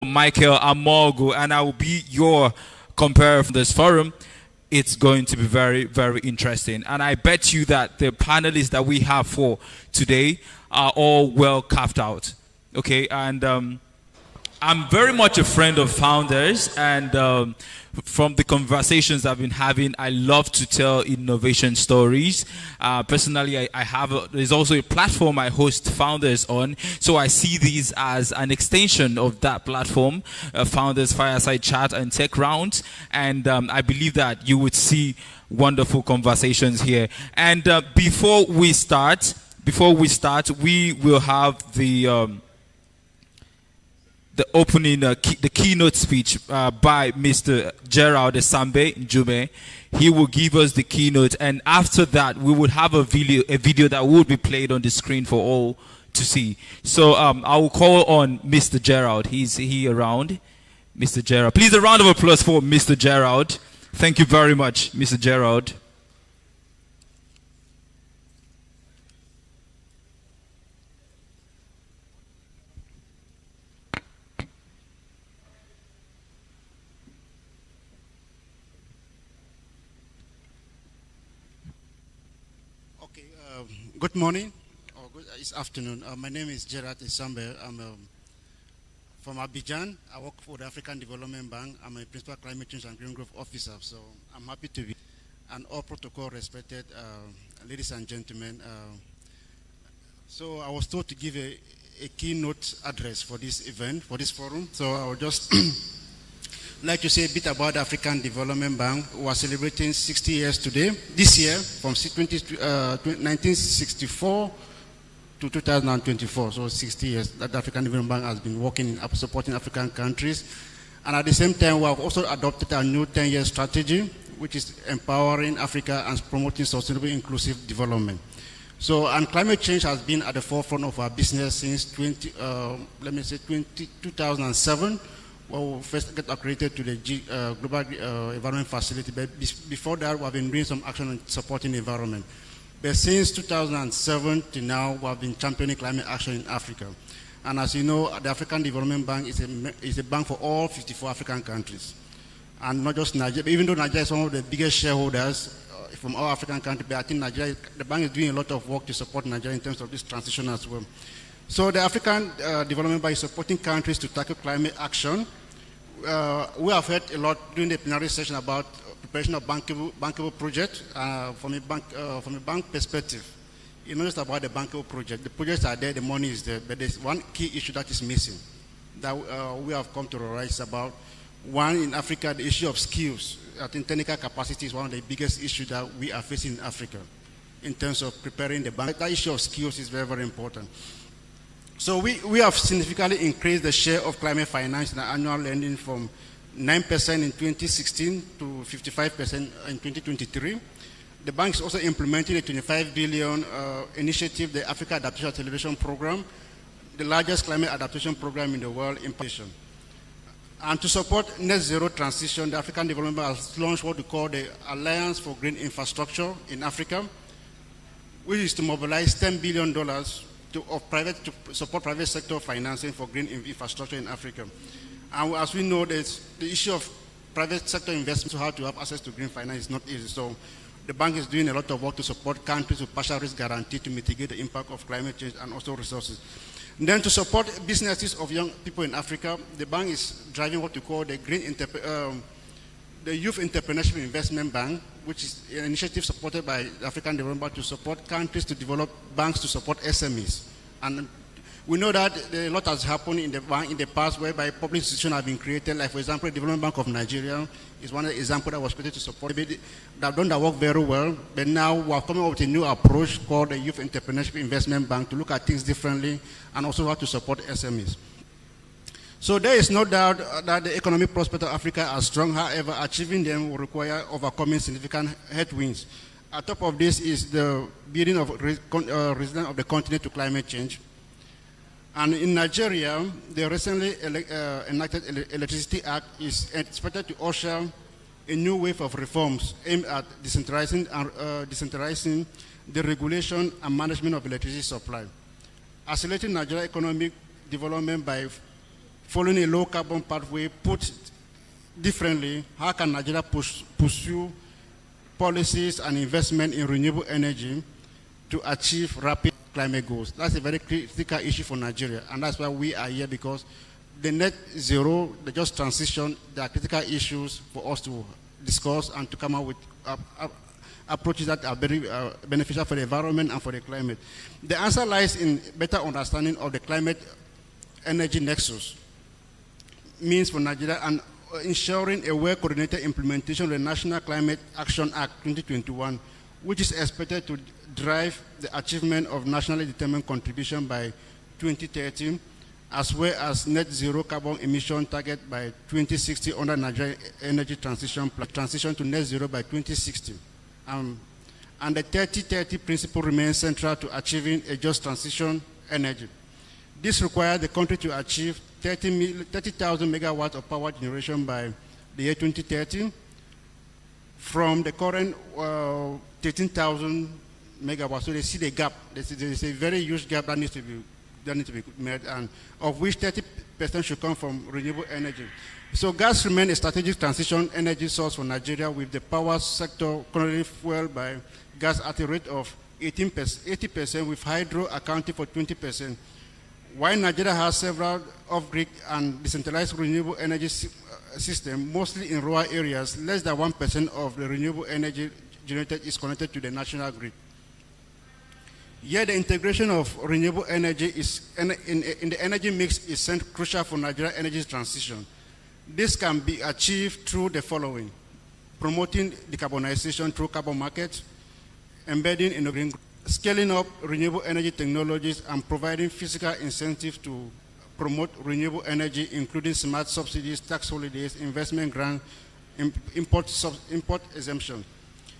Michael Amogu, and I will be your compare from this forum. It's going to be very, very interesting. And I bet you that the panelists that we have for today are all well carved out. Okay, and I'm very much a friend of founders, and from the conversations I've been having, I love to tell innovation stories. Personally, there's also a platform I host founders on, so I see these as an extension of that platform, Founders Fireside Chat and Tech Rounds, and I believe that you would see wonderful conversations here. And before we start, we will have the opening, the keynote speech by Mr. Gerald Esambe Njume. He will give us the keynote, and after that, we would have a video that would be played on the screen for all to see. So I will call on Mr. Gerald. Is he around? Mr. Gerald. Please, a round of applause for Mr. Gerald. Thank you very much, Mr. Gerald. Good morning, or it's afternoon. My name is Gerard Esambe. I'm from Abidjan. I work for the African Development Bank. I'm a Principal Climate Change and Green Growth Officer, so I'm happy to be. And all protocol respected, ladies and gentlemen. So I was told to give a keynote address for this event, for this forum. So I will just like to say a bit about the African Development Bank. We are celebrating 60 years today, this year, from 1964 to 2024, so 60 years that the African Development Bank has been working in supporting African countries. And at the same time, we have also adopted a new 10-year strategy, which is empowering Africa and promoting sustainable inclusive development. So, and climate change has been at the forefront of our business since 2007. Well, we first get accredited to the Global Environment Facility, but before that, we have been doing some action on supporting the environment. But since 2007 to now, we have been championing climate action in Africa. And as you know, the African Development Bank is a bank for all 54 African countries. And not just Nigeria, but even though Nigeria is one of the biggest shareholders from all African countries, but I think Nigeria, the bank is doing a lot of work to support Nigeria in terms of this transition as well. So the African Development Bank is supporting countries to tackle climate action. We have heard a lot during the plenary session about preparation of bankable project from a bank perspective. You know just about the bankable project. The projects are there, the money is there, but there's one key issue that is missing that we have come to realize about. One, in Africa, the issue of skills. I think technical capacity is one of the biggest issues that we are facing in Africa in terms of preparing the bank. That issue of skills is very, very important. So we have significantly increased the share of climate finance in our annual lending from 9% in 2016 to 55% in 2023. The bank is also implementing a 25 billion initiative, the Africa Adaptation Acceleration Program, the largest climate adaptation program in the world in implementation. And to support net zero transition, the African Development Bank has launched what we call the Alliance for Green Infrastructure in Africa, which is to mobilize $10 billion to support private sector financing for green infrastructure in Africa. And as we know, the issue of private sector investment, how to have access to green finance is not easy. So the bank is doing a lot of work to support countries with partial risk guarantee to mitigate the impact of climate change and also resources. And then to support businesses of young people in Africa, the bank is driving what we call the the Youth Entrepreneurship Investment Bank, which is an initiative supported by the African Development Bank to support countries to develop banks to support SMEs. And we know that a lot has happened in the bank in the past whereby public institutions have been created, like for example, the Development Bank of Nigeria is one of the examples that was created to support. They have done that work very well, but now we are coming up with a new approach called the Youth Entrepreneurship Investment Bank to look at things differently and also how to support SMEs. So there is no doubt that the economic prospects of Africa are strong. However, achieving them will require overcoming significant headwinds. On top of this is the building of resilience of the continent to climate change. And in Nigeria, the recently enacted Electricity Act is expected to usher a new wave of reforms aimed at decentralizing the regulation and management of electricity supply, accelerating Nigeria's economic development by following a low carbon pathway. Put differently, how can Nigeria pursue policies and investment in renewable energy to achieve rapid climate goals? That's a very critical issue for Nigeria, and that's why we are here, because the net zero, the just transition, there are critical issues for us to discuss and to come up with approaches that are very beneficial for the environment and for the climate. The answer lies in better understanding of the climate energy nexus means for Nigeria, and ensuring a well-coordinated implementation of the National Climate Action Act 2021, which is expected to drive the achievement of nationally determined contribution by 2030, as well as net zero carbon emission target by 2060 under Nigeria Energy Transition Plan, transition to net zero by 2060. And the 30-30 principle remains central to achieving a just transition energy. This requires the country to achieve 30,000 megawatts of power generation by the year 2030 from the current 13,000 megawatts. So they see the gap. There's a very huge gap that needs to be made, and of which 30% should come from renewable energy. So gas remains a strategic transition energy source for Nigeria, with the power sector currently fueled by gas at a rate of 80%, with hydro accounting for 20%. While Nigeria has several off-grid and decentralized renewable energy systems, mostly in rural areas, less than 1% of the renewable energy generated is connected to the national grid. Yet the integration of renewable energy in the energy mix is crucial for Nigeria's energy transition. This can be achieved through the following: promoting decarbonization through carbon markets, embedding in the green, scaling up renewable energy technologies, and providing physical incentives to promote renewable energy, including smart subsidies, tax holidays, investment grants, import exemption.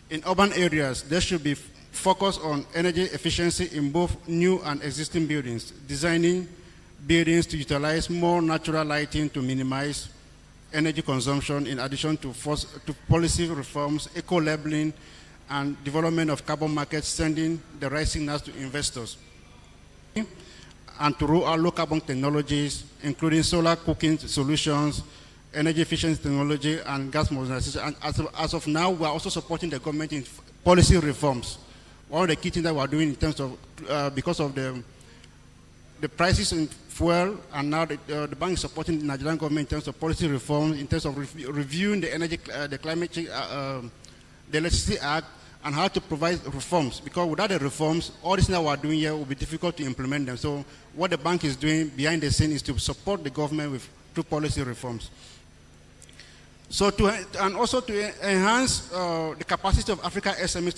In urban areas, there should be focus on energy efficiency in both new and existing buildings, designing buildings to utilize more natural lighting to minimize energy consumption, in addition to policy reforms, eco-labeling, and development of carbon markets, sending the right signals to investors. And to roll out low carbon technologies, including solar cooking solutions, energy efficiency technology, and gas modernization. And as of now, we are also supporting the government in policy reforms. One of the key things that we are doing in terms of, because of the prices in fuel, and now the bank is supporting the Nigerian government in terms of policy reform, in terms of reviewing the energy, the climate change, the Electricity Act, and how to provide reforms. Because without the reforms, all this that we are doing here will be difficult to implement them. So what the bank is doing behind the scene is to support the government through policy reforms. So and also to enhance the capacity of African SMEs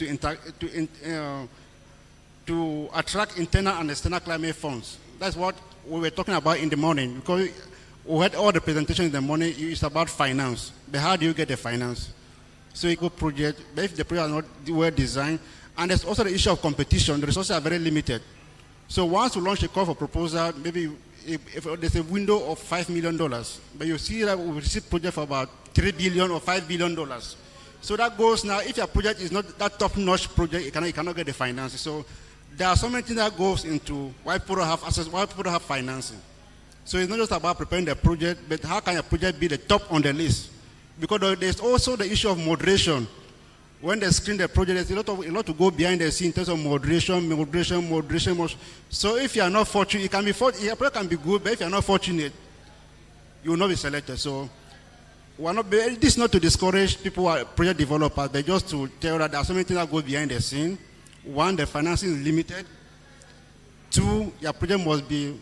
to attract internal and external climate funds. That's what we were talking about in the morning, because we had all the presentations in the morning. It's about finance. But how do you get the finance? So you go project, but if the project is not well designed, and there's also the issue of competition. The resources are very limited. So once you launch a call for proposal, maybe if there's a window of $5 million, but you see that we receive project for about $3 billion or $5 billion. So that goes now, if your project is not that top-notch project, you cannot get the financing. So there are so many things that goes into why people have access, why people have financing. So it's not just about preparing the project, but how can your project be the top on the list? Because there's also the issue of moderation. When they screen the project, there's a lot to go behind the scene in terms of moderation. So if you are not fortunate, your project can be good, but if you are not fortunate, you will not be selected. So this is not to discourage people who are project developers, but just to tell that there are so many things that go behind the scene. One, the financing is limited. Two, your project must be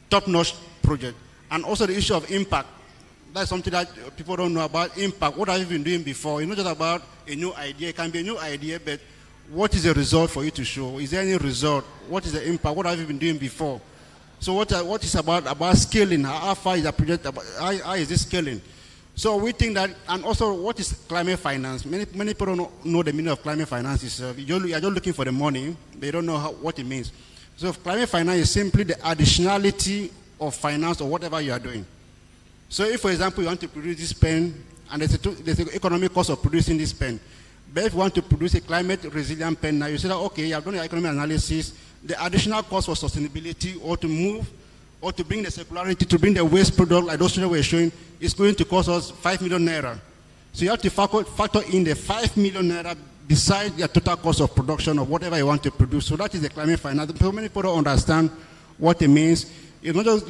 top-notch project. And also the issue of impact. That's something that people don't know about. Impact. What have you been doing before? It's not just about a new idea. It can be a new idea, but what is the result for you to show? Is there any result? What is the impact? What have you been doing before? So what is about scaling? How far is the project? How is this scaling? So we think that, and also what is climate finance? Many people don't know the meaning of climate finance. You're just looking for the money. They don't know what it means. So climate finance is simply the additionality of finance or whatever you are doing. So if, for example, you want to produce this pen, and there's an economic cost of producing this pen, but if you want to produce a climate-resilient pen, now you say that, okay, you have done your economic analysis, the additional cost for sustainability or to move or to bring the circularity, to bring the waste product like those children were showing, is going to cost us 5 million naira. So you have to factor in the 5 million naira besides the total cost of production of whatever you want to produce. So that is the climate finance. So many people don't understand what it means. It's not just,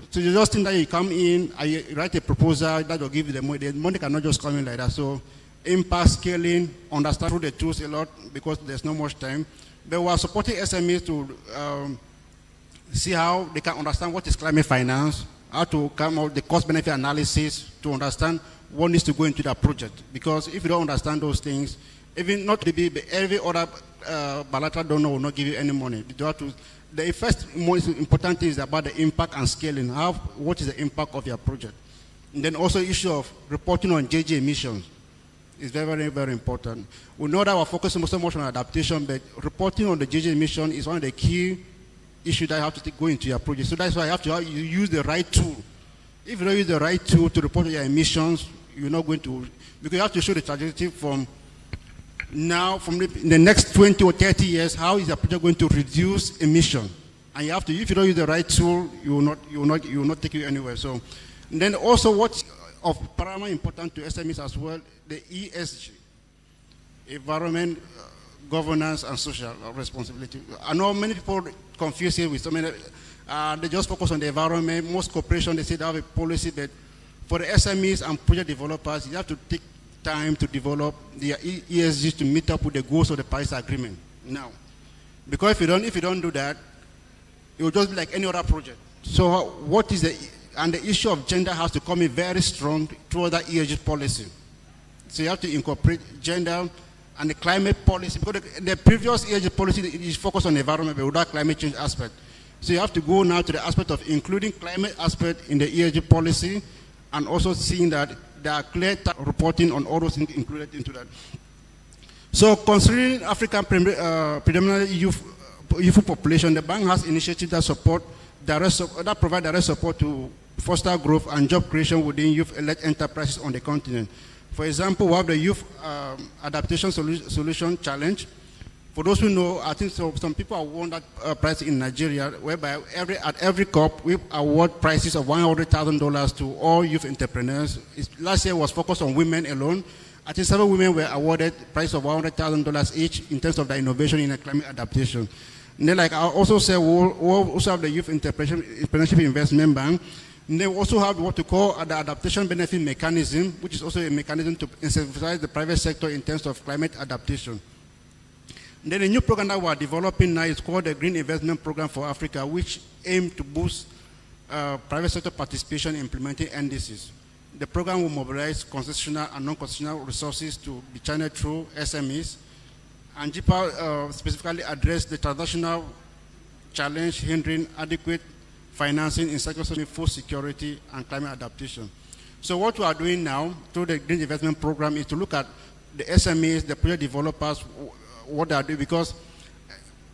so you just think that you come in and you write a proposal that will give you the money. The money cannot just come in like that. So impact scaling, understand through the tools a lot because there's not much time. But we are supporting SMEs to see how they can understand what is climate finance, how to come out with the cost-benefit analysis to understand what needs to go into that project. Because if you don't understand those things, even not to be every other bilateral donor will not give you any money. The first most important thing is about the impact and scaling. What is the impact of your project? And then also issue of reporting on JJ emissions is very, very, very important. We know that we're focusing so much on adaptation, but reporting on the JJ emission is one of the key issues that you have to go into your project. So that's why you use the right tool. If you don't use the right tool to report your emissions, you're not going to, because you have to show the trajectory from now, from the next 20 or 30 years, how is the project going to reduce emission? And you have to, if you don't use the right tool, you will not take you anywhere. So, and then also what's of paramount importance to SMEs as well, the ESG, environment, governance, and social responsibility. I know many people confuse it with so many, they just focus on the environment. Most corporations, they say they have a policy, but for the SMEs and project developers, you have to take time to develop the ESG to meet up with the goals of the Paris Agreement now. Because if you don't do that, it will just be like any other project. So what is the issue of gender has to come in very strong through that ESG policy. So you have to incorporate gender and the climate policy, because the previous ESG policy is focused on the environment but without climate change aspect. So you have to go now to the aspect of including climate aspect in the ESG policy, and also seeing that there are clear reporting on all those things included into that. So considering African predominantly youth population, the bank has initiatives that provide direct support to foster growth and job creation within youth-led enterprises on the continent. For example, we have the Youth Adaptation Solution Challenge. For those who know, I think some people have won that prize in Nigeria, whereby at every COP, we award prizes of $100,000 to all youth entrepreneurs. Last year was focused on women alone. I think 7 women were awarded prize of $100,000 each in terms of their innovation in climate adaptation. And then, like I also said, we also have the Youth Entrepreneurship Investment Bank. And they also have what we call the adaptation benefit mechanism, which is also a mechanism to incentivize the private sector in terms of climate adaptation. And then a new program that we're developing now is called the Green Investment Program for Africa, which aims to boost private sector participation in implementing NDCs. The program will mobilize concessional and non-concessional resources to be channeled through SMEs, and GPA specifically address the transnational challenge hindering adequate financing in sectors such as food security and climate adaptation. So what we are doing now through the Green Investment Program is to look at the SMEs, the project developers, what they are doing, because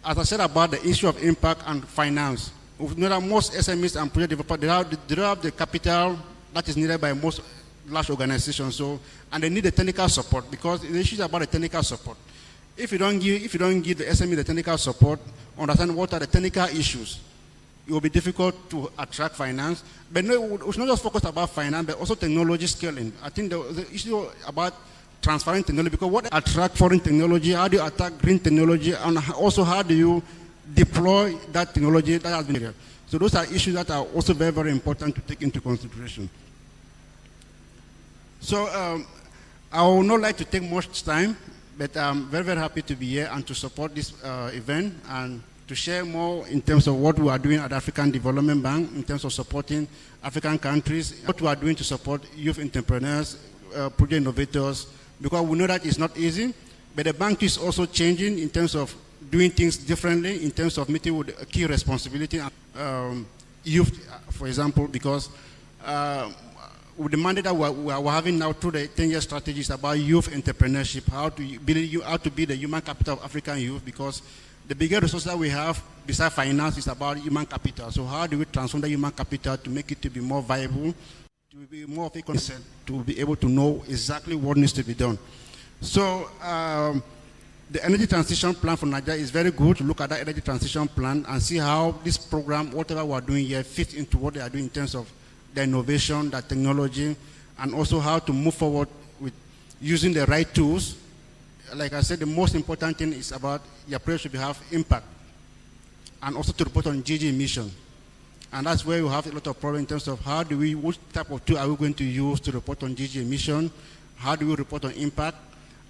as I said about the issue of impact and finance, we know that most SMEs and project developers, they don't have the capital that is needed by most large organizations, and they need the technical support, because the issue is about the technical support. If you don't give the SME the technical support, understand what are the technical issues, it will be difficult to attract finance. But no, it's not just focused about finance, but also technology scaling. I think the issue about transferring technology, because what attract foreign technology, how do you attack green technology, and also how do you deploy that technology that has been here. So those are issues that are also very, very important to take into consideration. So I will not like to take much time, but I'm very, very happy to be here and to support this event and to share more in terms of what we are doing at African Development Bank, in terms of supporting African countries, what we are doing to support youth entrepreneurs, project innovators, because we know that it's not easy, but the bank is also changing in terms of doing things differently, in terms of meeting with a key responsibility. Youth, for example, because with the mandate that we're having now through the 10-year strategy is about youth entrepreneurship, how to be the human capital of African youth, because the bigger resources that we have, besides finance, is about human capital. So how do we transform the human capital to make it to be more viable, to be more of a concept, to be able to know exactly what needs to be done. So The energy transition plan for Nigeria is very good to look at that energy transition plan and see how this program, whatever we are doing here, fits into what they are doing in terms of the innovation, the technology, and also how to move forward with using the right tools. Like I said, the most important thing is about your project should have impact, and also to report on GG emission. And that's where we have a lot of problem in terms of what type of tool are we going to use to report on GG emission? How do we report on impact?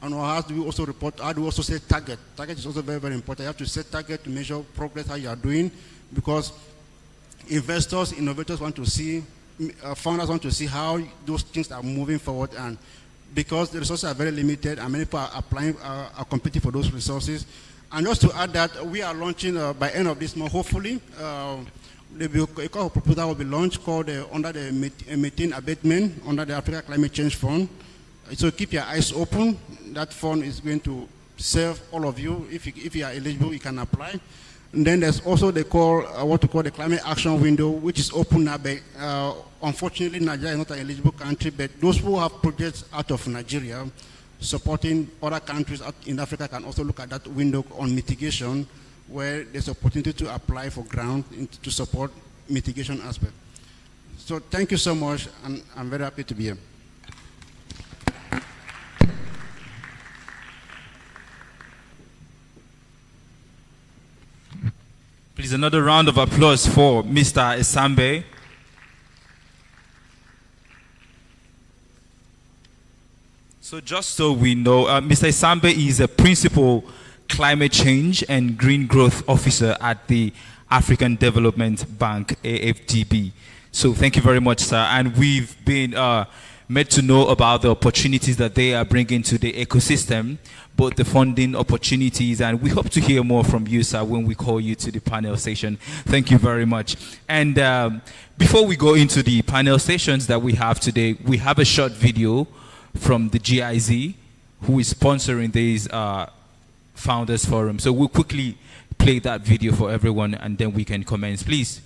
And how do we also set target? Target is also very, very important. You have to set target to measure progress, how you are doing, because investors, innovators want to see, founders want to see how those things are moving forward, and because the resources are very limited and many people are applying, are competing for those resources. And just to add that, we are launching by end of this month, hopefully, a proposal will be launched called under the methane abatement under the Africa Climate Change Fund. So keep your eyes open. That fund is going to serve all of you. If you are eligible, you can apply. And then there's also what we call the climate action window, which is open now. But unfortunately, Nigeria is not an eligible country. But those who have projects out of Nigeria supporting other countries out in Africa can also look at that window on mitigation, where there's opportunity to apply for grant to support mitigation aspect. So thank you so much, and I'm very happy to be here. Please, another round of applause for Mr. Esambe. So just so we know, Mr. Esambe is a principal climate change and green growth officer at the African Development Bank, AFDB. So thank you very much, sir. And we've been made to know about the opportunities that they are bringing to the ecosystem, both the funding opportunities, and we hope to hear more from you, sir, when we call you to the panel session. Thank you very much. And before we go into the panel sessions that we have today, we have a short video from the GIZ, who is sponsoring these Founders Forum. So we'll quickly play that video for everyone, and then we can commence, please.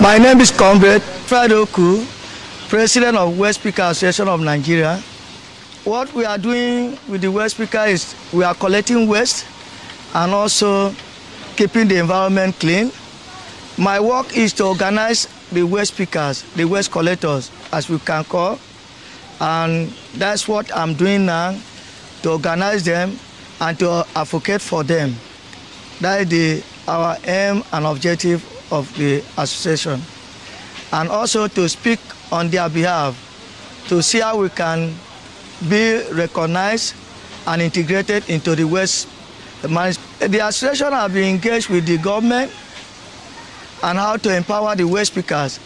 My name is Compere Oku, President of West Speaker Association of Nigeria. What we are doing with the West Speaker is we are collecting waste and also keeping the environment clean. My work is to organize the waste pickers, the waste collectors, as we can call, and that's what I'm doing now, to organize them and to advocate for them. That is our aim and objective of the association, and also to speak on their behalf, to see how we can be recognized and integrated into the waste management. The association has been engaged with the government and how to empower the waste pickers.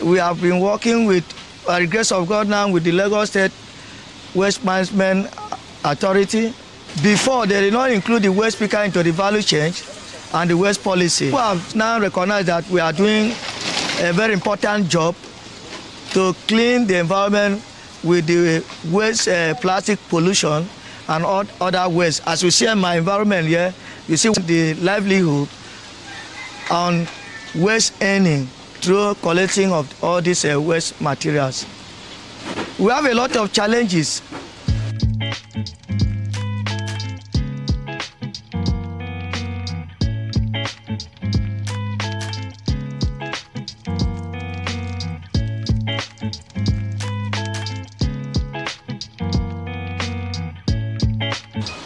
We have been working with, by the grace of God now, with the Lagos State Waste Management Authority. Before, they did not include the waste picker into the value chain and the waste policy. We have now recognized that we are doing a very important job to clean the environment with the waste, plastic pollution and all other waste. As we see in my environment here, you see the livelihood on waste earning through collecting of all these waste materials. We have a lot of challenges.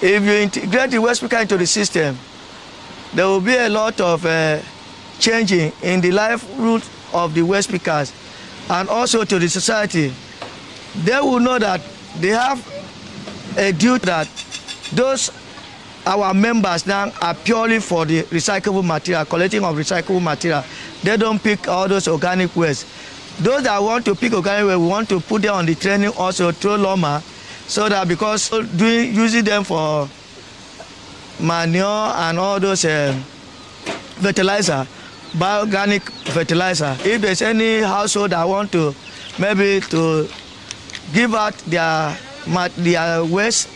If you integrate the waste picker into the system, there will be a lot of changing in the livelihood of the waste pickers and also to the society. They will know that they have a duty that those our members now are purely for the recyclable material, collecting of recyclable material. They don't pick all those organic waste. Those that want to pick organic waste, we want to put them on the training also through LOMA, so that because using them for manure and all those fertilizer, bioorganic fertilizer. If there's any household that want to maybe to give out their waste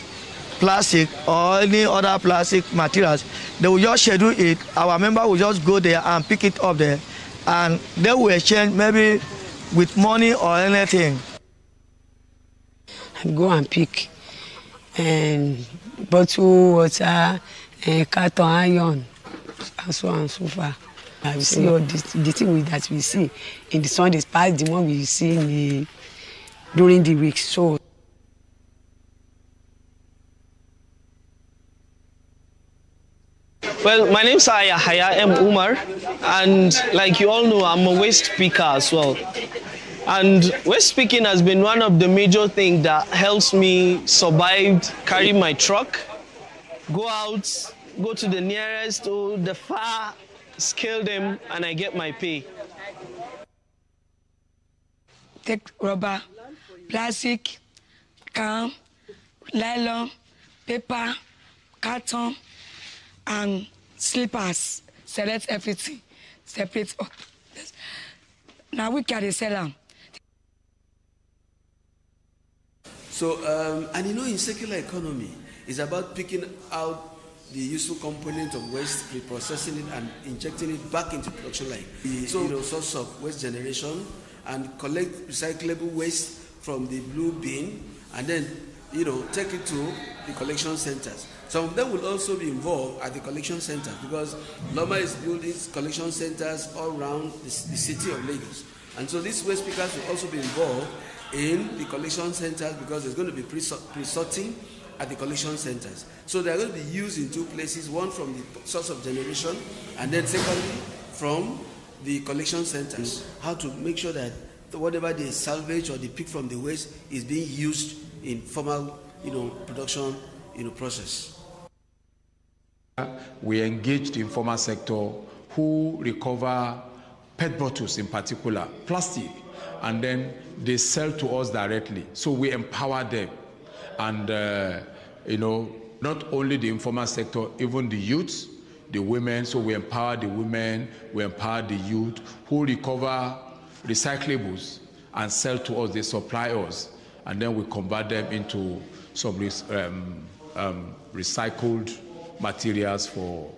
plastic or any other plastic materials, they will just schedule it. Our member will just go there and pick it up there, and they will exchange maybe with money or anything. And go and pick and bottle water and carton iron and so on and so far. We see all the thing that we see in the Sundays past the one we see during the week. So well, my name is Yahaya M. Umar, and like you all know, I'm a waste picker as well. And waste picking has been one of the major things that helps me survive, carry my truck, go out, go to the nearest or the far, scale them, and I get my pay. Take rubber, plastic, can, nylon, paper, carton, and slippers. Select everything, separate up. Now we can sell them. So, and you know, in circular economy, it's about picking out the useful component of waste, pre-processing it, and injecting it back into production line. So, you know, source of waste generation, and collect recyclable waste from the blue bin, and then, you know, take it to the collection centers. Some of them will also be involved at the collection centers, because Loma is building collection centers all around the city of Lagos. And so these waste pickers will also be involved in the collection centers, because there's going to be pre-sorting at the collection centers. So they're going to be used in two places, one from the source of generation, and then secondly from the collection centers. How to make sure that whatever they salvage or they pick from the waste is being used in formal, you know, production, you know, process. We engage the informal sector who recover PET bottles in particular, plastic, and then they sell to us directly. So we empower them. And, you know, not only the informal sector, even the youth, the women. So we empower the women, we empower the youth who recover recyclables and sell to us, they supply us, and then we convert them into some recycled materials for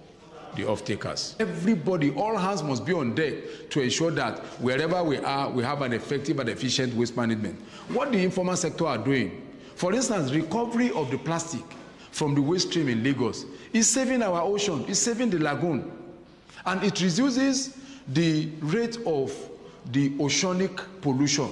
the off-takers. Everybody, all hands must be on deck to ensure that wherever we are, we have an effective and efficient waste management. What the informal sector are doing, for instance, recovery of the plastic from the waste stream in Lagos is saving our ocean, is saving the lagoon, and it reduces the rate of the oceanic pollution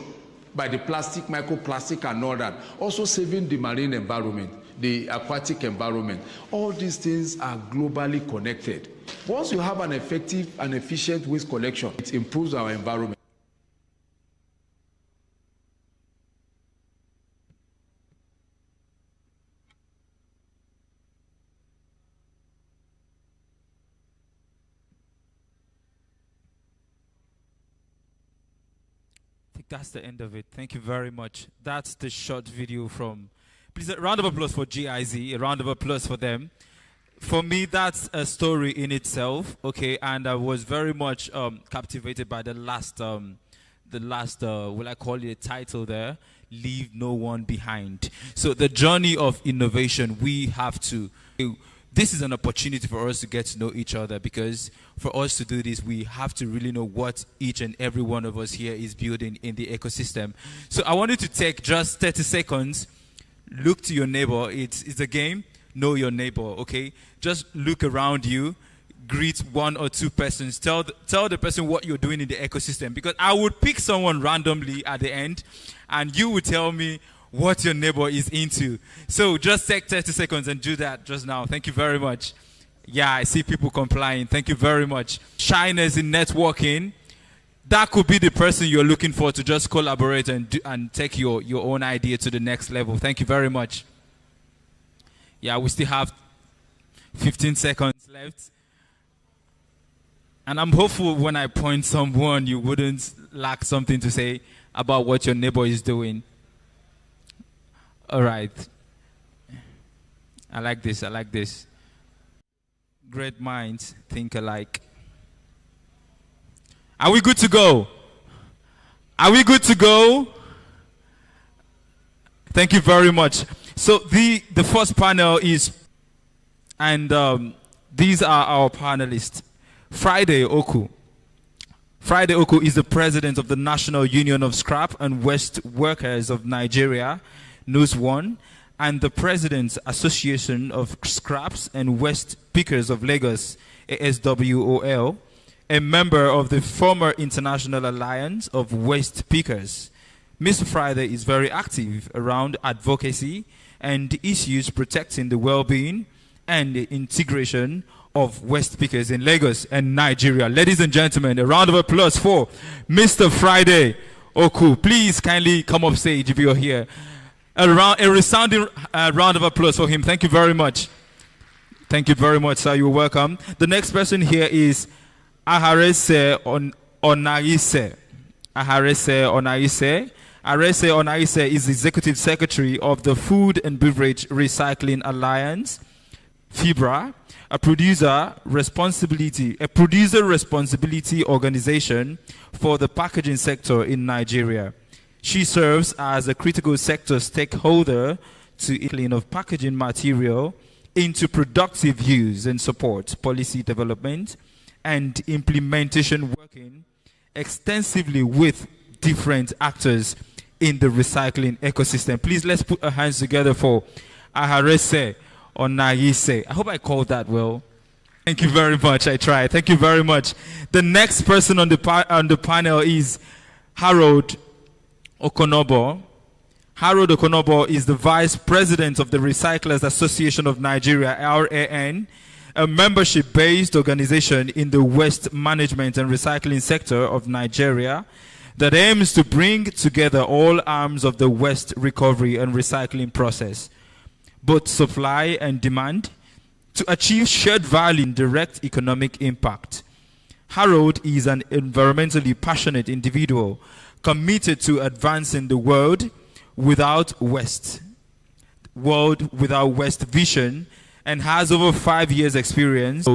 by the plastic, microplastic and all that, also saving the marine environment, the aquatic environment. All these things are globally connected. Once you have an effective and efficient waste collection, it improves our environment. That's the end of it. Thank you very much. That's the short video from... Please, a round of applause for GIZ. A round of applause for them. For me, that's a story in itself, okay? And I was very much captivated by the last, will I call it a title there? Leave no one behind. So the journey of innovation, we have to... This is an opportunity for us to get to know each other, because for us to do this, we have to really know what each and every one of us here is building in the ecosystem. So I wanted to take just 30 seconds, look to your neighbor. It's a game, know your neighbor, okay? Just look around you, greet one or two persons, tell the person what you're doing in the ecosystem, because I would pick someone randomly at the end, and you would tell me what your neighbor is into. So just take 30 seconds and do that just now. Thank you very much. Yeah, I see people complying. Thank you very much. Shyness in networking, that could be the person you're looking for to just collaborate and take your own idea to the next level. Thank you very much. Yeah, we still have 15 seconds left. And I'm hopeful when I point someone, you wouldn't lack something to say about what your neighbor is doing. All right. I like this. I like this. Great minds think alike. Are we good to go? Are we good to go? Thank you very much. So the first panel is, and these are our panelists. Friday Oku. Friday Oku is the president of the National Union of Scrap and Waste Workers of Nigeria, NUS1, and the President's Association of Scraps and Waste Pickers of Lagos, ASWOL, a member of the former International Alliance of Waste Pickers. Mr. Friday is very active around advocacy and issues protecting the well-being and the integration of waste pickers in Lagos and Nigeria. Ladies and gentlemen, a round of applause for Mr. Friday Oku. Please kindly come up stage if you're here. A resounding round of applause for him. Thank you very much. Thank you very much, sir. You're welcome. The next person here is Aharese Onaise. Aharese Onaise. Aharese Onaise is Executive Secretary of the Food and Beverage Recycling Alliance, FIBRA, a producer responsibility organization for the packaging sector in Nigeria. She serves as a critical sector stakeholder to clean of packaging material into productive use and support policy development and implementation, working extensively with different actors in the recycling ecosystem. Please, let's put our hands together for Aharese Onaise. I hope I called that well. Thank you very much. I tried. Thank you very much. The next person on the panel is Harold Okonobo. Harold Okonobo is the Vice President of the Recyclers Association of Nigeria, RAN, a membership-based organization in the waste management and recycling sector of Nigeria that aims to bring together all arms of the waste recovery and recycling process, both supply and demand, to achieve shared value and direct economic impact. Harold is an environmentally passionate individual committed to advancing the world without waste vision, and has over 5 years experience.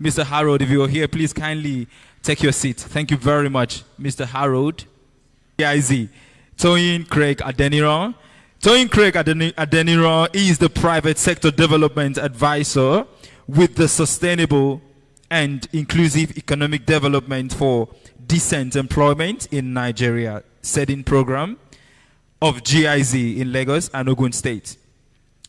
Mr. Harold, if you're here, please kindly take your seat. Thank you very much, Mr. Harold. GIZ, Toyin Craig Adeniran. Toyin Craig Adeniran is the private sector development advisor with the Sustainable and Inclusive Economic Development for Decent Employment in Nigeria setting program of GIZ in Lagos and Ogun State.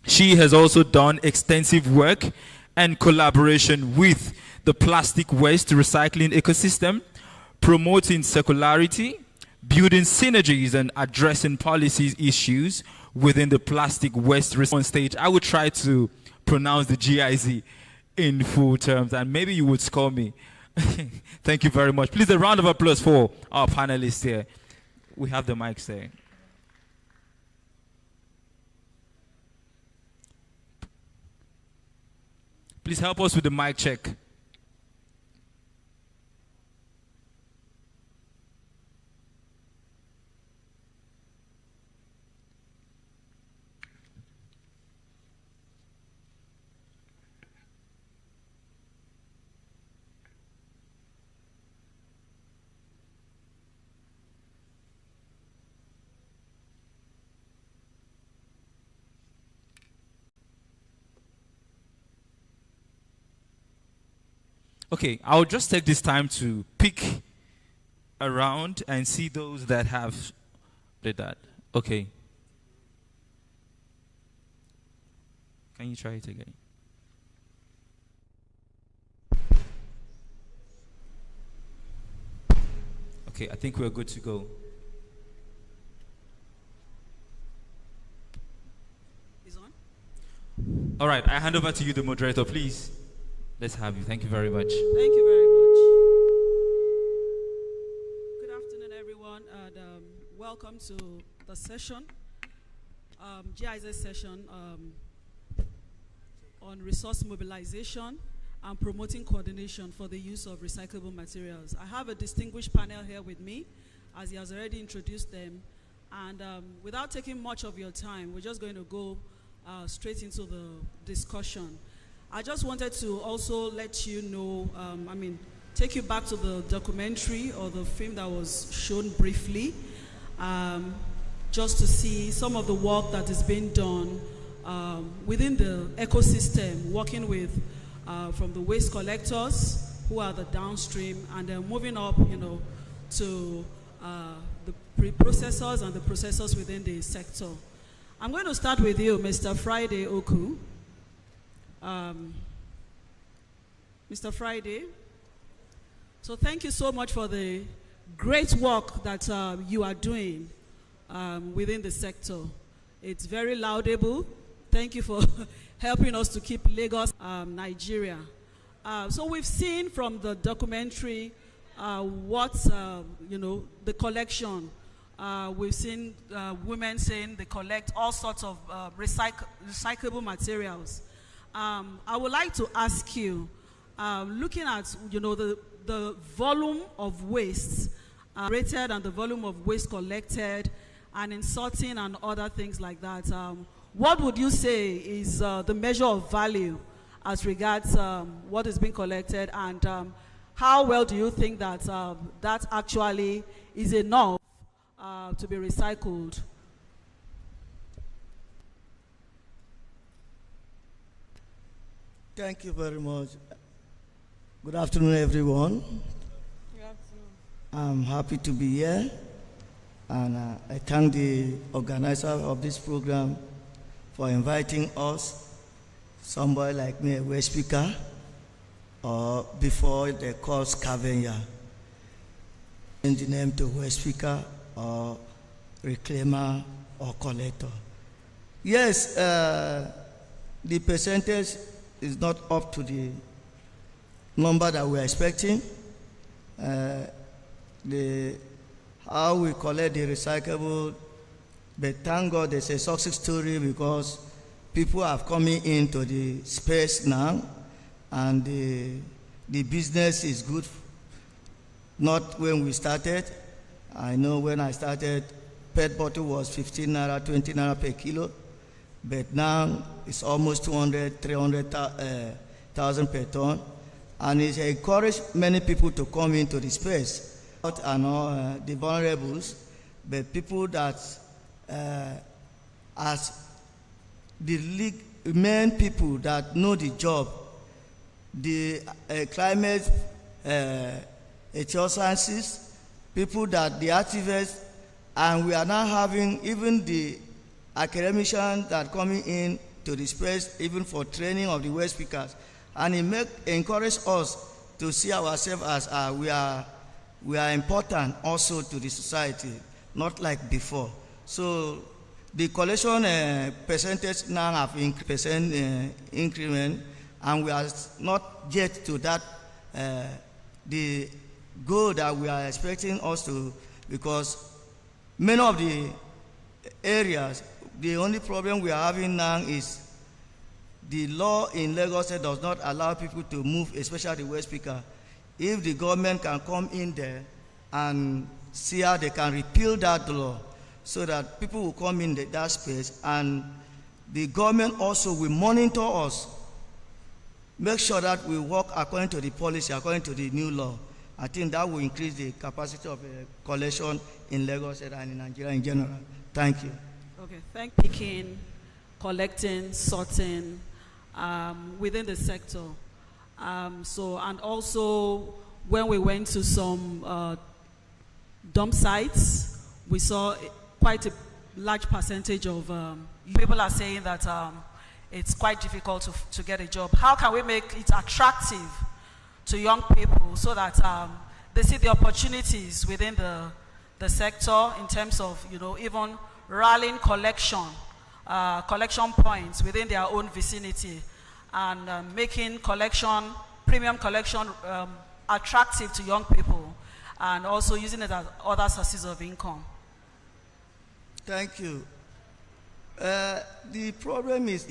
She has also done extensive work and collaboration with the plastic waste recycling ecosystem, promoting circularity, building synergies, and addressing policy issues within the plastic waste response stage. I would try to pronounce the GIZ in full terms, and maybe you would score me. Thank you very much. Please, a round of applause for our panelists here. We have the mics there. Please help us with the mic check. Okay, I'll just take this time to pick around and see those that have did that. Okay. Can you try it again? Okay, I think we're good to go. Is on? All right, I hand over to you, the moderator, please. Let's have you. Thank you very much. Thank you very much. Good afternoon, everyone, and welcome to the session, GIZ session on resource mobilization and promoting coordination for the use of recyclable materials. I have a distinguished panel here with me, as he has already introduced them, and without taking much of your time, we're just going to go straight into the discussion. I just wanted to also let you know, take you back to the documentary or the film that was shown briefly. just to see some of the work that is being done within the ecosystem, working with from the waste collectors, who are the downstream, and then moving up, to the pre-processors and the processors within the sector. I'm going to start with you, Mr. Friday Oku. Mr. Friday, so thank you so much for the great work that you are doing within the sector. It's very laudable. Thank you for helping us to keep Lagos, Nigeria. So we've seen from the documentary what, the collection. We've seen women saying they collect all sorts of recyclable materials. I would like to ask you, looking at, the volume of waste rated and the volume of waste collected and in sorting and other things like that, what would you say is the measure of value as regards what is being collected, and how well do you think that that actually is enough to be recycled? Thank you very much. Good afternoon, everyone. Good afternoon. I'm happy to be here, and I thank the organizer of this program for inviting us, somebody like me, a waste speaker, or before they call scavenger, change the name to waste speaker or reclaimer or collector. Yes, the percentage is not up to the number that we're expecting. How we collect the recyclable, but thank God there's a success story, because people are coming into the space now, and the business is good. Not when we started. I know when I started, PET bottle was 15 naira, 20 naira per kilo, but now it's almost 200, 300,000 per ton. And it encouraged many people to come into the space, and the vulnerables, but people that as the main people that know the job, the climate sciences, people that the activists, and we are now having even the academicians that coming in to the space, even for training of the waste speakers. And it encourage us to see ourselves as we are important also to the society, not like before. So the collection percentage now have increment, and we are not yet to that the goal that we are expecting us to, because many of the areas, the only problem we are having now is the law in Lagos does not allow people to move, especially the waste speaker. If the government can come in there and see how they can repeal that law, so that people will come in that space, and the government also will monitor us, make sure that we work according to the policy, according to the new law. I think that will increase the capacity of collection in Lagos and in Nigeria in general. Thank you. Okay, thank you. Picking, collecting, sorting within the sector. And also when we went to some dump sites, we saw quite a large percentage of people are saying that it's quite difficult to get a job. How can we make it attractive to young people so that they see the opportunities within the sector in terms of, even rallying collection points within their own vicinity, and making premium collection attractive to young people, and also using it as other sources of income? Thank you. The problem is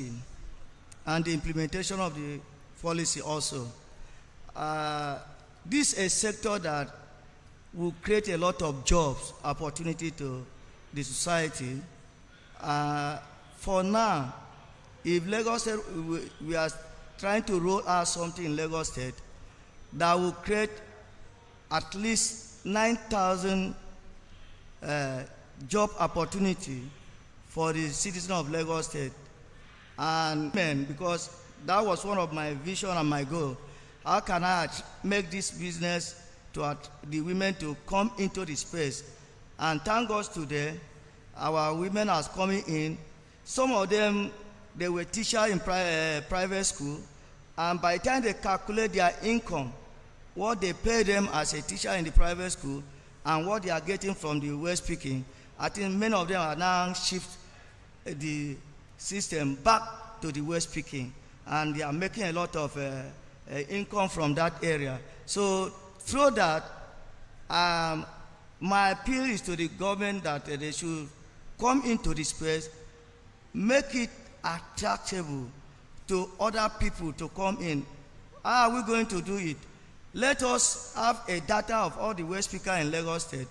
and the implementation of the policy also. This is a sector that will create a lot of jobs, opportunity to the society. For now, if Lagos State, we are trying to roll out something in Lagos State that will create at least 9,000 job opportunity for the citizens of Lagos State. And because that was one of my vision and my goal. How can I make this business to the women to come into the space? And thank God today, our women are coming in. Some of them, they were teachers in private school, and by the time they calculate their income, what they pay them as a teacher in the private school, and what they are getting from the West speaking, I think many of them are now shift the system back to the West speaking, and they are making a lot of income from that area. So through that, my appeal is to the government that they should come into the space, make it attractable to other people to come in. How are we going to do it? Let us have a data of all the West speakers in Lagos State.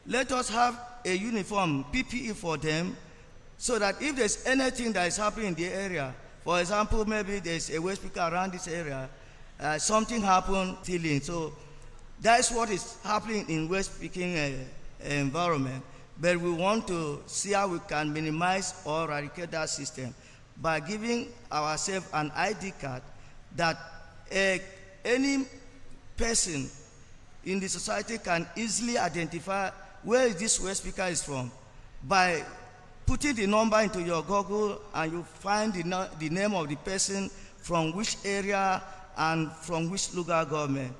Let us have a uniform PPE for them, so that if there's anything that is happening in the area, for example, maybe there's a West speaker around this area, something happened, stealing. So that's what is happening in West speaking environment. But we want to see how we can minimize or eradicate that system by giving ourselves an ID card that any person in the society can easily identify where this West speaker is from. By putting the number into your Google, and you find the name of the person, from which area and from which local government.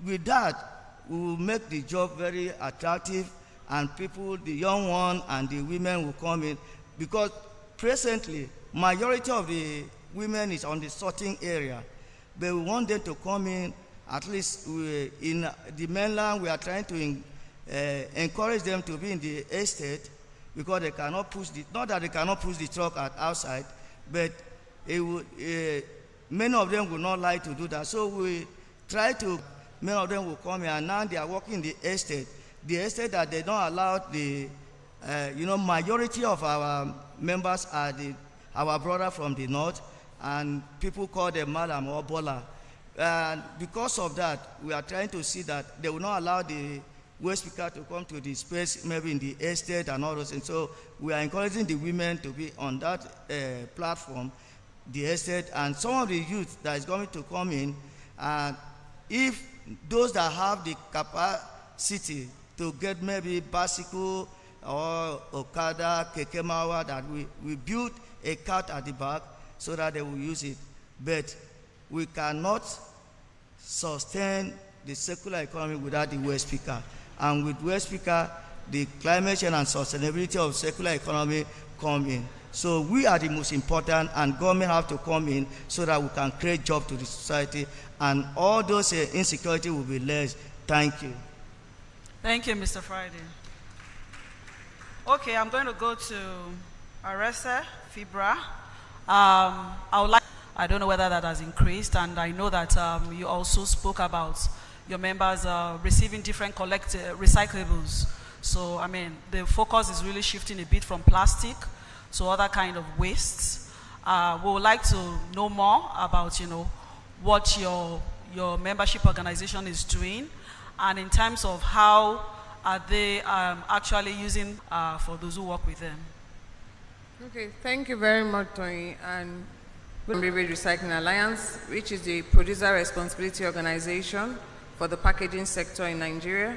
With that, we will make the job very attractive, and people, the young one and the women, will come in, because presently majority of the women is on the sorting area, but we want them to come in. At least in the mainland, we are trying to encourage them to be in the estate, because they cannot push not that they cannot push the truck outside, but many of them will not like to do that. So we try to, many of them will come here, and now they are working in the estate that they don't allow the, majority of our members are our brother from the north, and people call them Madam or Bola. And because of that, we are trying to see that they will not allow the West speaker to come to the space, maybe in the estate and all those things. So we are encouraging the women to be on that platform, the estate, and some of the youth that is going to come in. And if those that have the capacity to get maybe bicycle or Okada, Kekemawa, that we build a cart at the back so that they will use it. But we cannot sustain the circular economy without the West speaker. And with West speaker, the climate change and sustainability of circular economy come in. So we are the most important, and government have to come in so that we can create jobs to the society, and all those insecurity will be less. Thank you. Thank you, Mr. Friday. Okay, I'm going to go to Arese Fibra. I don't know whether that has increased, and I know that you also spoke about your members receiving different recyclables. So, I mean, the focus is really shifting a bit from plastic to other kind of wastes. We would like to know more about, what your membership organization is doing, and in terms of how are they actually using for those who work with them. Okay, thank you very much, Tony. And Compere Recycling Alliance, which is the producer responsibility organization for the packaging sector in Nigeria.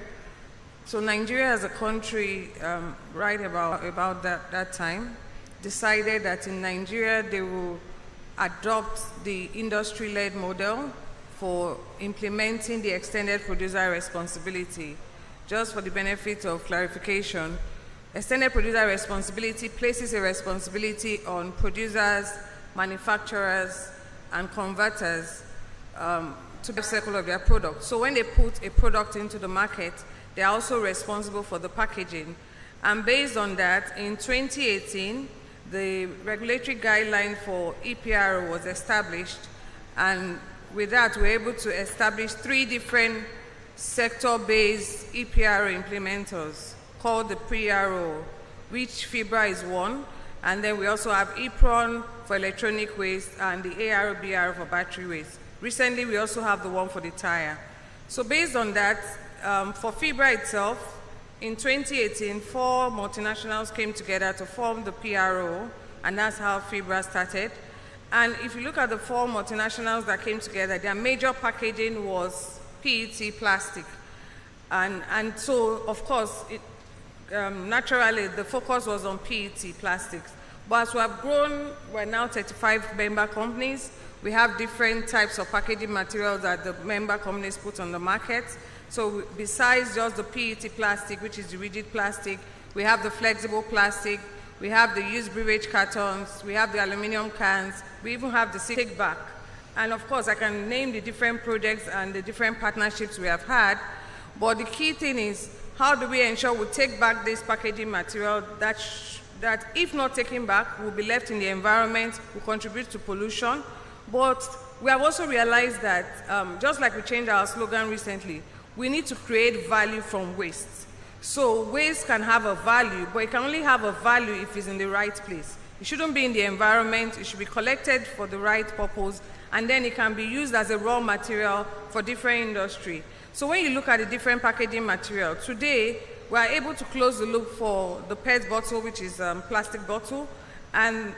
So Nigeria as a country, right about that time, decided that in Nigeria they will adopt the industry-led model for implementing the extended producer responsibility. Just for the benefit of clarification, extended producer responsibility places a responsibility on producers, manufacturers, and converters to the circle of their product. So when they put a product into the market, they're also responsible for the packaging. And based on that, in 2018, the regulatory guideline for EPRO was established, and with that, we're able to establish 3 different sector-based EPRO implementers called the PRO, which FIBRA is one, and then we also have EPRON for electronic waste and the ARBR for battery waste. Recently, we also have the one for the tire. So based on that, for FIBRA itself, in 2018, 4 multinationals came together to form the PRO, and that's how FIBRA started. And if you look at the 4 multinationals that came together, their major packaging was PET plastic. And so, of course, naturally, the focus was on PET plastics. But as we have grown, we're now 35 member companies. We have different types of packaging materials that the member companies put on the market. So besides just the PET plastic, which is the rigid plastic, we have the flexible plastic, we have the used beverage cartons, we have the aluminum cans, we even have the take back. And of course, I can name the different projects and the different partnerships we have had. But the key thing is, how do we ensure we take back this packaging material that if not taken back, will be left in the environment, will contribute to pollution. But we have also realized that, just like we changed our slogan recently, we need to create value from waste. So waste can have a value, but it can only have a value if it's in the right place. It shouldn't be in the environment, it should be collected for the right purpose, and then it can be used as a raw material for different industry. So when you look at the different packaging material, today we are able to close the loop for the PET bottle, which is plastic bottle, and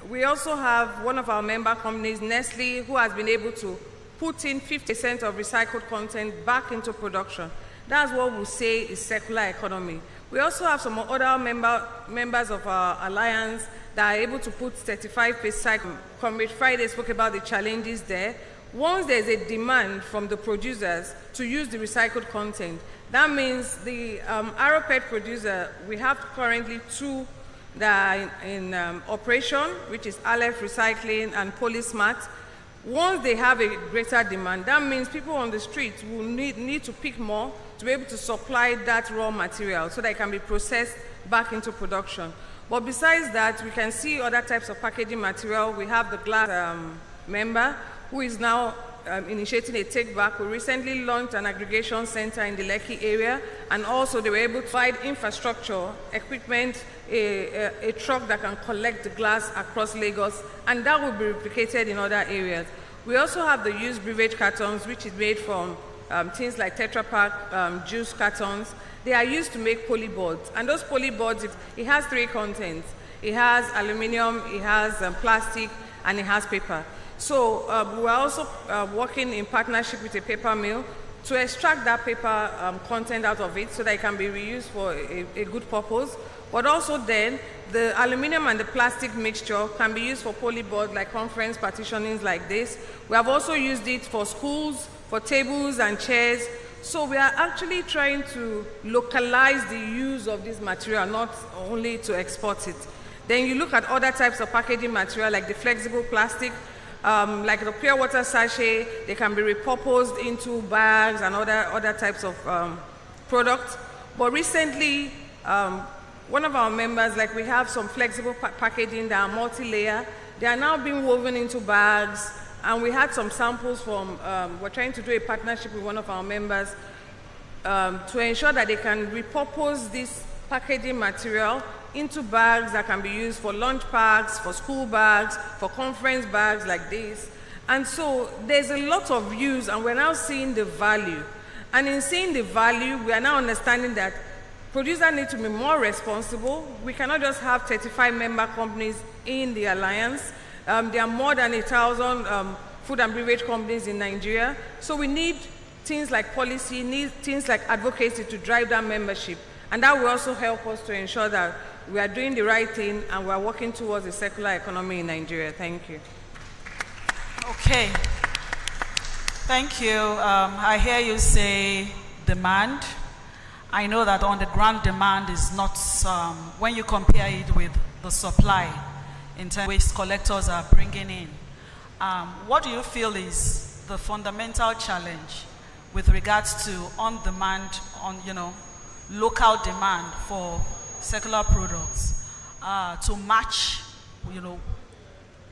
we also have one of our member companies, Nestle, who has been able to put in 50% of recycled content back into production. That's what we say is circular economy. We also have some other members of our alliance that are able to put 35%. Comrade Friday spoke about the challenges there. Once there's a demand from the producers to use the recycled content, that means the Aeropet producer, we have currently 2 that are in operation, which is Aleph Recycling and Polysmart. Once they have a greater demand, that means people on the streets will need to pick more to be able to supply that raw material so that it can be processed back into production. But besides that, we can see other types of packaging material. We have the glass member who is now initiating a take back. We recently launched an aggregation center in the Lekki area, and also they were able to provide infrastructure, equipment, a truck that can collect the glass across Lagos, and that will be replicated in other areas. We also have the used beverage cartons, which is made from things like Tetra Pak, juice cartons. They are used to make polyboards, and those polyboards, it has 3 contents. It has aluminum, it has plastic, and it has paper. So we are also working in partnership with a paper mill to extract that paper content out of it so that it can be reused for a good purpose. But also then, the aluminum and the plastic mixture can be used for polyboards like conference partitionings like this. We have also used it for schools, for tables and chairs. So we are actually trying to localize the use of this material, not only to export it. Then you look at other types of packaging material like the flexible plastic, like the pure water sachet. They can be repurposed into bags and other types of products. But recently, one of our members, like we have some flexible packaging that are multi-layer. They are now being woven into bags, and we had some samples from, we're trying to do a partnership with one of our members to ensure that they can repurpose this packaging material into bags that can be used for lunch bags, for school bags, for conference bags like this. And so there's a lot of use, and we're now seeing the value. And in seeing the value, we are now understanding that producers need to be more responsible. We cannot just have 35 member companies in the alliance. There are more than 1,000 food and beverage companies in Nigeria. So we need things like policy, need things like advocacy to drive that membership. And that will also help us to ensure that we are doing the right thing and we are working towards a circular economy in Nigeria. Thank you. Okay. Thank you. I hear you say demand. I know that on the ground demand is not, when you compare it with the supply in terms of waste collectors are bringing in, what do you feel is the fundamental challenge with regards to on-demand, local demand for circular products to match,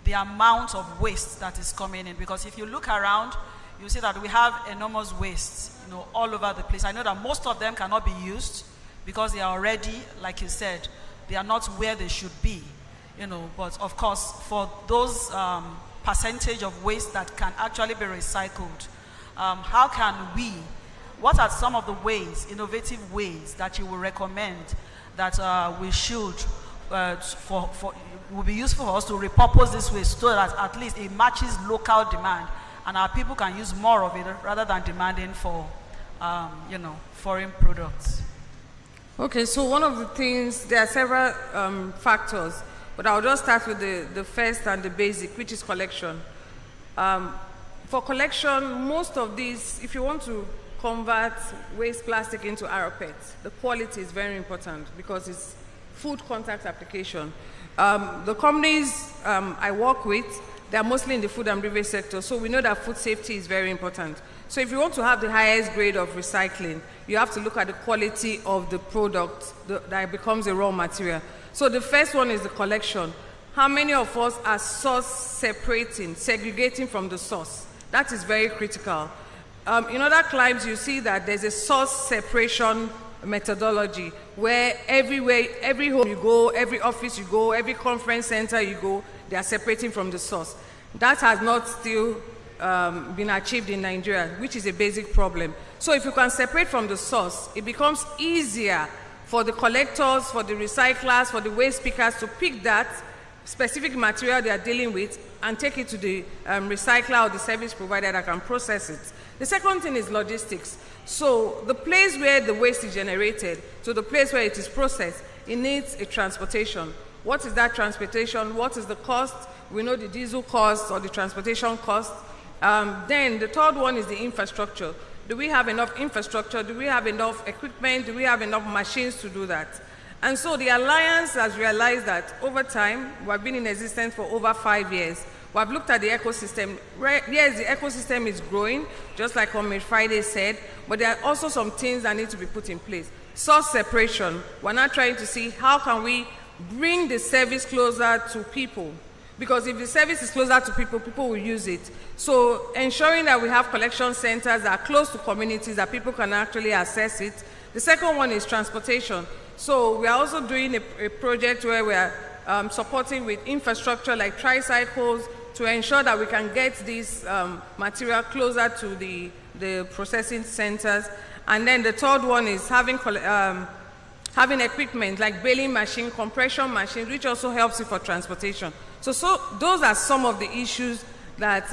the amount of waste that is coming in? Because if you look around, you see that we have enormous waste, all over the place. I know that most of them cannot be used because they are already, like you said, they are not where they should be, But of course, for those percentage of waste that can actually be recycled, how can we what are some of the ways, innovative ways, that you will recommend that we should, will be useful for us to repurpose this waste so that at least it matches local demand and our people can use more of it rather than demanding for, foreign products? Okay, so one of the things, there are several factors, but I'll just start with the first and the basic, which is collection. For collection, most of these, if you want to convert waste plastic into RPET, the quality is very important because it's food contact application. The companies I work with, they're mostly in the food and beverage sector, so we know that food safety is very important. So if you want to have the highest grade of recycling, you have to look at the quality of the product that becomes a raw material. So the first one is the collection. How many of us are source separating, segregating from the source? That is very critical. In other climes, you see that there's a source separation methodology where every home you go, every office you go, every conference center you go, they are separating from the source. That has not still been achieved in Nigeria, which is a basic problem. So if you can separate from the source, it becomes easier for the collectors, for the recyclers, for the waste pickers to pick that specific material they are dealing with and take it to the recycler or the service provider that can process it. The second thing is logistics. So the place where the waste is generated to the place where it is processed, it needs a transportation. What is that transportation? What is the cost? We know the diesel cost or the transportation cost. Then the third one is the infrastructure. Do we have enough infrastructure? Do we have enough equipment? Do we have enough machines to do that? And so the Alliance has realized that over time, we have been in existence for over 5 years. We have looked at the ecosystem. Yes, the ecosystem is growing, just like Comrade Friday said, but there are also some things that need to be put in place. Source separation. We're not trying to see how can we bring the service closer to people. Because if the service is closer to people, people will use it. So ensuring that we have collection centers that are close to communities, that people can actually access it. The second one is transportation. So we are also doing a project where we are supporting with infrastructure like tricycles to ensure that we can get this material closer to the processing centers. And then the third one is having equipment like baling machine, compression machines, which also helps you for transportation. So those are some of the issues that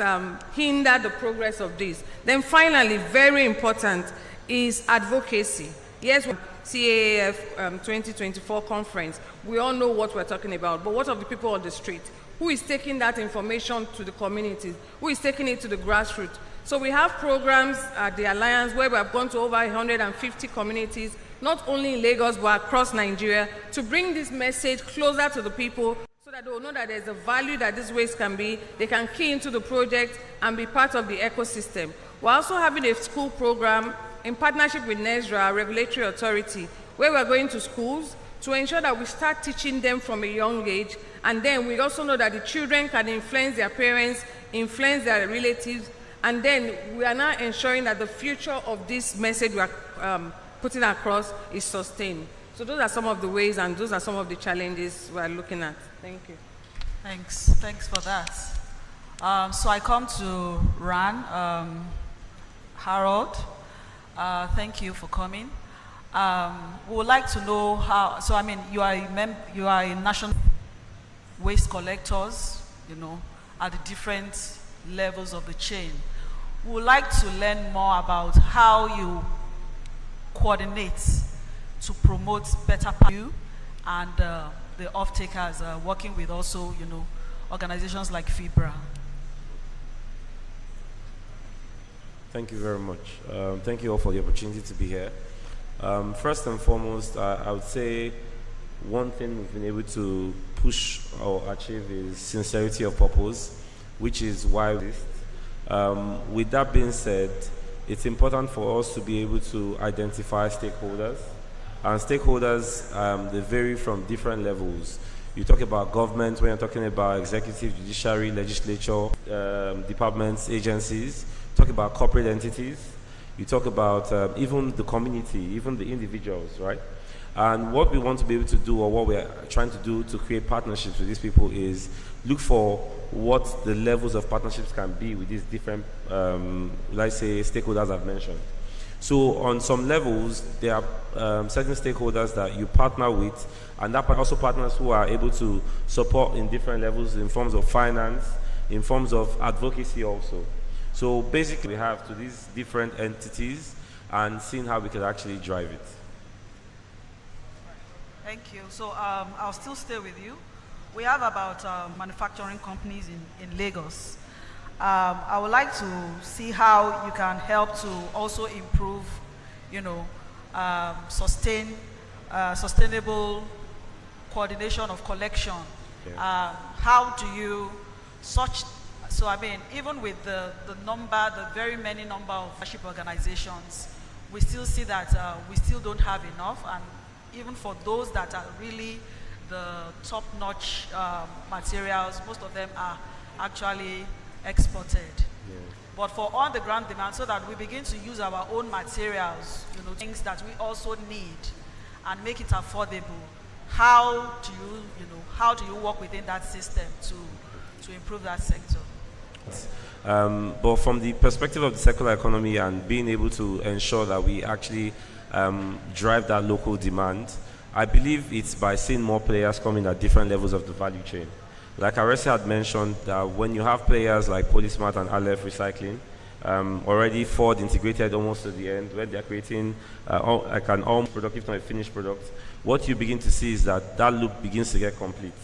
hinder the progress of this. Then finally, very important, is advocacy. Yes, CAAF24 conference, we all know what we're talking about, but what of the people on the street? Who is taking that information to the communities? Who is taking it to the grassroots? So we have programs at the Alliance where we have gone to over 150 communities, not only in Lagos, but across Nigeria, to bring this message closer to the people so that they will know that there's a value that this waste can be, they can key into the project and be part of the ecosystem. We're also having a school program in partnership with NESRA, regulatory authority, where we're going to schools to ensure that we start teaching them from a young age. And then we also know that the children can influence their parents, influence their relatives, and then we are now ensuring that the future of this message we are putting across is sustained. So those are some of the ways and those are some of the challenges we are looking at. Thank you. Thanks for that. So I come to Ran, Harold. Thank you for coming. We would like to know how, so I mean, you are a national waste collectors, at the different levels of the chain. We would like to learn more about how you coordinate to promote better you and the off-takers working with also, organizations like FIBRA. Thank you very much. Thank you all for the opportunity to be here. First and foremost, I would say one thing we've been able to push or achieve is sincerity of purpose, which is why with that being said, it's important for us to be able to identify stakeholders. And stakeholders, they vary from different levels. You talk about government when you're talking about executive, judiciary, legislature, departments, agencies. Talk about corporate entities, you talk about even the community, even the individuals, right? And what we want to be able to do, or what we're trying to do to create partnerships with these people, is look for what the levels of partnerships can be with these different, let's say, stakeholders I've mentioned. So on some levels, there are certain stakeholders that you partner with, and that also partners who are able to support in different levels in forms of finance, in forms of advocacy also. So basically, we have to these different entities and seeing how we can actually drive it. Thank you. So I'll still stay with you. We have about manufacturing companies in Lagos. I would like to see how you can help to also improve, sustainable coordination of collection. Yeah. How do you so I mean, even with the very many number of membership organizations, we still see that we still don't have enough, and even for those that are really the top-notch materials, most of them are actually exported. Yeah. But for on-the-ground demand, so that we begin to use our own materials, things that we also need, and make it affordable. How do you work within that system to improve that sector? But from the perspective of the circular economy and being able to ensure that we actually drive that local demand, I believe it's by seeing more players coming at different levels of the value chain. Like Arese had mentioned, that when you have players like Polysmart and Aleph Recycling, already Ford integrated almost to the end, where they're creating like an almost product, if not a finished product, what you begin to see is that loop begins to get complete.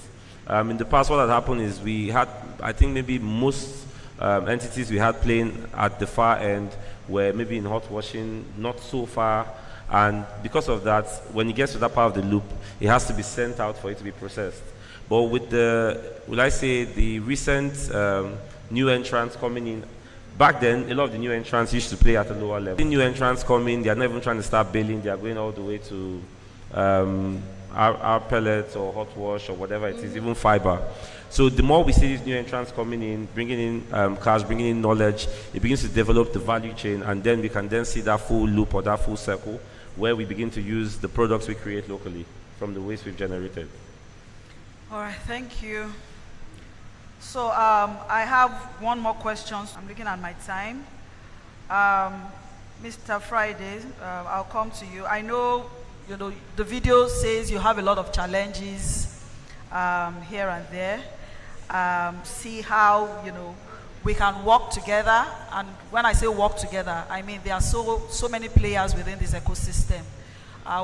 In the past, what had happened is we had, I think maybe most entities we had playing at the far end were maybe in hot washing, not so far, and because of that, when it gets to that part of the loop, it has to be sent out for it to be processed. But with the recent new entrants coming in, back then, a lot of the new entrants used to play at a lower level. The new entrants come in, they're not even trying to start baling, they're going all the way to our pellets or hot wash or whatever it is, even fiber. So the more we see these new entrants coming in, bringing in cash, bringing in knowledge, it begins to develop the value chain, and then we can then see that full loop or that full circle where we begin to use the products we create locally from the waste we've generated. All right, thank you. So I have one more question. I'm looking at my time. Mr. Friday, I'll come to you. I know, the video says you have a lot of challenges here and there. See how, we can work together. And when I say work together, I mean there are so many players within this ecosystem.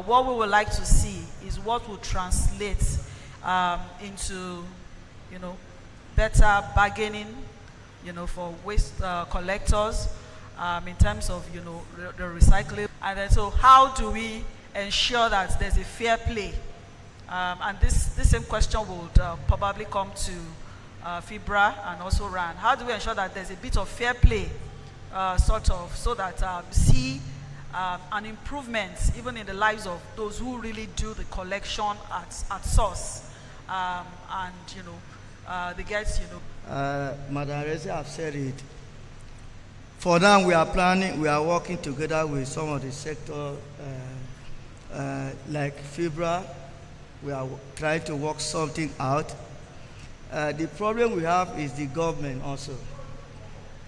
What we would like to see is what will translate into, better bargaining, for waste collectors in terms of, the recycling. And then, so how do we ensure that there's a fair play? And this same question would probably come to FIBRA and also RAN. How do we ensure that there's a bit of fair play, so that see an improvement even in the lives of those who really do the collection at source, and they get Madam Arese have said it. For now, we are working together with some of the sector like FIBRA. We are trying to work something out. The problem we have is the government also.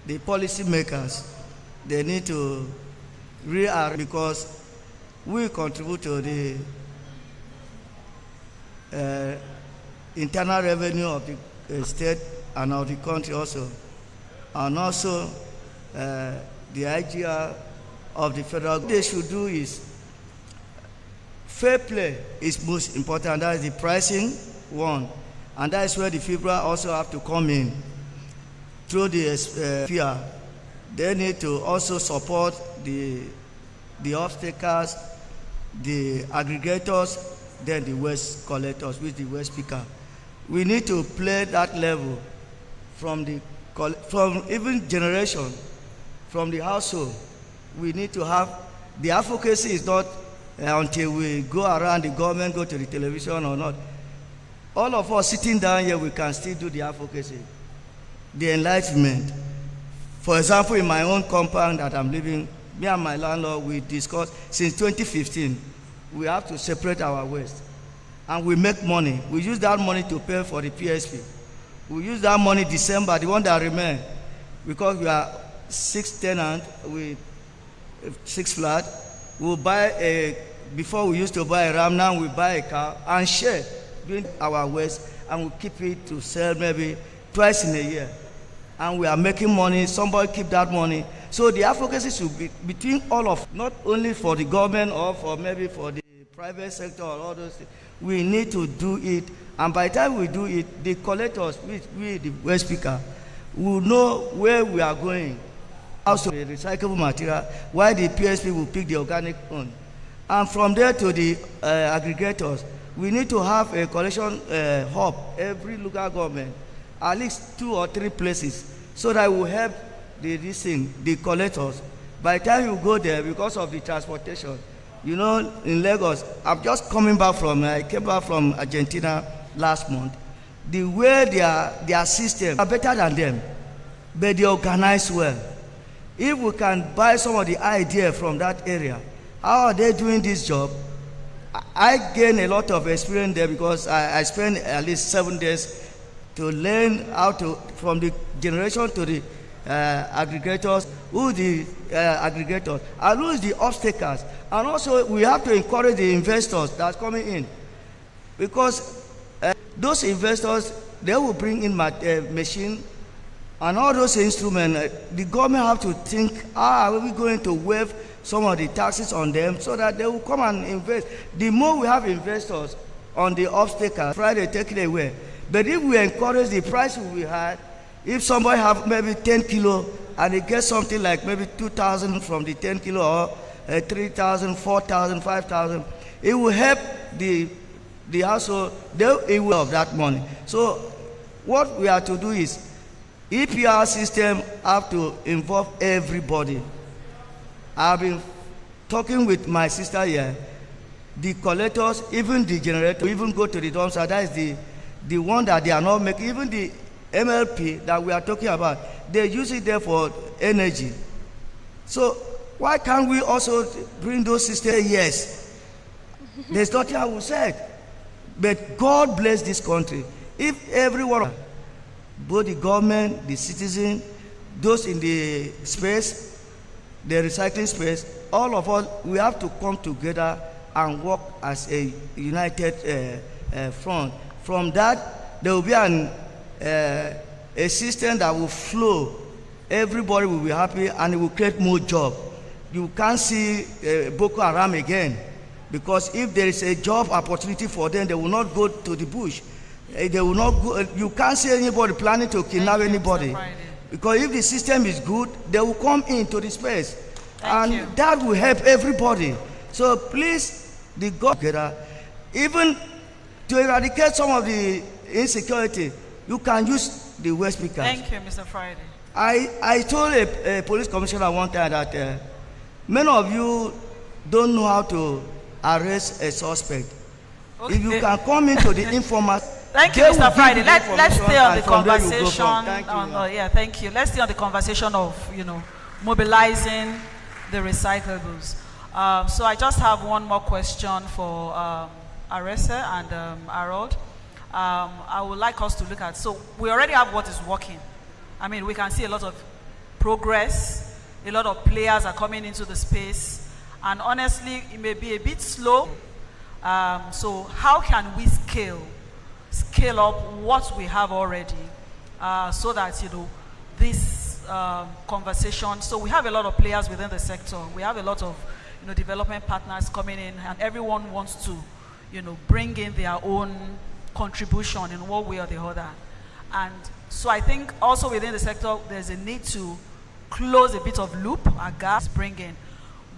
The policy makers, they need to react, because we contribute to the internal revenue of the state and of the country also. And also the IGR of the federal. What they should do is fair play is most important. That is the pricing one. And that is where the FIBRA also have to come in through the PR. They need to also support the off-takers, the aggregators, then the waste collectors with the waste picker. We need to play that level from even generation, from the household. We need to have the advocacy is not until we go around the government, go to the television or not. All of us sitting down here, we can still do the advocacy, the enlightenment. For example, in my own compound that I'm living, me and my landlord, we discussed since 2015, we have to separate our waste. And we make money. We use that money to pay for the PSP. We use that money December, the one that remains, because we are 6 tenants, we 6 flat. We'll buy before we used to buy a ram, now we buy a car and share doing our waste, and we keep it to sell maybe twice in a year. And we are making money, somebody keep that money. So the advocacy should be between all of, not only for the government or for maybe for the private sector or all those things. We need to do it, and by the time we do it, the collectors, we the waste picker, will know where we are going. Also the recyclable material, while the PSP will pick the organic one. And from there to the aggregators, we need to have a collection hub, every local government, at least 2 or 3 places, so that will help the collectors. By the time you go there, because of the transportation, you know, in Lagos, I'm just coming back from, I came back from Argentina last month. The way their systems are better than them, but they organize well. If we can buy some of the idea from that area, how are they doing this job? I gain a lot of experience there because I spent at least 7 days to learn how to, from the generation to the aggregators, who the aggregators, and who is the obstacles. And also we have to encourage the investors that's coming in, because those investors, they will bring in machine and all those instruments. The government have to think, how are we going to waive some of the taxes on them so that they will come and invest. The more we have investors on the obstacles, Friday take it away. But if we encourage the price we had, if somebody have maybe 10 kilo and they get something like maybe 2,000 from the 10 kilo or 3,000, 4,000, 5,000, it will help the household, it will have that money. So what we are to do is, EPR system have to involve everybody. I've been talking with my sister here, the collectors, even the generator, even go to the dumpster. That is the one that they are not making. Even the MLP that we are talking about, they use it there for energy. So why can't we also bring those systems? Yes, there's nothing I will say, but God bless this country. If everyone, both the government, the citizen, those in the space, the recycling space, all of us, we have to come together and work as a united front. From that, there will be a system that will flow. Everybody will be happy and it will create more jobs. You can't see Boko Haram again, because if there is a job opportunity for them, they will not go to the bush. They will not go. You can't see anybody planning to kidnap anybody. Because if the system is good, they will come into the space. And that will help everybody. So please, the government, even to eradicate some of the insecurity, you can use the waste pickers. Thank you, Mr. Friday. I told a police commissioner one time that many of you don't know how to arrest a suspect. Okay. If you can come into the informal. Thank you, Mr. Friday. Let's stay on the conversation. Thank you. Let's stay on the conversation of, mobilizing the recyclables. So I just have one more question for Arese and Harold. I would like us to look at, so we already have what is working. I mean, we can see a lot of progress. A lot of players are coming into the space. And honestly, it may be a bit slow. So how can we scale up what we have already, so that this conversation. So we have a lot of players within the sector. We have a lot of development partners coming in, and everyone wants to bring in their own contribution in one way or the other. And so I think also within the sector there's a need to close a bit of loop, a gap bring in.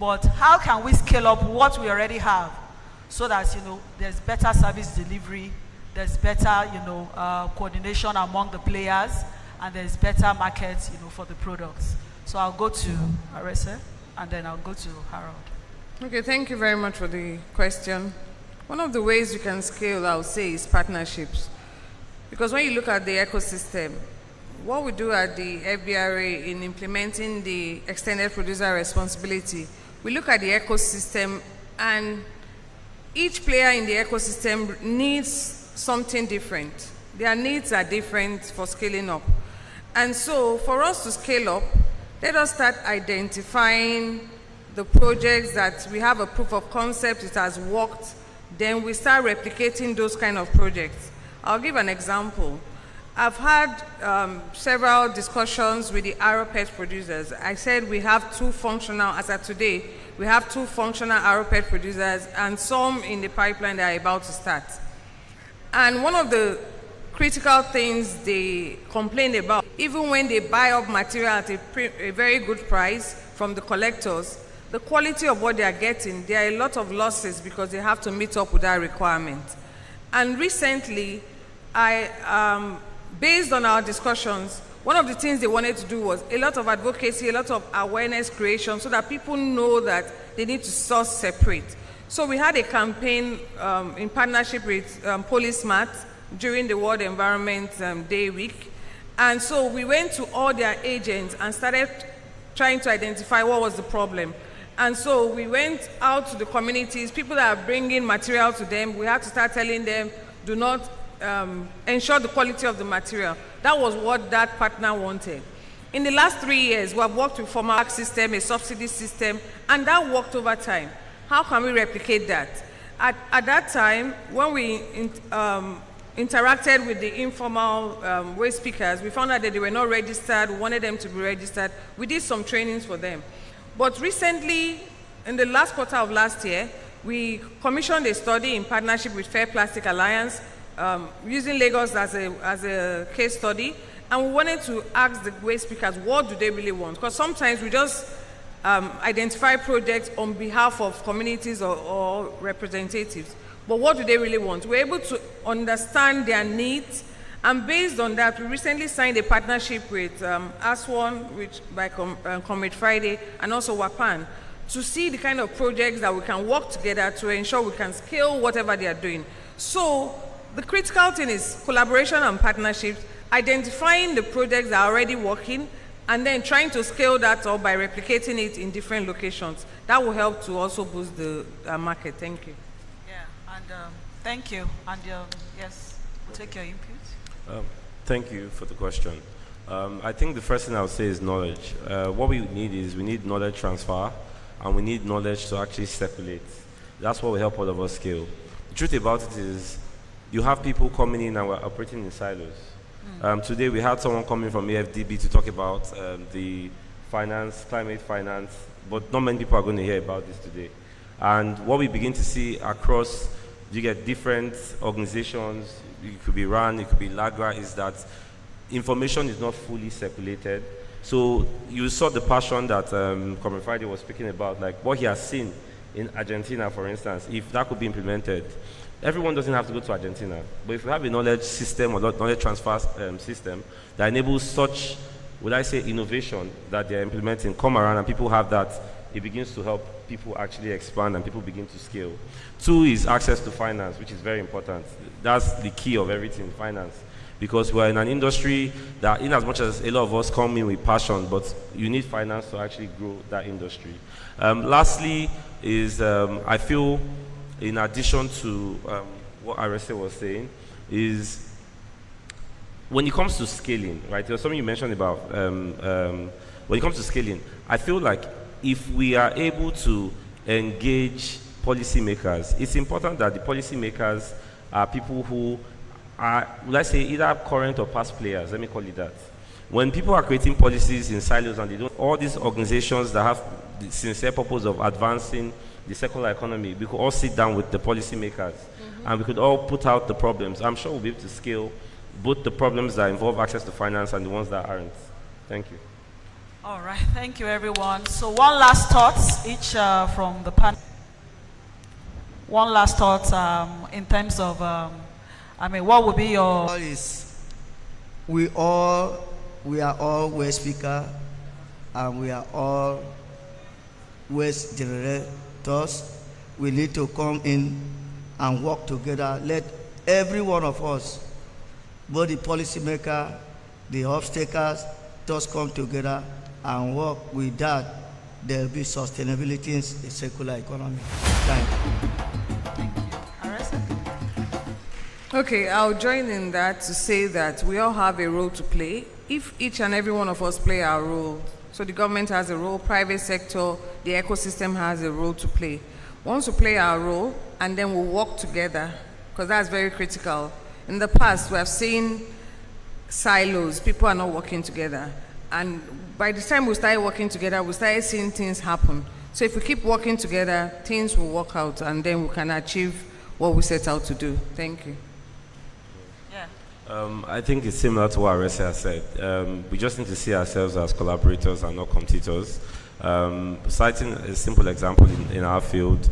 But how can we scale up what we already have so that there's better service delivery, there's better coordination among the players, and there's better markets for the products. So I'll go to Arese and then I'll go to Harold. Okay, thank you very much for the question. One of the ways you can scale, I would say, is partnerships. Because when you look at the ecosystem, what we do at the FBRA in implementing the extended producer responsibility, we look at the ecosystem, and each player in the ecosystem needs something different. Their needs are different for scaling up. And so for us to scale up, let us start identifying the projects that we have a proof of concept, it has worked, then we start replicating those kind of projects. I'll give an example. I've had several discussions with the arrow pet producers. I said we have 2 functional, as of today, we have 2 functional arrow pet producers and some in the pipeline that are about to start. And one of the critical things they complain about, even when they buy up material at a very good price from the collectors, the quality of what they are getting, there are a lot of losses because they have to meet up with that requirement. And recently, based on our discussions, one of the things they wanted to do was a lot of advocacy, a lot of awareness creation so that people know that they need to source separate. So we had a campaign in partnership with PoliSmart during the World Environment Day week. And so we went to all their agents and started trying to identify what was the problem. And so we went out to the communities, people that are bringing material to them, we had to start telling them, do not ensure the quality of the material. That was what that partner wanted. In the last 3 years, we have worked with formal system, a subsidy system, and that worked over time. How can we replicate that? At that time, when we interacted with the informal waste pickers, we found out that they were not registered, we wanted them to be registered. We did some trainings for them. But recently, in the last quarter of last year, we commissioned a study in partnership with Fair Plastic Alliance, using Lagos as a case study, and we wanted to ask the waste pickers, what do they really want? Because sometimes we just identify projects on behalf of communities or representatives, but what do they really want? We're able to understand their needs, and based on that, we recently signed a partnership with ASWAN, which by Comrade Friday, and also WAPAN, to see the kind of projects that we can work together to ensure we can scale whatever they are doing. So the critical thing is collaboration and partnerships, identifying the projects that are already working, and then trying to scale that up by replicating it in different locations. That will help to also boost the market. Thank you. Yeah, and thank you. And yes, we'll take your input. Thank you for the question. I think the first thing I would say is knowledge. What we need knowledge transfer, and we need knowledge to actually circulate. That's what will help all of us scale. The truth about it is, you have people coming in and we're operating in silos. Today we had someone coming from AFDB to talk about the finance, climate finance, but not many people are going to hear about this today. And what we begin to see across, you get different organizations, it could be RAN, it could be LAGRA, is that information is not fully circulated. So you saw the passion that Compere Friday was speaking about, like what he has seen in Argentina, for instance. If that could be implemented, everyone doesn't have to go to Argentina. But if we have a knowledge system or knowledge transfer system that enables such, would I say, innovation that they're implementing, come around and people have that, it begins to help people actually expand and people begin to scale. 2 is access to finance, which is very important. That's the key of everything, finance. Because we're in an industry that, in as much as a lot of us come in with passion, but you need finance to actually grow that industry. Lastly is, I feel, in addition to what Arese was saying, is when it comes to scaling, right? There's something you mentioned about, when it comes to scaling, I feel like if we are able to engage policymakers, it's important that the policymakers are people who are, let's say, either current or past players, let me call it that. When people are creating policies in silos and they don't, all these organizations that have the sincere purpose of advancing the circular economy, we could all sit down with the policymakers and we could all put out the problems. I'm sure we'll be able to scale both the problems that involve access to finance and the ones that aren't. Thank you. All right, thank you everyone. So one last thought, each from the panel. One last thought in terms of, what would be your... We are all waste speakers and we are all waste generators. We need to come in and work together. Let every one of us, both the policymaker, the off-takers, just come together and work with that. There will be sustainability in the circular economy. Thank you. Okay, I'll join in that to say that we all have a role to play. If each and every one of us play our role So the government has a role, private sector, the ecosystem has a role to play. Once we play our role, and then we'll work together, because that's very critical. In the past, we have seen silos, people are not working together. And by the time we started working together, we started seeing things happen. So if we keep working together, things will work out, and then we can achieve what we set out to do. Thank you. I think it's similar to what Arese has said. We just need to see ourselves as collaborators and not competitors. Citing a simple example in our field,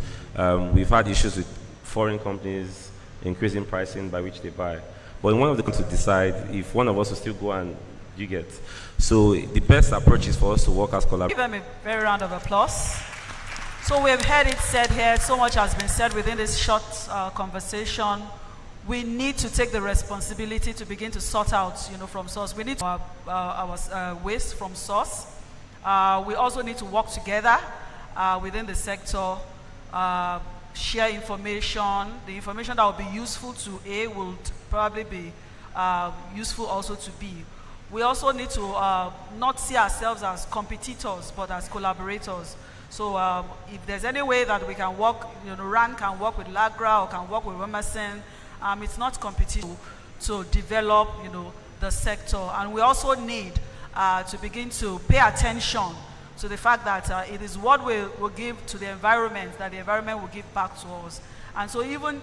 we've had issues with foreign companies increasing pricing by which they buy. But one of them to decide if one of us will still go and you get. So the best approach is for us to work as collaborators. Give them a very round of applause. So we have heard it said here, so much has been said within this short conversation. We need to take the responsibility to begin to sort out, from source. We need to our waste from source. We also need to work together within the sector, share information. The information that will be useful to A will probably be useful also to B. We also need to not see ourselves as competitors, but as collaborators. So if there's any way that we can work, RAN can work with LAGRA or can work with Emerson, it's not competition to develop, the sector. And we also need to begin to pay attention to the fact that it is what we will give to the environment that the environment will give back to us. And so even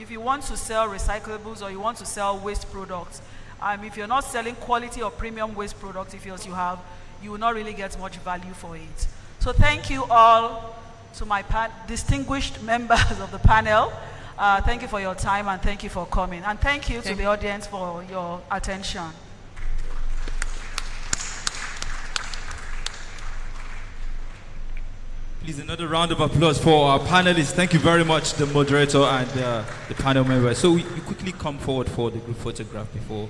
if you want to sell recyclables or you want to sell waste products, if you're not selling quality or premium waste products, if yours you will not really get much value for it. So thank you all to my distinguished members of the panel. Thank you for your time and thank you for coming. And thank you to the audience for your attention. Please, another round of applause for our panelists. Thank you very much, the moderator and the panel members. So you quickly come forward for the group photograph before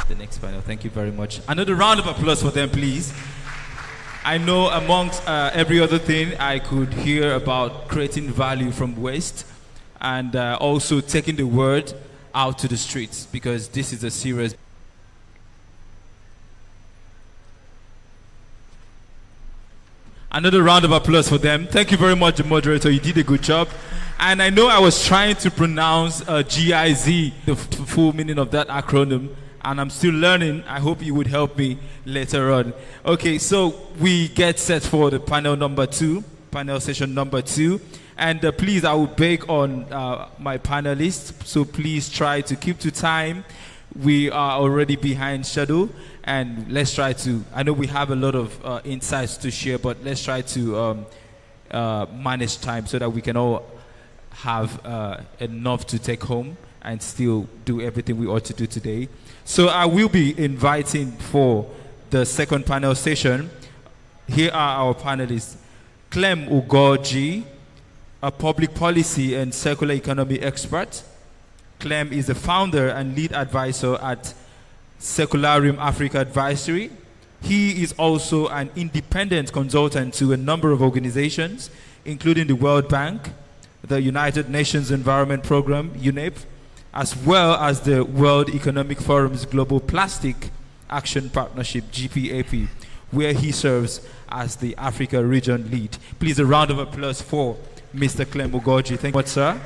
the next panel. Thank you very much. Another round of applause for them, please. I know amongst every other thing, I could hear about creating value from waste and also taking the word out to the streets, because this is a serious. Another round of applause for them. Thank you very much, the moderator. You did a good job. And I know I was trying to pronounce GIZ, the full meaning of that acronym, and I'm still learning. I hope you would help me later on. Okay, so we get set for the panel session number 2. And please, I will beg on my panelists, so please try to keep to time. We are already behind schedule, and let's try to, I know we have a lot of insights to share, but let's try to manage time so that we can all have enough to take home and still do everything we ought to do today. So I will be inviting for the second panel session. Here are our panelists. Clem Ugoji, a public policy and circular economy expert. Clem is the founder and lead advisor at Circularium Africa Advisory. He is also an independent consultant to a number of organizations, including the World Bank, the United Nations Environment Program, UNEP, as well as the World Economic Forum's Global Plastic Action Partnership, GPAP, where he serves as the Africa Region Lead. Please, a round of applause for Mr. Clem Ugoji. Thank you much, sir.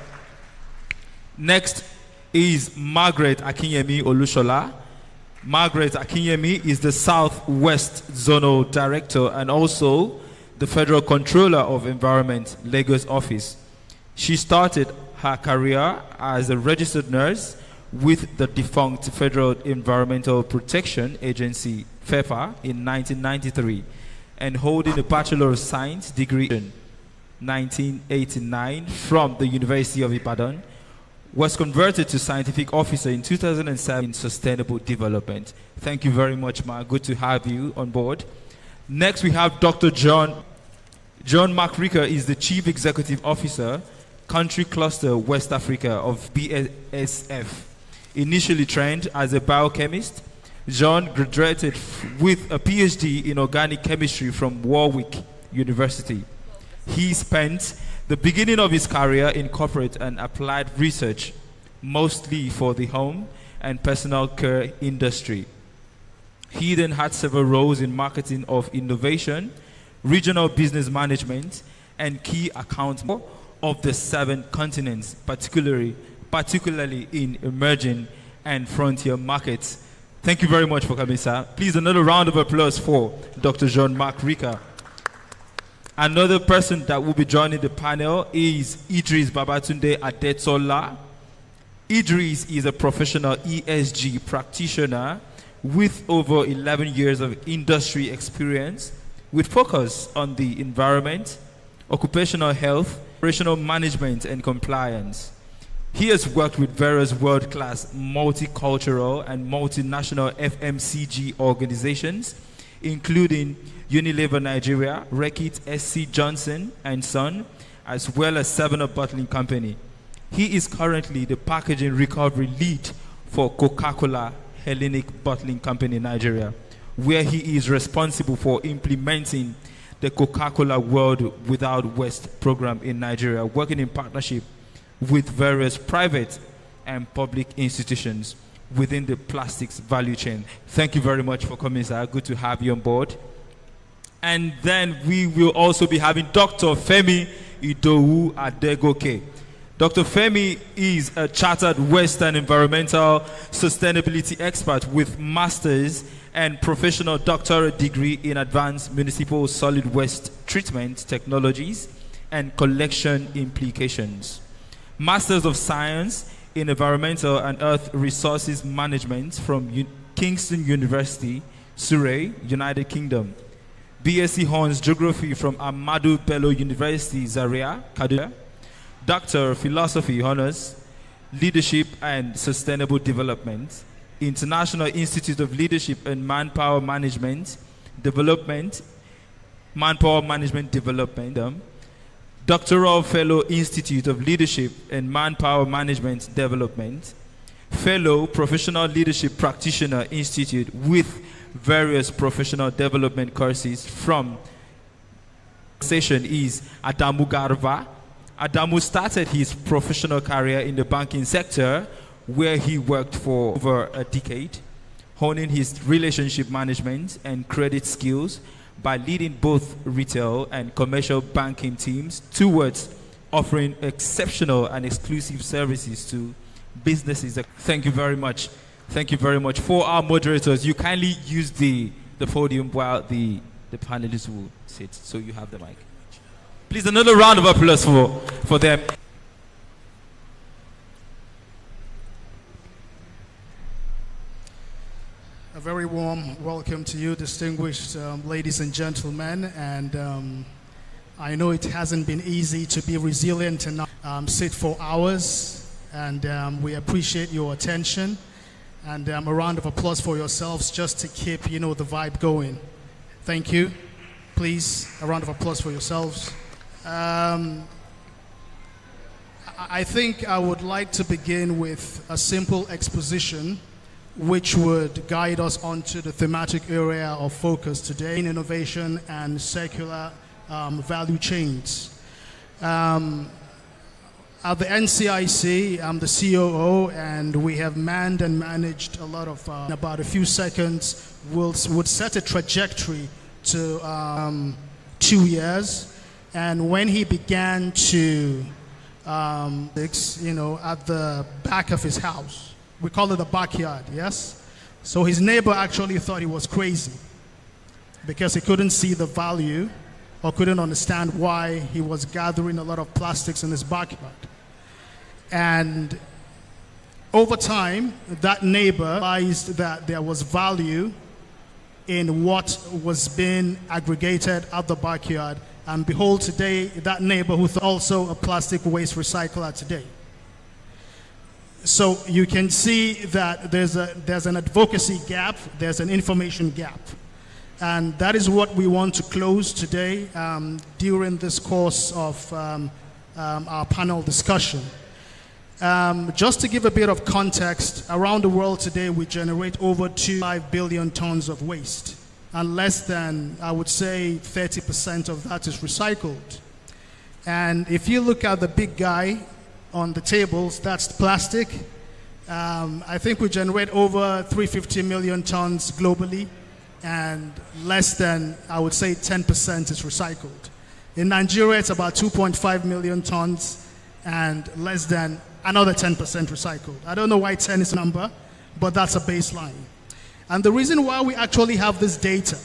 Next is Margaret Akinyemi Olushola. Margaret Akinyemi is the Southwest Zonal Director and also the Federal Controller of Environment, Lagos office. She started her career as a registered nurse with the defunct Federal Environmental Protection Agency, FEPA, in 1993, and holding a Bachelor of Science degree in 1989 from the University of Ibadan, was converted to scientific officer in 2007 in sustainable development. Thank you very much, Ma. Good to have you on board. Next, we have Dr. John McRicker is the Chief Executive Officer, Country Cluster West Africa of BASF. Initially trained as a biochemist, John graduated with a PhD in organic chemistry from Warwick University. He spent the beginning of his career in corporate and applied research, mostly for the home and personal care industry. He then had several roles in marketing of innovation, regional business management, and key account of the 7 continents, particularly in emerging and frontier markets. Thank you very much for coming, sir. Please, another round of applause for Dr. Jean-Marc Rika. Another person that will be joining the panel is Idris Babatunde Adetola. Idris is a professional ESG practitioner with over 11 years of industry experience with focus on the environment, occupational health, operational management, and compliance. He has worked with various world-class multicultural and multinational FMCG organizations, including Unilever Nigeria, Reckitt SC Johnson & Son, as well as 7-Up Bottling Company. He is currently the packaging recovery lead for Coca-Cola Hellenic Bottling Company Nigeria, where he is responsible for implementing the Coca-Cola World Without Waste program in Nigeria, working in partnership with various private and public institutions within the plastics value chain. Thank you very much for coming, sir. Good to have you on board. And then we will also be having Dr. Femi Idowu Adegoke. Dr. Femi is a chartered Western environmental sustainability expert with master's and professional doctorate degree in advanced municipal solid waste treatment technologies and collection implications. Masters of Science in Environmental and Earth Resources Management from Kingston University, Surrey, United Kingdom. BSc Honors Geography from Ahmadu Bello University, Zaria, Kaduna. Doctor of Philosophy Honors, Leadership and Sustainable Development, International Institute of Leadership and Manpower Management Development, Doctoral Fellow Institute of Leadership and Manpower Management Development, Fellow Professional Leadership Practitioner Institute with various professional development courses from session is Adamu Garba. Adamu started his professional career in the banking sector, where he worked for over a decade, honing his relationship management and credit skills by leading both retail and commercial banking teams towards offering exceptional and exclusive services to businesses. Thank you very much. Thank you very much. For our moderators, you kindly use the podium while the panelists will sit, so you have the mic. Please, another round of applause for them. A very warm welcome to you, distinguished ladies and gentlemen. And I know it hasn't been easy to be resilient and sit for hours. And we appreciate your attention. And a round of applause for yourselves just to keep, the vibe going. Thank you. Please, a round of applause for yourselves. I think I would like to begin with a simple exposition which would guide us onto the thematic area of focus today in innovation and circular value chains. At the NCIC, I'm the COO, and we have manned and managed a lot of, in about a few seconds, would set a trajectory to 2 years. And when he began to, at the back of his house, we call it the backyard, yes? So his neighbor actually thought he was crazy because he couldn't see the value or couldn't understand why he was gathering a lot of plastics in his backyard. And over time, that neighbor realized that there was value in what was being aggregated at the backyard. And behold, today, that neighbor who's also a plastic waste recycler today. So you can see that there's an advocacy gap, there's an information gap. And that is what we want to close today during this course of our panel discussion. Just to give a bit of context, around the world today we generate over 2.5 billion tons of waste. And less than, I would say, 30% of that is recycled. And if you look at the big guy on the tables, that's plastic. I think we generate over 350 million tons globally. and less than, I would say, 10% is recycled. In Nigeria, it's about 2.5 million tons and less than another 10% recycled. I don't know why 10 is a number, but that's a baseline. And the reason why we actually have this data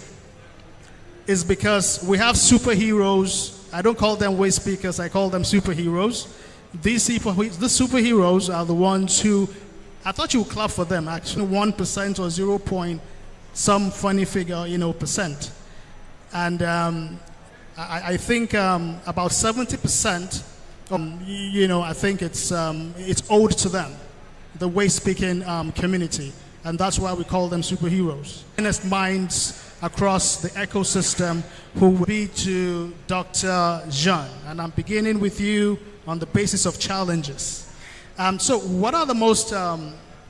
is because we have superheroes. I don't call them waste speakers, I call them superheroes. The superheroes are the ones who, I thought you would clap for them, actually 1% or 0 point some funny figure, percent. And I think about 70%, I think it's owed to them, the waste speaking community. And that's why we call them superheroes. Finest minds across the ecosystem who will be to Dr. Jean. And I'm beginning with you on the basis of challenges. So what are the most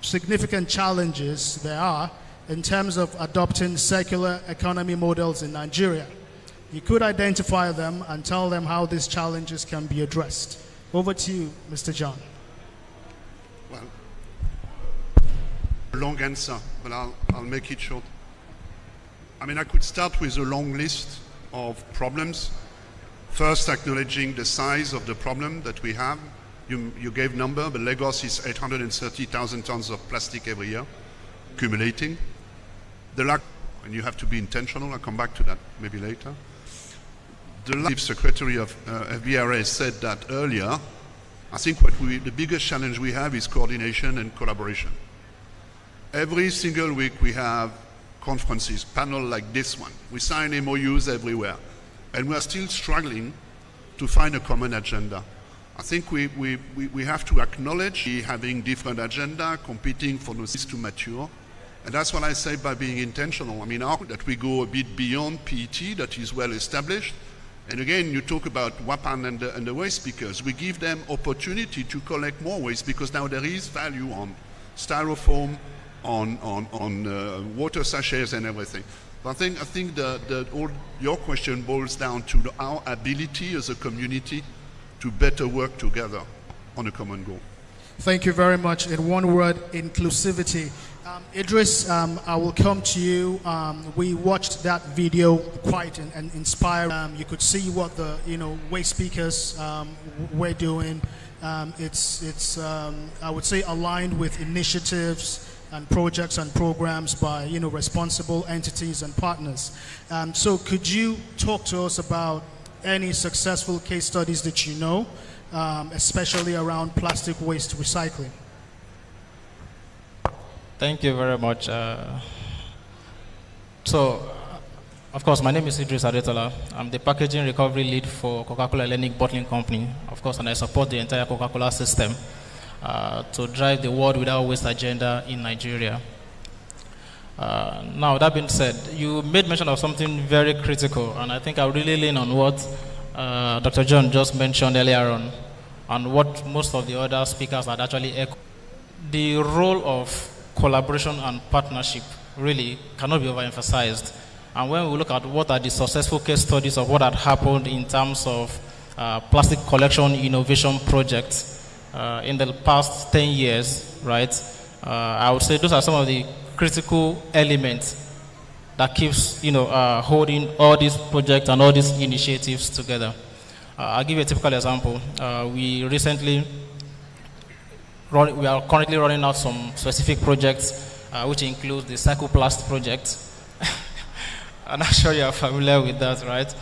significant challenges there are in terms of adopting circular economy models in Nigeria? You could identify them and tell them how these challenges can be addressed. Over to you, Mr. John. Well, long answer, but I'll make it short. I mean, I could start with a long list of problems. First, acknowledging the size of the problem that we have. You gave number, but Lagos is 830,000 tons of plastic every year, accumulating. The lack, and you have to be intentional, I'll come back to that maybe later. The Secretary of FBRA said that earlier. I think the biggest challenge we have is coordination and collaboration. Every single week we have conferences, panels like this one. We sign MOUs everywhere. And we are still struggling to find a common agenda. I think we have to acknowledge having different agenda, competing for those to mature. And that's what I say by being intentional. I mean, that we go a bit beyond PET, that is well established. And again, you talk about WAPAN and the waste speakers. We give them opportunity to collect more waste because now there is value on styrofoam, on water sachets and everything. But I think all your question boils down to our ability as a community to better work together on a common goal. Thank you very much. In one word, inclusivity. Idris, I will come to you. We watched that video, quite and inspiring. You could see what the waste speakers were doing. It's I would say aligned with initiatives and projects and programs by responsible entities and partners. So could you talk to us about any successful case studies that you know, especially around plastic waste recycling? Thank you very much. Of course, my name is Idris Adetola. I'm the packaging recovery lead for Coca-Cola Hellenic Bottling Company, of course, and I support the entire Coca-Cola system to drive the World Without Waste agenda in Nigeria. Now, that being said, you made mention of something very critical, and I think I'll really lean on what Dr. John just mentioned earlier on, and what most of the other speakers had actually echoed. The role of collaboration and partnership really cannot be overemphasized. And when we look at what are the successful case studies of what had happened in terms of plastic collection innovation projects in the past 10 years, right? I would say those are some of the critical elements that keeps, holding all these projects and all these initiatives together. I'll give you a typical example. We are currently running out some specific projects, which includes the Cycloplast project. I'm not sure you are familiar with that, right?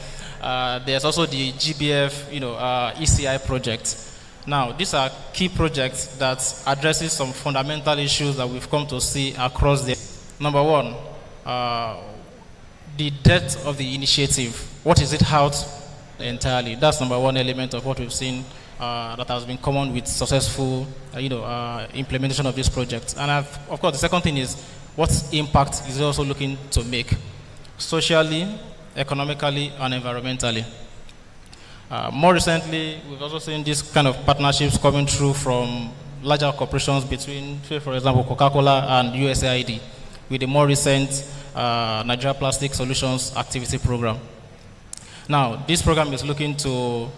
There's also the GBF, ECI project. Now, these are key projects that addresses some fundamental issues that we've come to see across the. Number one, the depth of the initiative. What is it out entirely? That's number one element of what we've seen that has been common with successful, implementation of this project. And of course, the second thing is what impact is it also looking to make, socially, economically, and environmentally. More recently, we've also seen this kind of partnerships coming through from larger corporations between, say, for example, Coca-Cola and USAID, with the more recent Nigeria Plastic Solutions Activity Program. Now, this program is looking to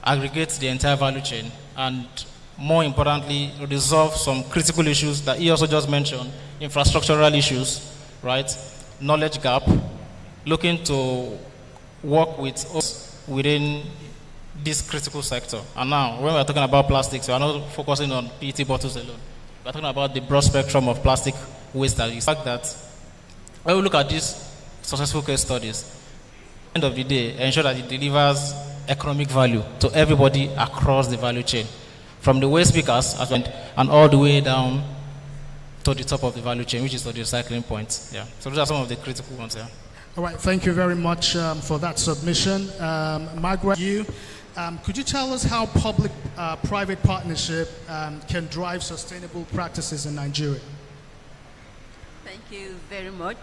aggregate the entire value chain and, more importantly, resolve some critical issues that he also just mentioned, infrastructural issues, right? knowledge gap, looking to work with us within this critical sector. And now, when we're talking about plastics, we are not focusing on PET bottles alone. We're talking about the broad spectrum of plastic waste that is. The fact that when we look at these successful case studies, at the end of the day, ensure that it delivers economic value to everybody across the value chain, from the waste pickers and all the way down to the top of the value chain, which is to the recycling point. Yeah. So those are some of the critical ones. Yeah. All right, thank you very much for that submission. Margaret, could you tell us how public-private partnership can drive sustainable practices in Nigeria? Thank you very much.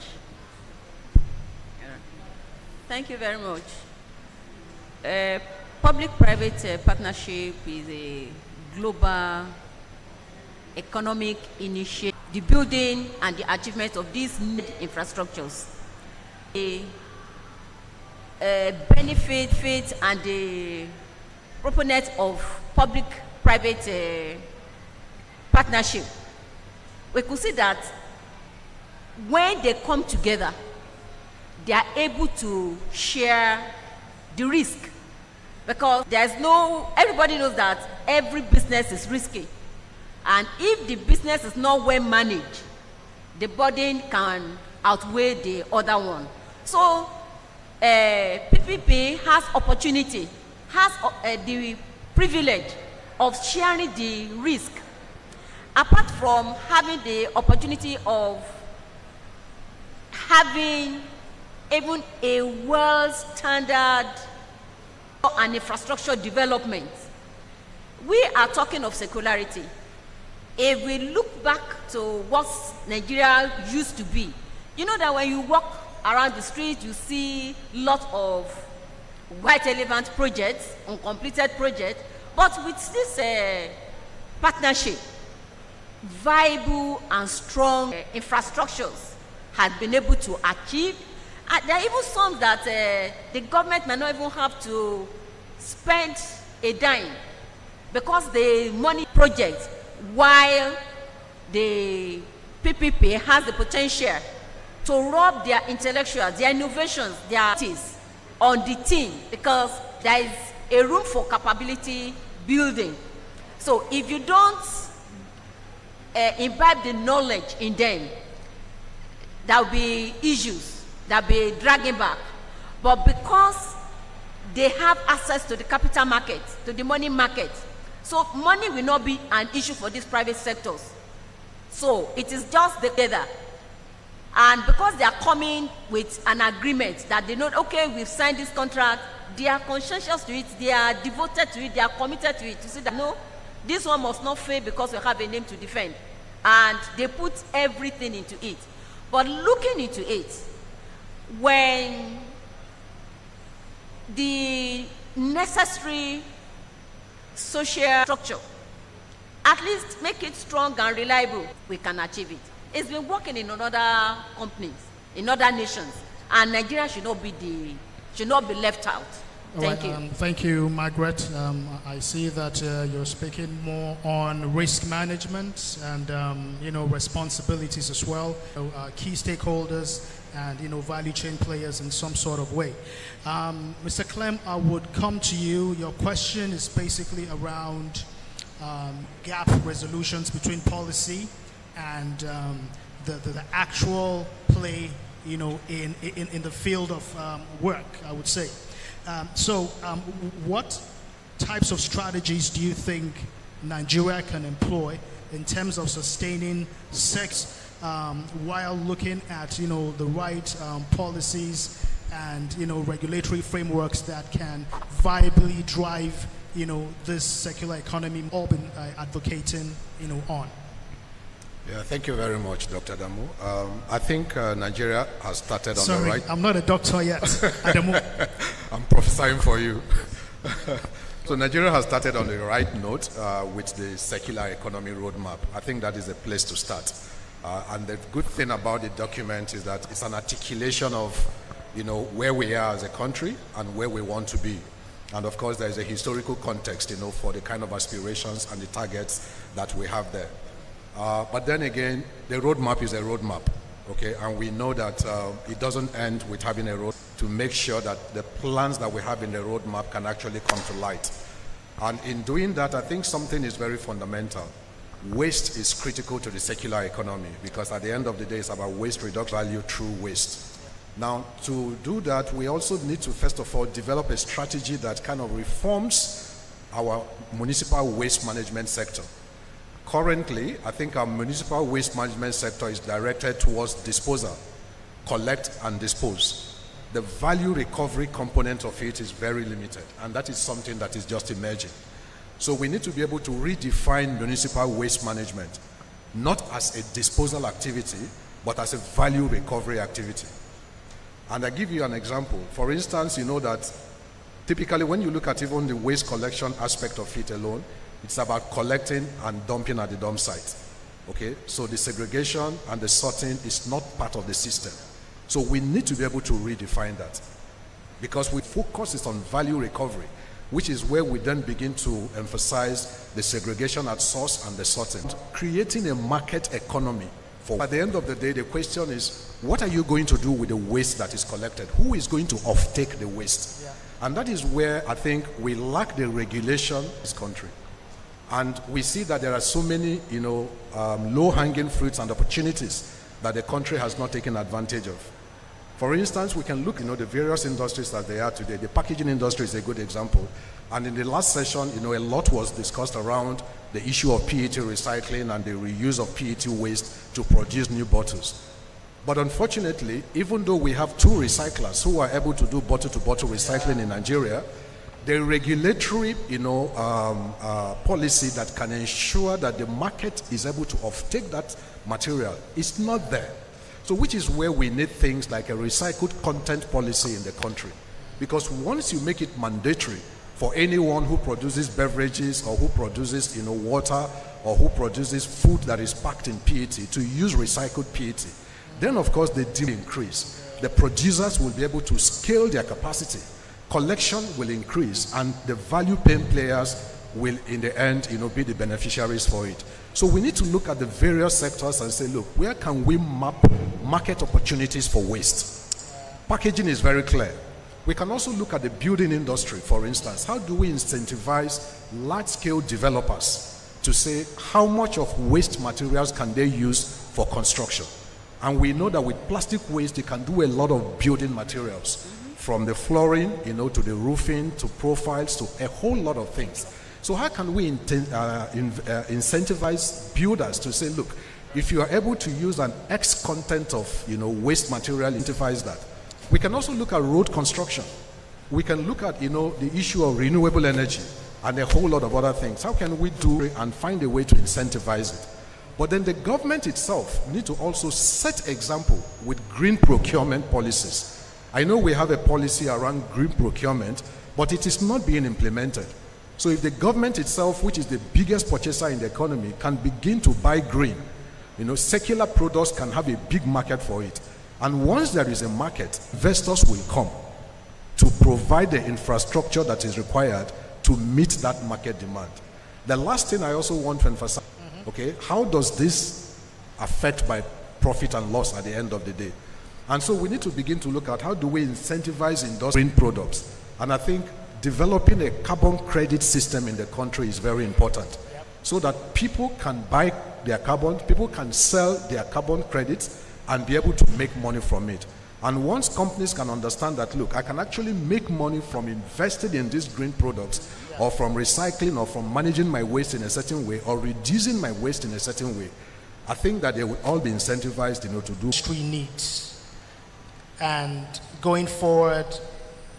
Thank you very much. Public-private partnership is a global economic initiative, the building and the achievement of these infrastructures. The benefit and the proponents of public-private partnership, we could see that when they come together, they are able to share the risk, because everybody knows that every business is risky, and if the business is not well managed, the burden can outweigh the other one. So PPP has the privilege of sharing the risk, apart from having the opportunity of having even a world standard and infrastructure development. We are talking of secularity. If we look back to what Nigeria used to be, you know that when you walk around the street, you see lots of white elephant projects, uncompleted projects, but with this partnership, viable and strong infrastructures had been able to achieve. And there are even some that the government may not even have to spend a dime, because the money project, while the PPP has the potential to rub their intellectuals, their innovations, their artists on the team, because there is a room for capability building. So if you don't imbibe the knowledge in them, there will be issues, there will be dragging back. But because they have access to the capital market, to the money market, so money will not be an issue for these private sectors. So it is just together. And because they are coming with an agreement that they know, okay, we've signed this contract, they are conscientious to it, they are devoted to it, they are committed to it, to say that no, this one must not fail because we have a name to defend. And they put everything into it. But looking into it, when the necessary social structure, at least make it strong and reliable, we can achieve it. It's been working in other companies, in other nations, and Nigeria should not be left out. Thank you. Thank you, Margaret. I see that you're speaking more on risk management and responsibilities as well, key stakeholders and value chain players in some sort of way. Mr. Clem, I would come to you. Your question is basically around gap resolutions between policy and the actual play, in the field of work, I would say. So what types of strategies do you think Nigeria can employ in terms of sustaining sex while looking at, the right policies and, regulatory frameworks that can viably drive, this secular economy all been advocating, on? Yeah, thank you very much, Dr. Adamu. I think Nigeria has started on the right... I'm not a doctor yet, Adamu. I'm prophesying for you. So Nigeria has started on the right note with the circular economy roadmap. I think that is a place to start. And the good thing about the document is that it's an articulation of, where we are as a country and where we want to be. And of course, there is a historical context, for the kind of aspirations and the targets that we have there. But then again, the roadmap is a roadmap, Okay, and we know that it doesn't end with having a road, to make sure that the plans that we have in the roadmap can actually come to light. And in doing that, I think something is very fundamental. Waste is critical to the circular economy, because at the end of the day, it's about waste reduction value through waste. Now, to do that, we also need to, first of all, develop a strategy that kind of reforms our municipal waste management sector. Currently, I think our municipal waste management sector is directed towards disposal, collect and dispose. The value recovery component of it is very limited, and that is something that is just emerging. So we need to be able to redefine municipal waste management, not as a disposal activity, but as a value recovery activity. And I give you an example. For instance, you know that typically when you look at even the waste collection aspect of it alone, it's about collecting and dumping at the dump site. Okay? So the segregation and the sorting is not part of the system. So we need to be able to redefine that, because we focus is on value recovery, which is where we then begin to emphasize the segregation at source and the sorting. Creating a market economy. At the end of the day, the question is, what are you going to do with the waste that is collected? Who is going to offtake the waste? Yeah. And that is where I think we lack the regulation in this country. And we see that there are so many, low-hanging fruits and opportunities that the country has not taken advantage of. For instance, we can look, the various industries that they are today. The packaging industry is a good example. And in the last session, a lot was discussed around the issue of PET recycling and the reuse of PET waste to produce new bottles. But unfortunately, even though we have 2 recyclers who are able to do bottle-to-bottle recycling in Nigeria, the regulatory, policy that can ensure that the market is able to offtake that material is not there. So which is where we need things like a recycled content policy in the country. Because once you make it mandatory for anyone who produces beverages or who produces, water or who produces food that is packed in PET to use recycled PET, then of course the demand increase. The producers will be able to scale their capacity. Collection will increase, and the value paying players will in the end be the beneficiaries for it. So we need to look at the various sectors and say, look, where can we map market opportunities for waste? Packaging is very clear. We can also look at the building industry, for instance. How do we incentivize large-scale developers to say how much of waste materials can they use for construction? And we know that with plastic waste, they can do a lot of building materials, from the flooring, to the roofing, to profiles, to a whole lot of things. So how can we incentivize builders to say, look, if you are able to use an X content of waste material, incentivize that. We can also look at road construction. We can look at the issue of renewable energy and a whole lot of other things. How can we do it and find a way to incentivize it? But then the government itself need to also set example with green procurement policies. I know we have a policy around green procurement, but it is not being implemented. So if the government itself, which is the biggest purchaser in the economy, can begin to buy green, secular products can have a big market for it. And once there is a market, investors will come to provide the infrastructure that is required to meet that market demand. The last thing I also want to emphasize, okay, how does this affect my profit and loss at the end of the day? And so we need to begin to look at how do we incentivize industrial green products. And I think developing a carbon credit system in the country is very important. So that people can buy their carbon, people can sell their carbon credits and be able to make money from it. And once companies can understand that, look, I can actually make money from investing in these green products, or from recycling, or from managing my waste in a certain way, or reducing my waste in a certain way, I think that they will all be incentivized, to do industry needs. And going forward,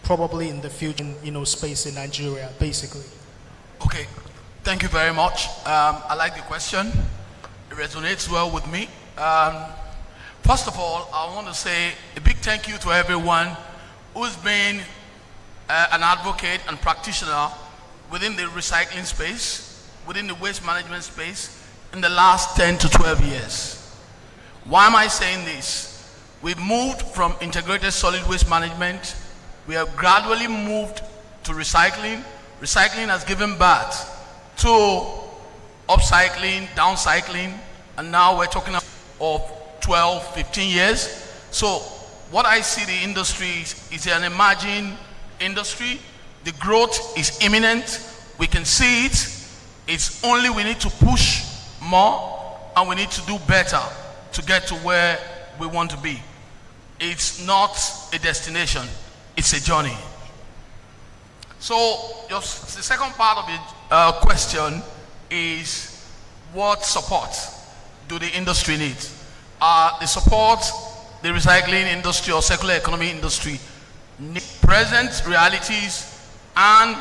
probably in the future, space in Nigeria, basically. Okay, thank you very much. I like the question. It resonates well with me. First of all, I want to say a big thank you to everyone who's been an advocate and practitioner within the recycling space, within the waste management space in the last 10 to 12 years. Why am I saying this? We've moved from integrated solid waste management. We have gradually moved to recycling. Recycling has given birth to upcycling, downcycling, and now we're talking of 12, 15 years. So what I see the industry is an emerging industry. The growth is imminent. We can see it. It's only we need to push more and we need to do better to get to where we want to be. It's not a destination, it's a journey. So the second part of the question is, what support do the industry need? The support the recycling industry or circular economy industry need present realities and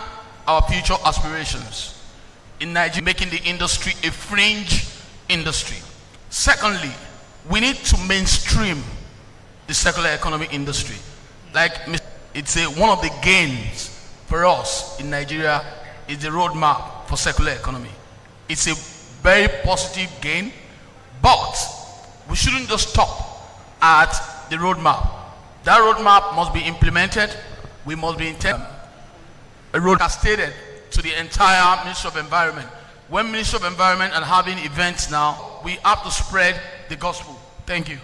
our future aspirations in Nigeria, making the industry a fringe industry. Secondly, we need to mainstream the circular economy industry. Like it's one of the gains for us in Nigeria is the roadmap for circular economy. It's a very positive gain, but we shouldn't just stop at the roadmap. That roadmap must be implemented. We must be intended. A road has stated to the entire Ministry of Environment. When Ministry of Environment are having events now, we have to spread the gospel. Thank you.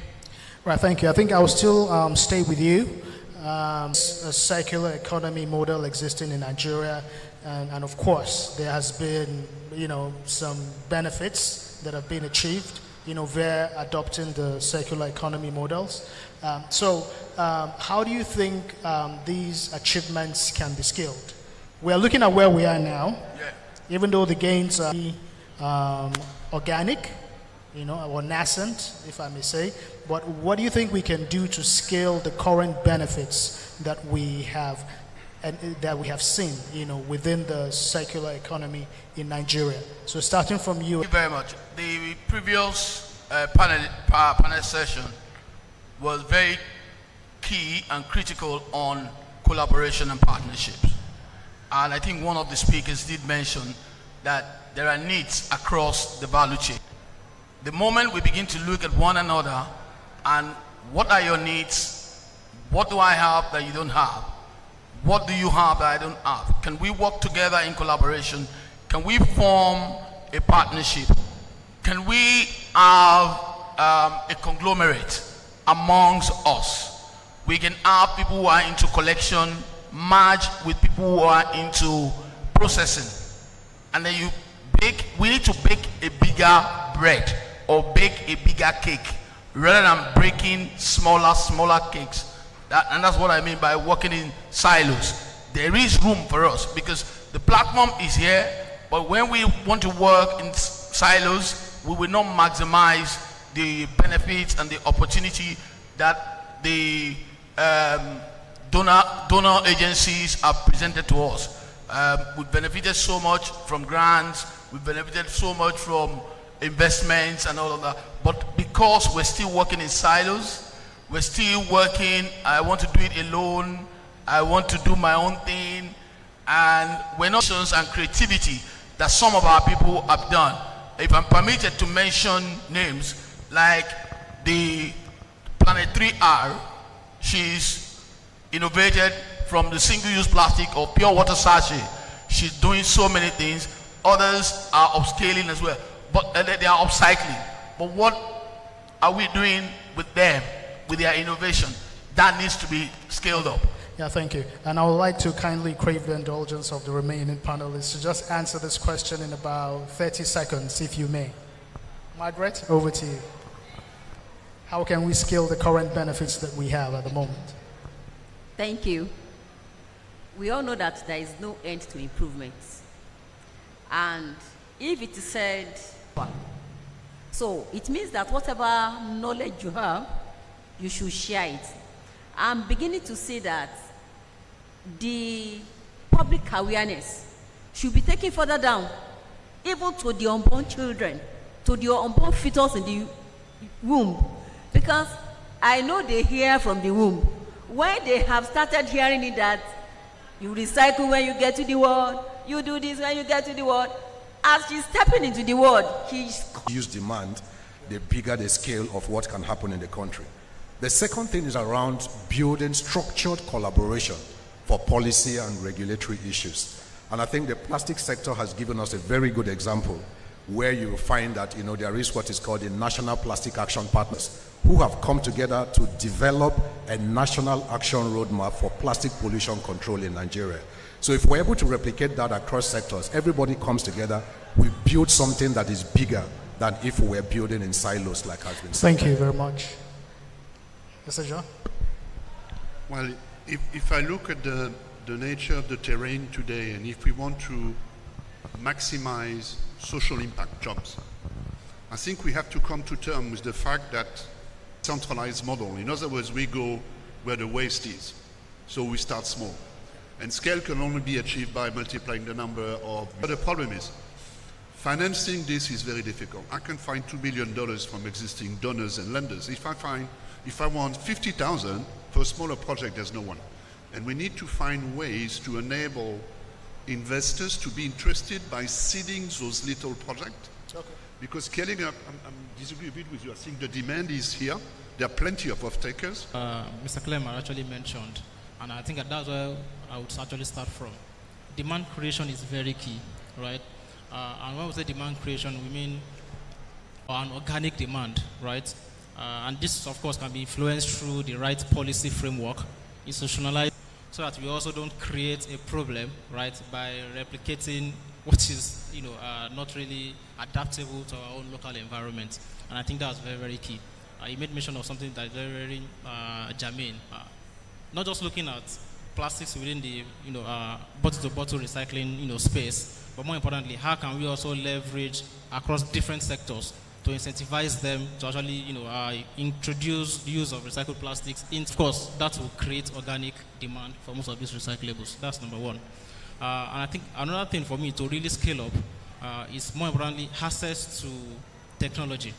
Right, thank you. I think I will still stay with you. A circular economy model existing in Nigeria, and of course there has been, some benefits that have been achieved, via adopting the circular economy models. So how do you think these achievements can be scaled? We are looking at where we are now, even though the gains are organic, or nascent, if I may say. But what do you think we can do to scale the current benefits that we have and that we have seen, within the circular economy in Nigeria? So starting from you. Thank you very much. The previous panel session was very key and critical on collaboration and partnerships. And I think one of the speakers did mention that there are needs across the value chain. The moment we begin to look at one another and what are your needs, what do I have that you don't have, what do you have that I don't have, can we work together in collaboration? Can we form a partnership? Can we have a conglomerate amongst us? We can have people who are into collection merge with people who are into processing, and then we need to bake a bigger bread or bake a bigger cake rather than breaking smaller cakes. And that's what I mean by working in silos. There is room for us because the platform is here, but when we want to work in silos, we will not maximize the benefits and the opportunity that the donor agencies have presented to us. We've benefited so much from grants, we've benefited so much from investments and all of that, but because we're still working in silos, we're still working, I want to do it alone, I want to do my own thing, and we're not and creativity that some of our people have done. If I'm permitted to mention names, like the Planet 3R, she's innovated from the single-use plastic or pure water sachet. She's doing so many things. Others are upscaling as well, but they are upcycling. But what are we doing with them, with their innovation? That needs to be scaled up. Yeah, thank you. And I would like to kindly crave the indulgence of the remaining panelists to just answer this question in about 30 seconds, if you may. Margaret, over to you. How can we scale the current benefits that we have at the moment? Thank you. We all know that there is no end to improvements. And if it is said, so it means that whatever knowledge you have, you should share it. I'm beginning to see that the public awareness should be taken further down, even to the unborn children, to the unborn fetus in the womb. Because I know they hear from the womb. When they have started hearing it that you recycle when you get to the world, you do this when you get to the world, as she's stepping into the world, use demand, the bigger the scale of what can happen in the country. The second thing is around building structured collaboration for policy and regulatory issues. And I think the plastic sector has given us a very good example where you find that there is what is called the National Plastic Action Partners, who have come together to develop a national action roadmap for plastic pollution control in Nigeria. So if we're able to replicate that across sectors, everybody comes together, we build something that is bigger than if we were building in silos like has been said. Thank you very much. Mr. Jean? Well, if I look at the nature of the terrain today, and if we want to maximize social impact jobs, I think we have to come to terms with the fact that centralized model. In other words, we go where the waste is. So we start small. And scale can only be achieved by multiplying the number of... But the problem is, financing this is very difficult. I can find $2 billion from existing donors and lenders. If I want 50,000 for a smaller project, there's no one. And we need to find ways to enable investors to be interested by seeding those little projects. Okay. Because scaling up, I'm disagree a bit with you. I think the demand is here. There are plenty of off-takers. Mr. Clemmer actually mentioned, and I think that's where I would actually start from. Demand creation is very key, right? And when we say demand creation, we mean an organic demand, right? And this, of course, can be influenced through the right policy framework, institutionalized, so that we also don't create a problem, right, by replicating what is, not really adaptable to our own local environment. And I think that's very, very key. You made mention of something that is very, very germane. Not just looking at plastics within the, bottle-to-bottle recycling, space, but more importantly, how can we also leverage across different sectors to incentivize them to actually, introduce the use of recycled plastics. Of course, that will create organic demand for most of these recyclables. That's number one. And I think another thing for me to really scale up is more importantly access to technology,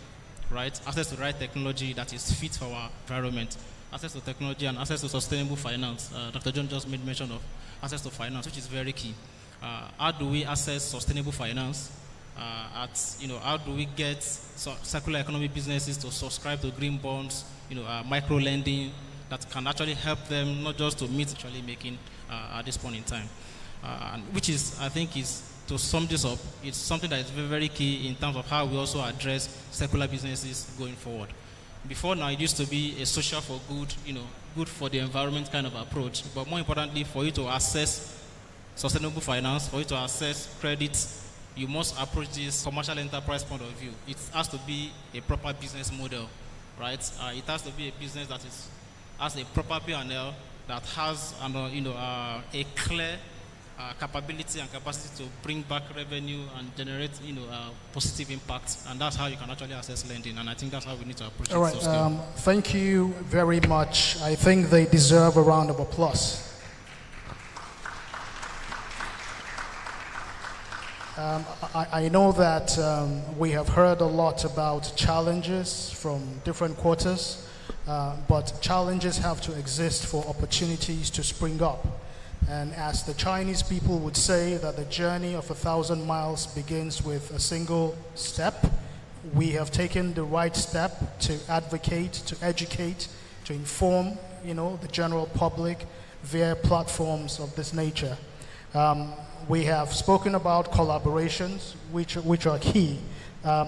right? Access to the right technology that is fit for our environment. Access to technology and access to sustainable finance. Dr. John just made mention of access to finance, which is very key. How do we access sustainable finance? How do we get circular economy businesses to subscribe to green bonds, micro lending that can actually help them not just to meet actually making at this point in time, which is, I think, is to sum this up, it's something that is very, very key in terms of how we also address circular businesses going forward. Before now, it used to be a social for good, good for the environment kind of approach, but more importantly, for you to access sustainable finance, for you to access credit, you must approach this commercial enterprise point of view. It has to be a proper business model, right? It has to be a business that has a proper P&L that has, a clear capability and capacity to bring back revenue and generate, positive impact. And that's how you can actually access lending. And I think that's how we need to approach it. All right. Thank you very much. I think they deserve a round of applause. I know that we have heard a lot about challenges from different quarters, but challenges have to exist for opportunities to spring up. And as the Chinese people would say, that the journey of 1,000 miles begins with a single step. We have taken the right step to advocate, to educate, to inform, the general public via platforms of this nature. We have spoken about collaborations, which are key.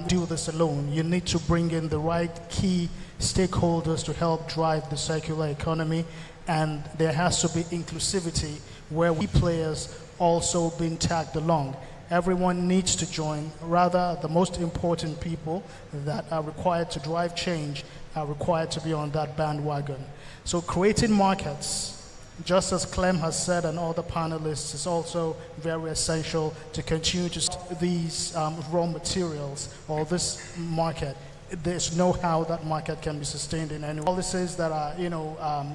Do this alone. You need to bring in the right key stakeholders to help drive the circular economy, and there has to be inclusivity where we players also being tagged along. Everyone needs to join. Rather, the most important people that are required to drive change are required to be on that bandwagon. So creating markets, just as Clem has said and other panelists, is also very essential to continue to these raw materials or this market. There's no how that market can be sustained in any policies that are,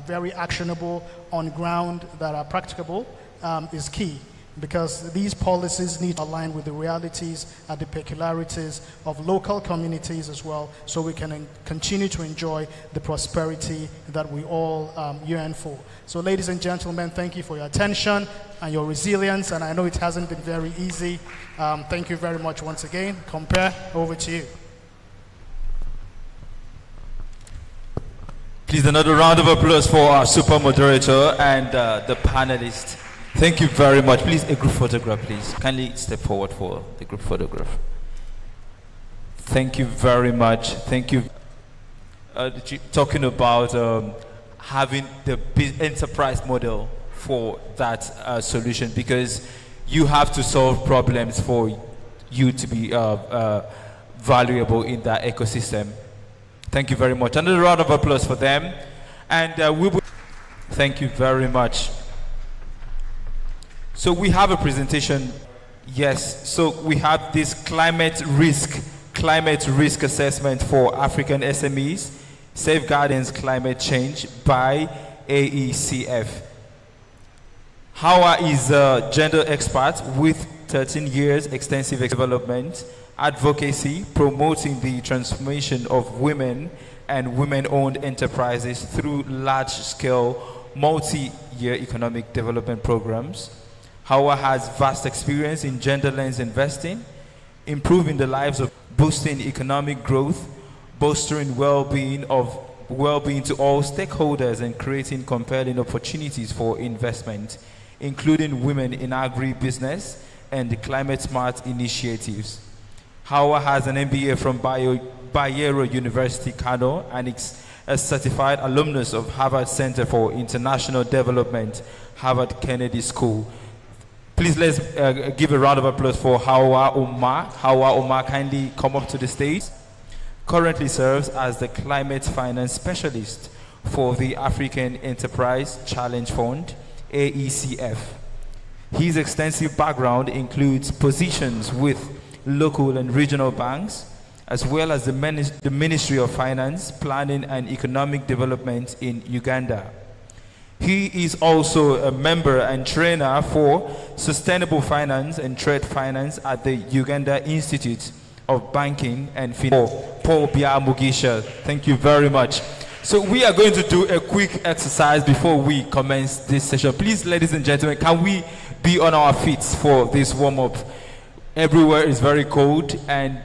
very actionable on ground, that are practicable, is key. Because these policies need to align with the realities and the peculiarities of local communities as well, so we can continue to enjoy the prosperity that we all yearn for. So ladies and gentlemen, thank you for your attention and your resilience, and I know it hasn't been very easy. Thank you very much once again. Compere, over to you. Please, another round of applause for our super moderator and the panelists. Thank you very much. Please, a group photograph, please. Kindly step forward for the group photograph. Thank you very much. Thank you. talking about having the enterprise model for that solution, because you have to solve problems for you to be valuable in that ecosystem. Thank you very much. Another round of applause for them. And we will thank you very much. So we have a presentation. Yes, so we have this climate risk assessment for African SMEs, safeguarding climate change by AECF. Hawa is a gender expert with 13 years extensive development, advocacy, promoting the transformation of women and women-owned enterprises through large-scale, multi-year economic development programs. Hawa has vast experience in gender lens investing, improving the lives of, boosting economic growth, bolstering well-being to all stakeholders, and creating compelling opportunities for investment, including women in agribusiness and climate-smart initiatives. Hawa has an MBA from Bayero University, Kano, and is a certified alumnus of Harvard Center for International Development, Harvard Kennedy School. Please let's give a round of applause for Hawa Omar. Hawa Omar, kindly come up to the stage. Currently serves as the climate finance specialist for the African Enterprise Challenge Fund, AECF. His extensive background includes positions with local and regional banks, as well as the Ministry of Finance, Planning and Economic Development in Uganda. He is also a member and trainer for Sustainable Finance and Trade Finance at the Uganda Institute of Banking and Finance. Paul Bia Mugisha, thank you very much. So we are going to do a quick exercise before we commence this session. Please, ladies and gentlemen, can we be on our feet for this warm-up? Everywhere is very cold, and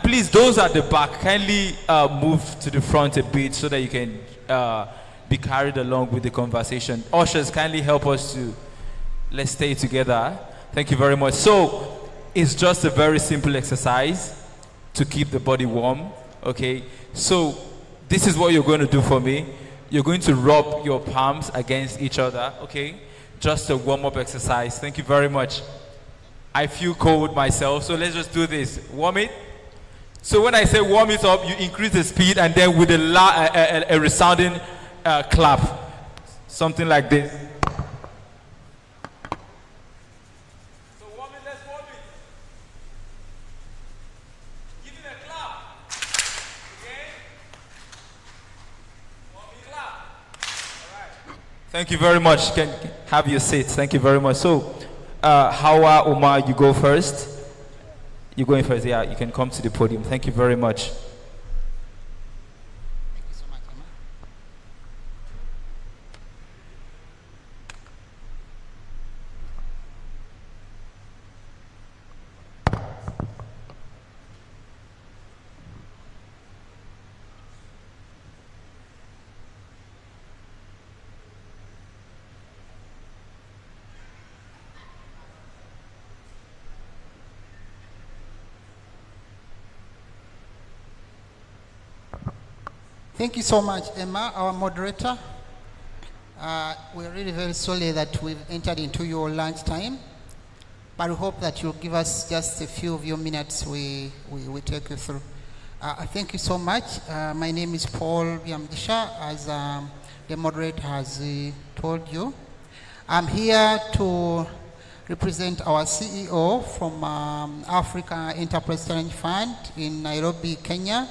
please, those at the back, kindly move to the front a bit so that you can be carried along with the conversation. Ushers, kindly help us to, let's stay together. Thank you very much. So it's just a very simple exercise to keep the body warm, okay? So this is what you're going to do for me. You're going to rub your palms against each other, okay? Just a warm-up exercise. Thank you very much. I feel cold myself, so let's just do this. Warm it. So when I say warm it up, you increase the speed, and then with a resounding clap, something like this. So warm it, let's warm it. Give it a clap. Okay? Warm it, clap. All right. Thank you very much. You can have your seats. Thank you very much. So, Hawa Omar, you go first. You're going first. Yeah, you can come to the podium. Thank you very much. Thank you so much, Emma, our moderator. We're really very sorry that we've entered into your lunch time, but we hope that you'll give us just a few of your minutes we take you through. Thank you so much. My name is Paul Biamdisha, as the moderator has told you. I'm here to represent our CEO from Africa Enterprise Challenge Fund in Nairobi, Kenya.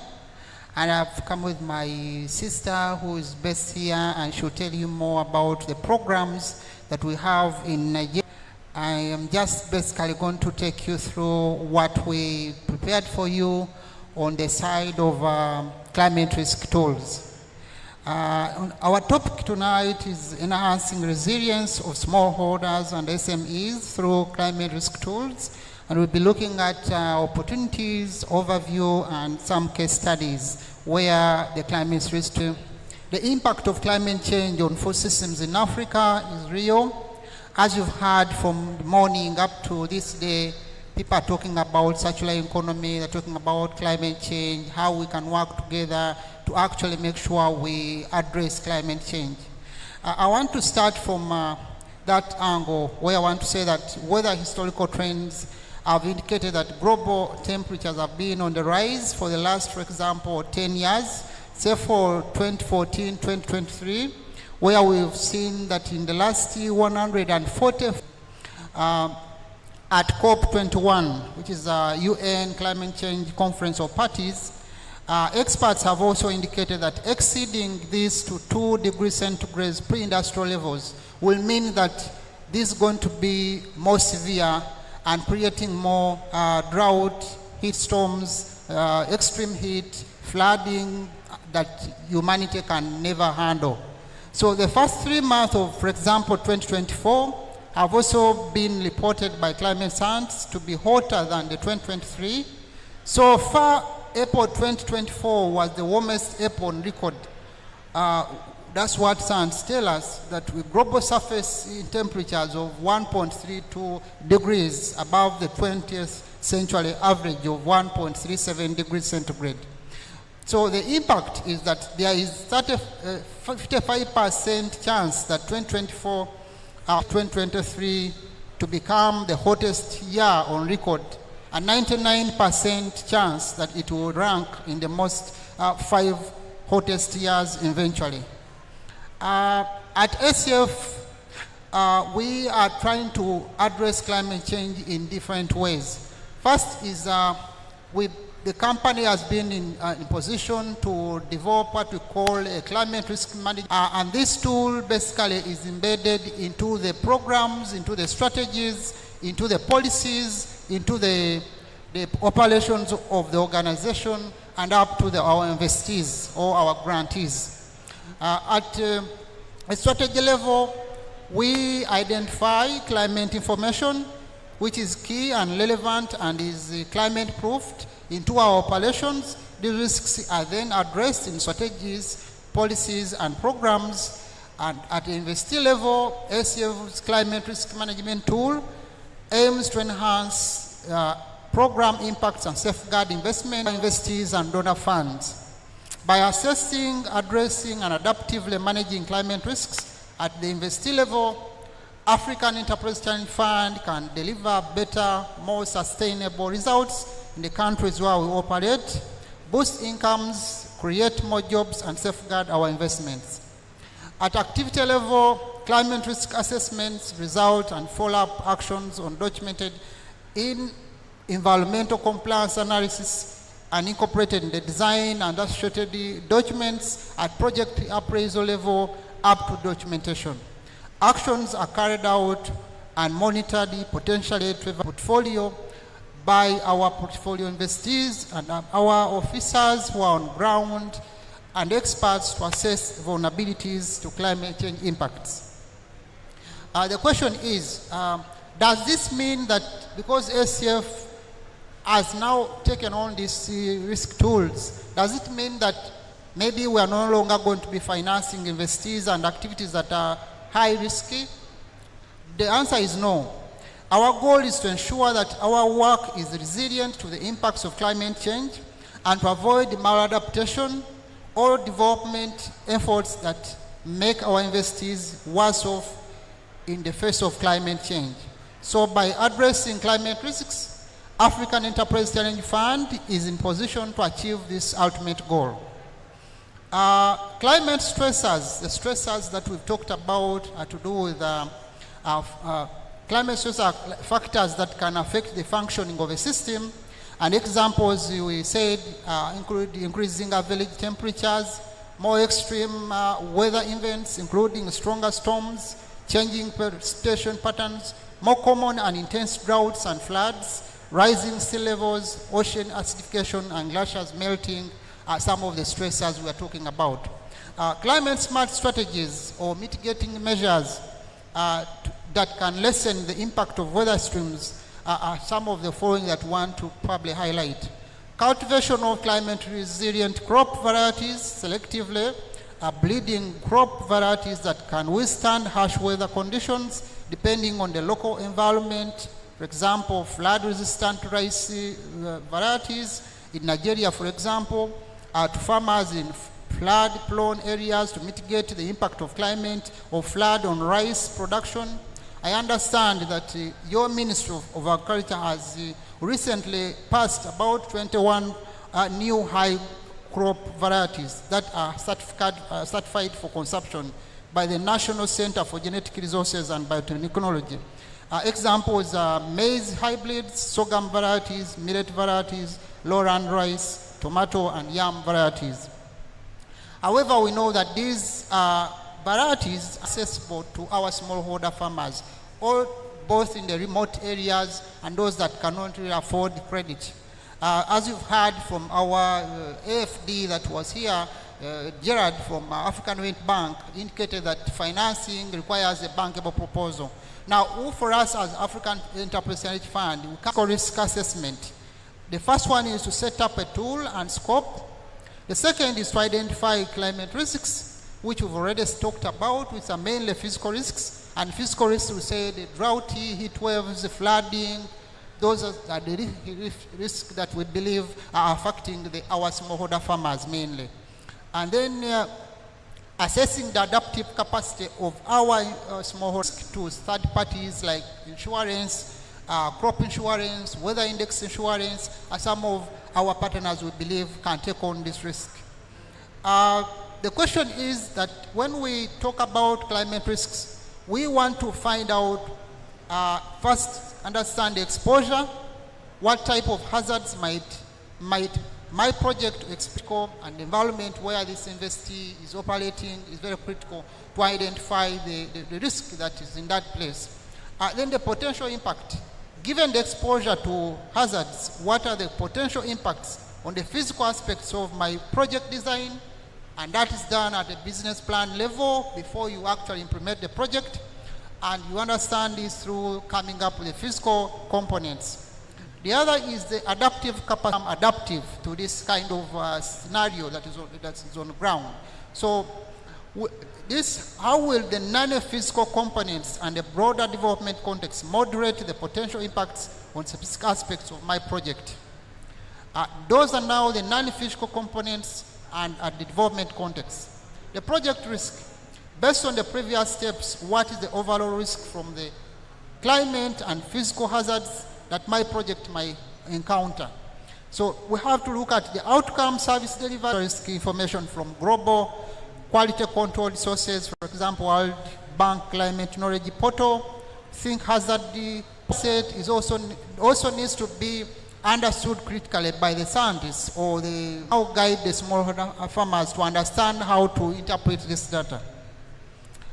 And I've come with my sister who is based here, and she'll tell you more about the programs that we have in Nigeria. I am just basically going to take you through what we prepared for you on the side of climate risk tools. Our topic tonight is enhancing resilience of smallholders and SMEs through climate risk tools. And we'll be looking at opportunities, overview, and some case studies where the climate risk, the impact of climate change on food systems in Africa is real. As you've heard from the morning up to this day, people are talking about circular economy, they're talking about climate change, how we can work together to actually make sure we address climate change. I want to start from that angle where I want to say that weather historical trends have indicated that global temperatures have been on the rise for the last, for example, 10 years, say for 2014, 2023, where we've seen that in the last 140, at COP21, which is a UN climate change conference of parties, experts have also indicated that exceeding these to 2 degrees centigrade pre-industrial levels will mean that this is going to be more severe and creating more drought, heat storms, extreme heat, flooding that humanity can never handle. So the first 3 months of, for example, 2024 have also been reported by climate science to be hotter than the 2023. So far, April 2024 was the warmest April on record. That's what science tells us, that with global surface temperatures of 1.32 degrees above the 20th century average of 1.37 degrees centigrade. So the impact is that there is 55% chance that 2024 2023 to become the hottest year on record, a 99% chance that it will rank in the most 5 hottest years eventually. At ACF, we are trying to address climate change in different ways. First is the company has been in position to develop what we call a climate risk management. And this tool basically is embedded into the programs, into the strategies, into the policies, into the operations of the organization, and up to our investees or our grantees. At a strategy level, we identify climate information, which is key and relevant and is climate proofed into our operations. The risks are then addressed in strategies, policies, and programs. And at the investee level, ACF's climate risk management tool aims to enhance program impacts and safeguard investment, investees, and donor funds. By assessing, addressing, and adaptively managing climate risks at the investee level, African Enterprise Challenge Fund can deliver better, more sustainable results in the countries where we operate, boost incomes, create more jobs, and safeguard our investments. At activity level, climate risk assessments, result, and follow-up actions are documented in environmental compliance analysis and incorporated in the design and associated documents at project appraisal level up to documentation. Actions are carried out and monitored potentially to a portfolio by our portfolio investees and our officers who are on ground and experts to assess vulnerabilities to climate change impacts. The question is, does this mean that because ACF has now taken on these risk tools, does it mean that maybe we are no longer going to be financing investees and activities that are high risky? The answer is no. Our goal is to ensure that our work is resilient to the impacts of climate change and to avoid maladaptation or development efforts that make our investees worse off in the face of climate change. So by addressing climate risks, African Enterprise Challenge Fund is in position to achieve this ultimate goal. Climate stressors, the stressors that we've talked about are to do with climate stress are factors that can affect the functioning of a system, and examples we said include increasing average temperatures, more extreme weather events, including stronger storms, changing precipitation patterns, more common and intense droughts and floods, rising sea levels, ocean acidification, and glaciers melting are some of the stressors we are talking about. Climate smart strategies or mitigating measures that can lessen the impact of weather streams are some of the following that we want to probably highlight. Cultivation of climate resilient crop varieties selectively, breeding crop varieties that can withstand harsh weather conditions depending on the local environment, For example, flood-resistant rice varieties in Nigeria, for example, to farmers in flood-prone areas to mitigate the impact of climate or flood on rice production. I understand that your Ministry of Agriculture has recently passed about 21 new high crop varieties that are certified for consumption by the National Center for Genetic Resources and Biotechnology. Examples are maize hybrids, sorghum varieties, millet varieties, lowland rice, tomato and yam varieties. However, we know that these varieties are accessible to our smallholder farmers, both in the remote areas and those that cannot really afford credit. As you've heard from our AFD that was here, Gerard from African Wind Bank indicated that financing requires a bankable proposal. Now, for us as African Enterprise Fund, we can risk assessment. The first one is to set up a tool and scope. The second is to identify climate risks, which we've already talked about, which are mainly physical risks. And physical risks, we say the drought, heat waves, flooding, those are the risks that we believe are affecting our smallholder farmers mainly. And then assessing the adaptive capacity of our smallholders to third parties like insurance, crop insurance, weather index insurance, are some of our partners we believe can take on this risk. The question is that when we talk about climate risks, we want to find out, first understand the exposure, what type of hazards might my project expect, and the environment where this investee is operating is very critical to identify the risk that is in that place. Then the potential impact. Given the exposure to hazards, what are the potential impacts on the physical aspects of my project design? And that is done at the business plan level before you actually implement the project. And you understand this through coming up with the physical components. The other is the adaptive capacity, adaptive to this kind of scenario that is on the ground. So how will the non-physical components and the broader development context moderate the potential impacts on specific aspects of my project? Those are now the non-physical components and at the development context. The project risk, based on the previous steps, what is the overall risk from the climate and physical hazards that my project might encounter? So we have to look at the outcome service delivery risk information from global quality control sources, for example, World Bank Climate Knowledge Portal. Think hazard set is also needs to be understood critically by the scientists or how guide the smallholder farmers to understand how to interpret this data.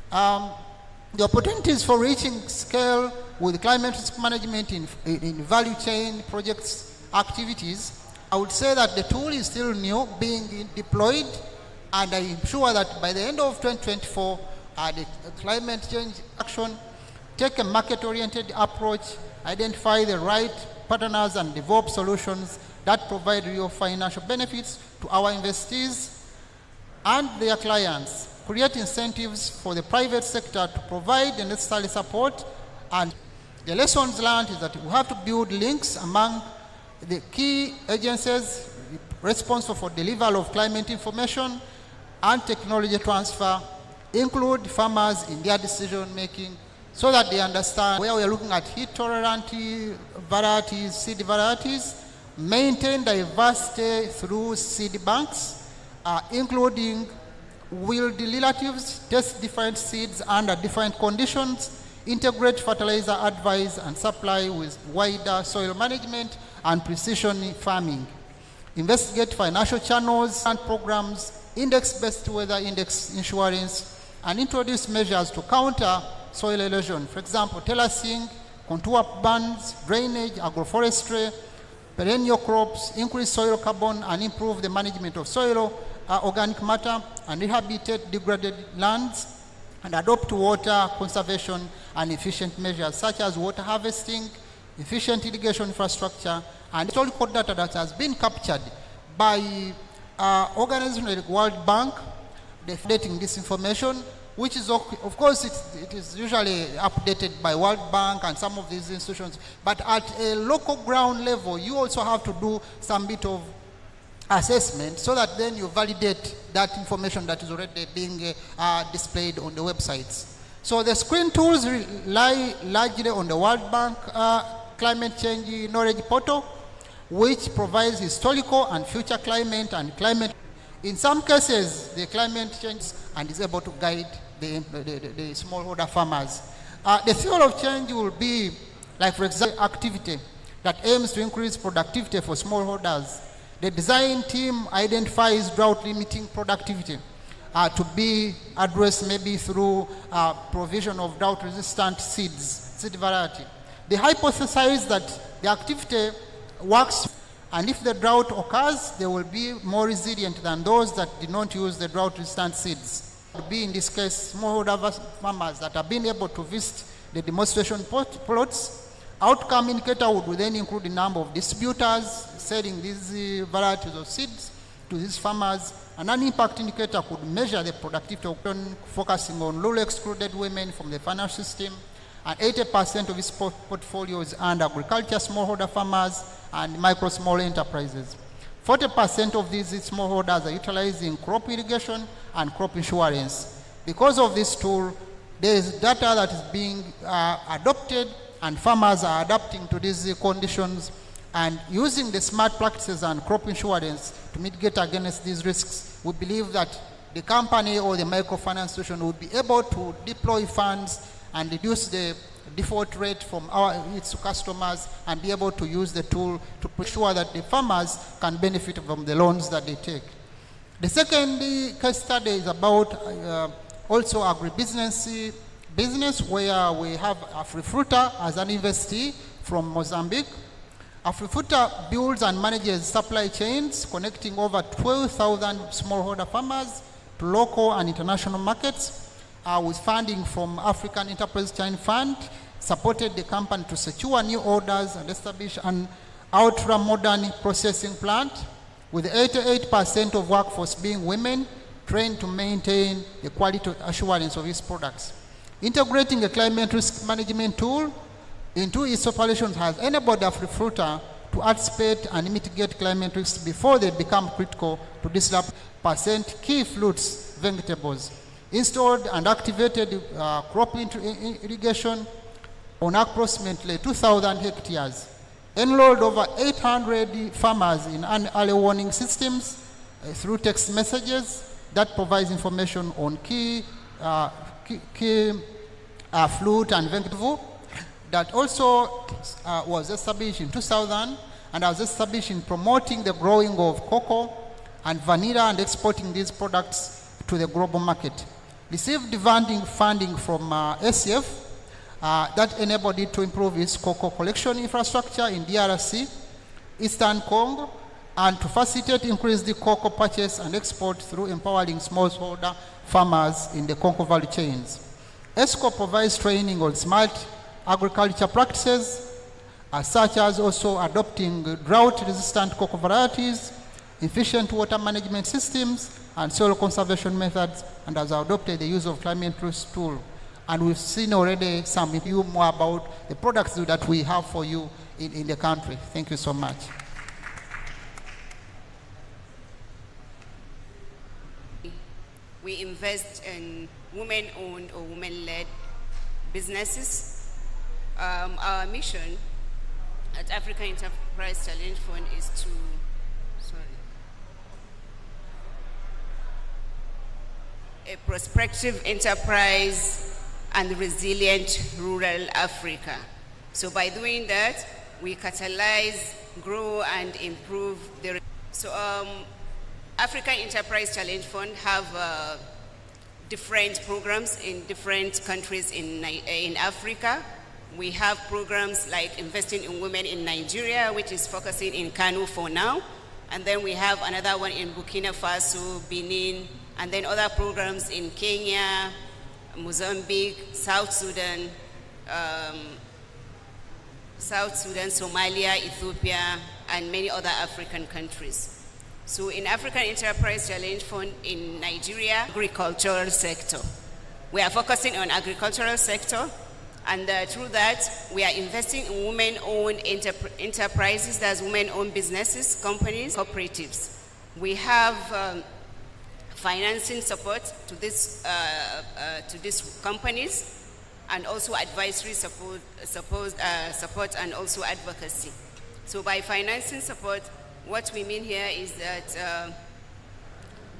The opportunities for reaching scale with climate risk management in value chain projects activities, I would say that the tool is still new, being deployed, and I'm sure that by the end of 2024, the climate change action, take a market-oriented approach, identify the right partners and develop solutions that provide real financial benefits to our investees and their clients. Create incentives for the private sector to provide the necessary support. And the lessons learned is that we have to build links among the key agencies responsible for delivery of climate information and technology transfer, include farmers in their decision making, so that they understand where we are looking at heat-tolerant varieties, seed varieties, maintain diversity through seed banks, including wield relatives, test different seeds under different conditions, integrate fertilizer advice and supply with wider soil management and precision farming, investigate financial channels and programs, index-based weather index insurance, and introduce measures to counter soil erosion. For example, terracing, contour bands, drainage, agroforestry, perennial crops, increase soil carbon, and improve the management of soil organic matter, and rehabilitate degraded lands, and adopt water conservation and efficient measures such as water harvesting, efficient irrigation infrastructure, and historical data that has been captured by organizations like World Bank, updating this information, which is, of course, it is usually updated by World Bank and some of these institutions. But at a local ground level, you also have to do some bit of assessment so that then you validate that information that is already being displayed on the websites. So the screen tools rely largely on the World Bank Climate Change Knowledge Portal, which provides historical and future climate and climate. In some cases, the climate changes and is able to guide the smallholder farmers. The theory of change will be, like for example, activity that aims to increase productivity for smallholders. The design team identifies drought-limiting productivity to be addressed maybe through provision of drought-resistant seed variety. They hypothesize that the activity works, and if the drought occurs, they will be more resilient than those that did not use the drought-resistant seeds. It would be, in this case, smallholder farmers that have been able to visit the demonstration plots. Outcome indicator would then include the number of distributors selling these varieties of seeds to these farmers. And an impact indicator could measure the productivity of focusing on rural excluded women from the financial system. And 80% of its portfolio is under agriculture, smallholder farmers, and micro small enterprises. 40% of these smallholders are utilizing crop irrigation and crop insurance. Because of this tool, there is data that is being adopted, and farmers are adapting to these conditions and using the smart practices and crop insurance to mitigate against these risks. We believe that the company or the microfinance institution will be able to deploy funds and reduce the default rate from its customers and be able to use the tool to ensure that the farmers can benefit from the loans that they take. The second case study is about also agribusiness where we have Afrifruta as an investee from Mozambique. Afrifruta builds and manages supply chains connecting over 12,000 smallholder farmers to local and international markets. With funding from African Enterprise Chain Fund, supported the company to secure new orders and establish an ultra-modern processing plant, with 88% of workforce being women, trained to maintain the quality assurance of its products. Integrating a climate risk management tool into its operations has enabled Afrifruta to anticipate and mitigate climate risks before they become critical to disrupt key fruits, vegetables. Installed and activated crop irrigation on approximately 2,000 hectares. Enrolled over 800 farmers in early warning systems through text messages that provides information on key fruit and vegetable. That also was established in 2000 and was established in promoting the growing of cocoa and vanilla and exporting these products to the global market. Received funding from SCF that enabled it to improve its cocoa collection infrastructure in DRC, Eastern Congo, and to facilitate increased cocoa purchase and export through empowering smallholder farmers in the cocoa value chains. ESCO provides training on smart agriculture practices, such as also adopting drought-resistant cocoa varieties, efficient water management systems, and soil conservation methods, and has adopted the use of climate risk tool. And we've seen already some of you more about the products that we have for you in the country. Thank you so much. We invest in women-owned or women-led businesses. Our mission at African Enterprise Challenge Fund is to a prospective enterprise and resilient rural Africa. So by doing that, we catalyze, grow, and improve the. So African Enterprise Challenge Fund have different programs in different countries in Africa. We have programs like investing in women in Nigeria, which is focusing in Kano for now. And then we have another one in Burkina Faso, Benin, and then other programs in Kenya, Mozambique, South Sudan, Somalia, Ethiopia, and many other African countries. So in African Enterprise Challenge Fund in Nigeria, agricultural sector. We are focusing on agricultural sector, and through that, we are investing in women-owned enterprises, that's women-owned businesses, companies, cooperatives. We have financing support to these companies, and also advisory support and also advocacy. So by financing support, what we mean here is that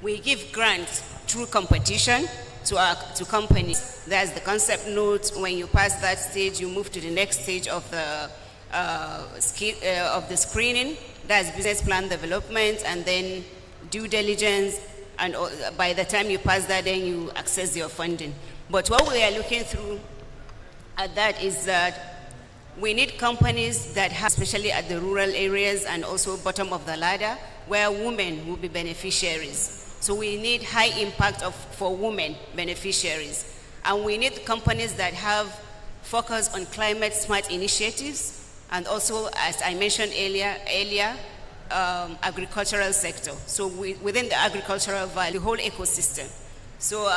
we give grants through competition to companies. That's the concept note. When you pass that stage, you move to the next stage of the screening. That's business plan development, and then due diligence. And by the time you pass that, then you access your funding. But what we are looking through at that is that we need companies that have, especially at the rural areas and also bottom of the ladder, where women will be beneficiaries. So we need high impact for women beneficiaries. And we need companies that have focus on climate smart initiatives, and also, as I mentioned earlier, agricultural sector. So within the agricultural value, the whole ecosystem. So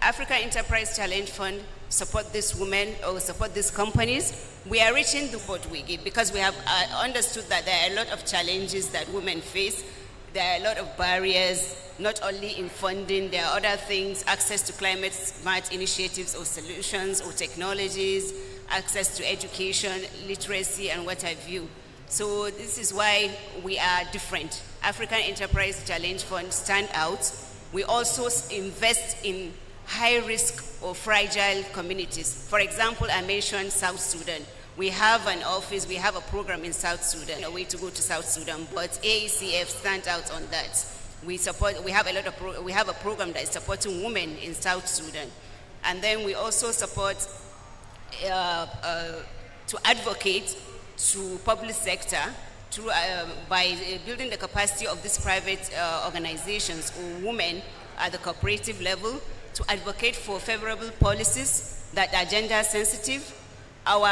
African Enterprise Challenge Fund support these women or support these companies. We are reaching the what we give because we have understood that there are a lot of challenges that women face. There are a lot of barriers, not only in funding, there are other things, access to climate smart initiatives or solutions or technologies, access to education, literacy, and what have you. So this is why we are different. African Enterprise Challenge Fund stand out. We also invest in high-risk or fragile communities. For example, I mentioned South Sudan. We have an office, we have a program in South Sudan, a way to go to South Sudan, but AECF stands out on that. We have a program that is supporting women in South Sudan. And then we also support to advocate to public sector through, by building the capacity of these private organizations or women at the cooperative level to advocate for favorable policies that are gender sensitive. Our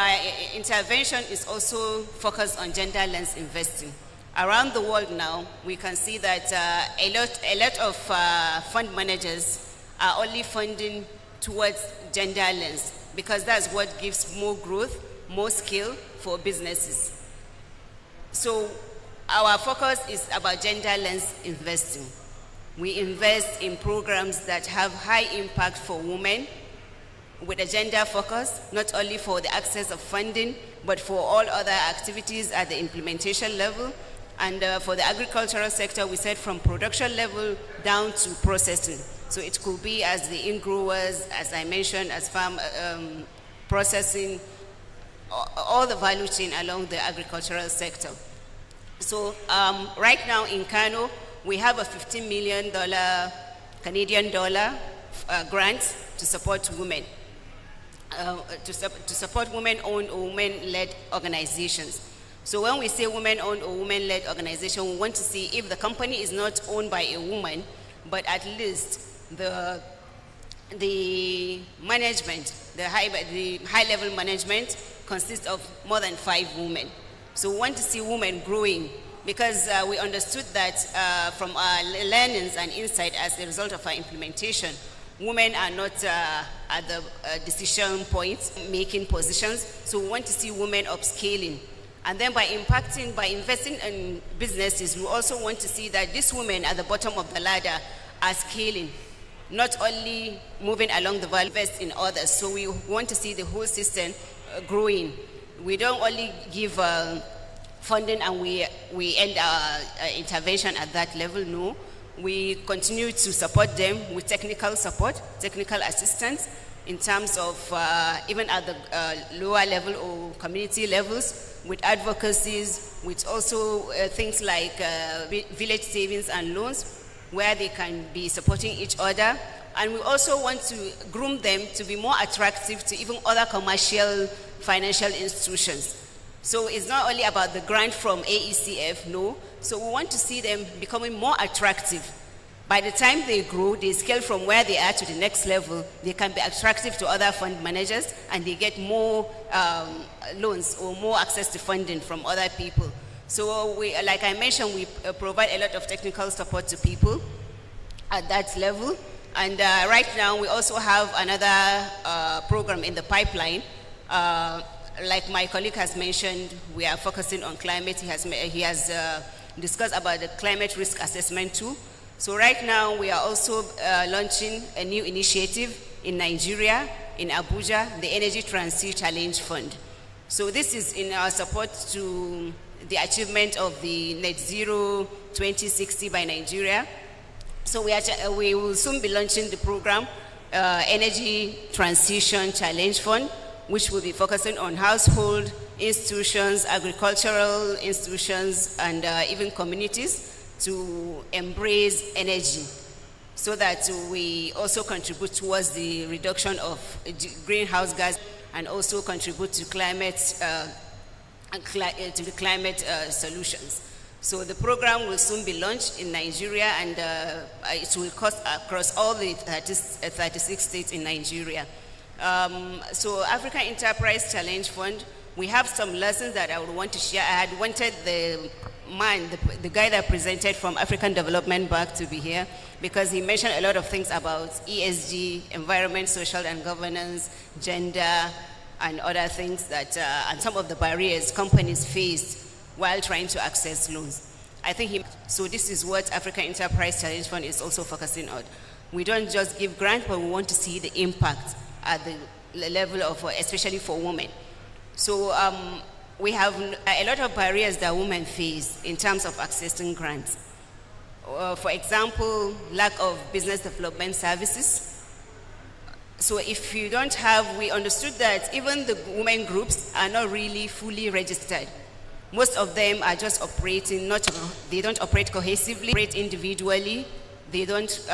intervention is also focused on gender lens investing. Around the world now, we can see that a lot of fund managers are only funding towards gender lens because that's what gives more growth, more skill for businesses. So our focus is about gender lens investing. We invest in programs that have high impact for women with a gender focus, not only for the access of funding, but for all other activities at the implementation level. And for the agricultural sector, we said from production level down to processing. So it could be as the in-growers, as I mentioned, as farm processing, all the value chain along the agricultural sector. So right now in Kano, we have a $15 million Canadian grant to support women, to support women-owned or women-led organizations. So when we say women-owned or women-led organization, we want to see if the company is not owned by a woman, but at least the management, the high-level management consists of more than 5 women. So we want to see women growing because we understood that from our learnings and insight as a result of our implementation, women are not at the decision points, making positions. So we want to see women upscaling. And then by investing in businesses, we also want to see that these women at the bottom of the ladder are scaling, not only moving along the value, invest in others. So we want to see the whole system growing. We don't only give funding and we end our intervention at that level, no. We continue to support them with technical support, technical assistance in terms of even at the lower level or community levels, with advocacies, with also things like village savings and loans, where they can be supporting each other. And we also want to groom them to be more attractive to even other commercial financial institutions. So it's not only about the grant from AECF, no. So we want to see them becoming more attractive. By the time they grow, they scale from where they are to the next level, they can be attractive to other fund managers and they get more loans or more access to funding from other people. So we, like I mentioned, we provide a lot of technical support to people at that level. And right now we also have another program in the pipeline. Like my colleague has mentioned, we are focusing on climate. He has discussed about the climate risk assessment too. So right now we are also launching a new initiative in Nigeria, in Abuja, the Energy Transition Challenge Fund. So this is in our support to the achievement of the net zero 2060 by Nigeria. So we will soon be launching the program, Energy Transition Challenge Fund, which will be focusing on household, institutions, agricultural institutions, and even communities to embrace energy, so that we also contribute towards the reduction of greenhouse gas and also contribute to climate solutions. So the program will soon be launched in Nigeria, and it will cost across all the 36 states in Nigeria. So African Enterprise Challenge Fund, we have some lessons that I would want to share. I had wanted the guy that presented from African Development Bank to be here, because he mentioned a lot of things about ESG, environment, social and governance, gender, and other things that, and some of the barriers companies faced while trying to access loans. I think so this is what African Enterprise Challenge Fund is also focusing on. We don't just give grants, but we want to see the impact at the level of, especially for women. So we have a lot of barriers that women face in terms of accessing grants. For example, lack of business development services. So if you don't have, we understood that even the women groups are not really fully registered. Most of them are just operating, they don't operate cohesively, operate individually, they don't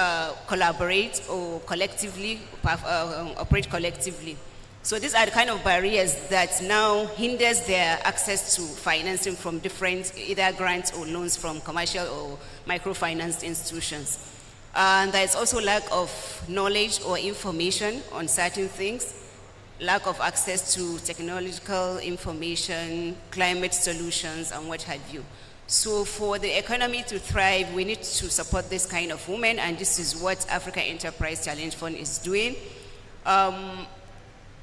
collaborate or collectively, operate collectively. So these are the kind of barriers that now hinders their access to financing from different, either grants or loans from commercial or microfinance institutions. And there's also lack of knowledge or information on certain things, lack of access to technological information, climate solutions, and what have you. So for the economy to thrive, we need to support this kind of women, and this is what African Enterprise Challenge Fund is doing.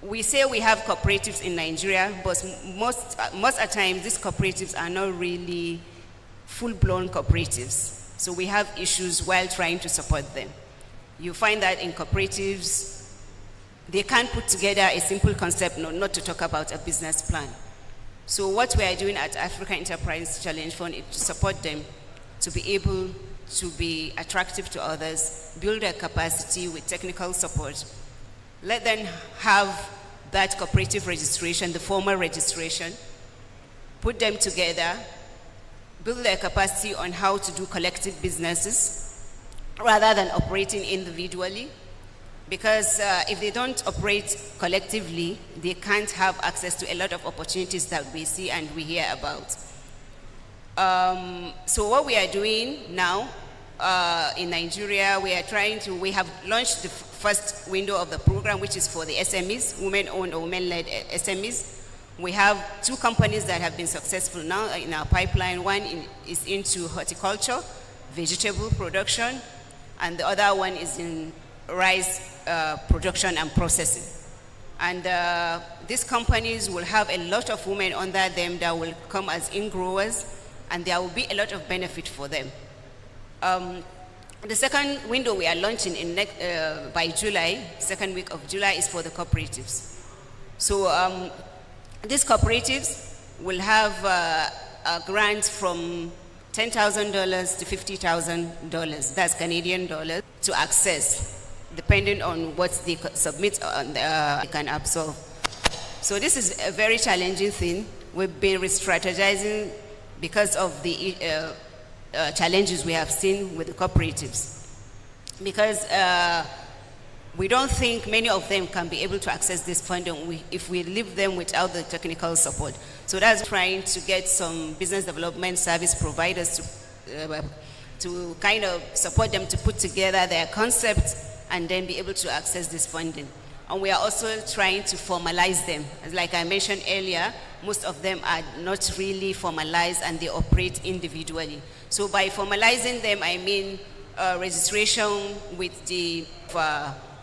We say we have cooperatives in Nigeria, but most of the time, these cooperatives are not really full-blown cooperatives. So we have issues while trying to support them. You find that in cooperatives, they can't put together a simple concept, not to talk about a business plan. So what we are doing at African Enterprise Challenge Fund is to support them to be able to be attractive to others, build their capacity with technical support, let them have that cooperative registration, the formal registration, put them together, build their capacity on how to do collective businesses rather than operating individually. Because if they don't operate collectively, they can't have access to a lot of opportunities that we see and we hear about. So what we are doing now in Nigeria, we have launched the first window of the program, which is for the SMEs, women-owned or women-led SMEs. We have 2 companies that have been successful now in our pipeline. One is into horticulture, vegetable production, and the other one is in rice production and processing. And these companies will have a lot of women under them that will come as in-growers, and there will be a lot of benefit for them. The second window we are launching by July, second week of July, is for the cooperatives. So these cooperatives will have a grant from $10,000 to $50,000, that's Canadian dollars, to access, depending on what they submit and they can absorb. So this is a very challenging thing. We've been re-strategizing because of the challenges we have seen with the cooperatives. Because we don't think many of them can be able to access this funding if we leave them without the technical support. So that's trying to get some business development service providers to kind of support them to put together their concepts and then be able to access this funding. and we are also trying to formalize them. Like I mentioned earlier, most of them are not really formalized and they operate individually. So by formalizing them, I mean registration with the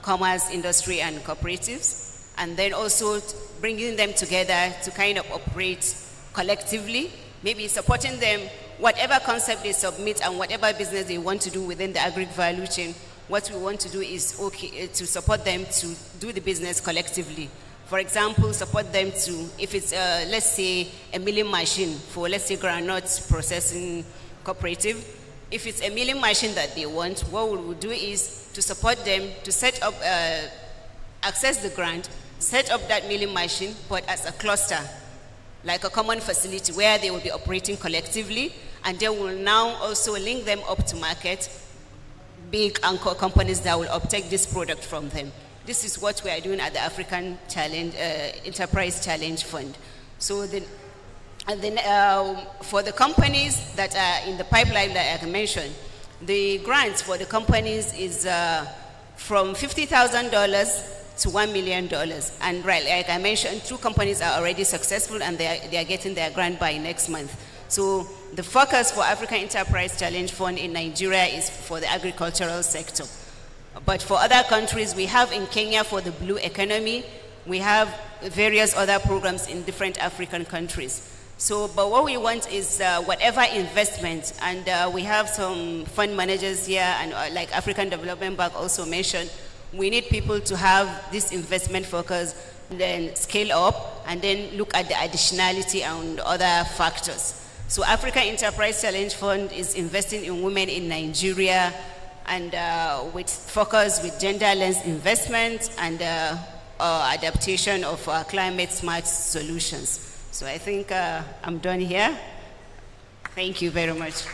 commerce, industry, and cooperatives, and then also bringing them together to kind of operate collectively, maybe supporting them, whatever concept they submit and whatever business they want to do within the agri value chain. What we want to do is to support them to do the business collectively. For example, support them to, if it's, let's say, a milling machine for, let's say, groundnut processing cooperative. If it's a milling machine that they want, what we will do is to support them to set up, access the grant, set up that milling machine, but as a cluster, like a common facility where they will be operating collectively, and they will now also link them up to market, big anchor companies that will uptake this product from them. This is what we are doing at the African Challenge, Enterprise Challenge Fund. So for the companies that are in the pipeline that I mentioned, the grants for the companies is from $50,000 to $1 million. And right, like I mentioned, 2 companies are already successful and they are getting their grant by next month. So the focus for African Enterprise Challenge Fund in Nigeria is for the agricultural sector. But for other countries, we have in Kenya for the blue economy, we have various other programs in different African countries. So, but what we want is whatever investment, and we have some fund managers here, and like African Development Bank also mentioned, we need people to have this investment focus, and then scale up, and then look at the additionality and other factors. So African Enterprise Challenge Fund is investing in women in Nigeria, and with focus with gender lens investment and adaptation of climate smart solutions. So I think I'm done here. Thank you very much.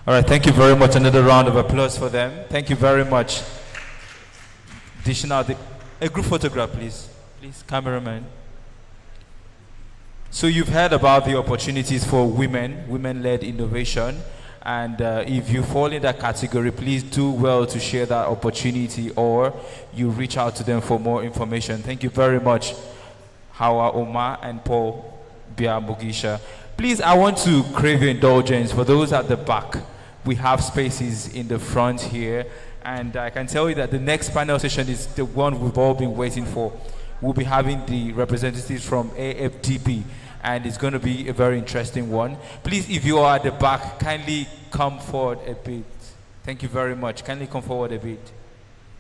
All right, thank you very much. Another round of applause for them. Thank you very much. Dishing out a group photograph, please. Please, cameraman. So you've heard about the opportunities for women-led innovation. And if you fall in that category, please do well to share that opportunity, or you reach out to them for more information. Thank you very much, Hawa Omar and Paul Biamugisha. Please, I want to crave your indulgence. For those at the back, we have spaces in the front here, and I can tell you that the next panel session is the one we've all been waiting for. We'll be having the representatives from AFDP, and it's going to be a very interesting one. Please, if you are at the back, kindly come forward a bit. Thank you very much. Kindly come forward a bit.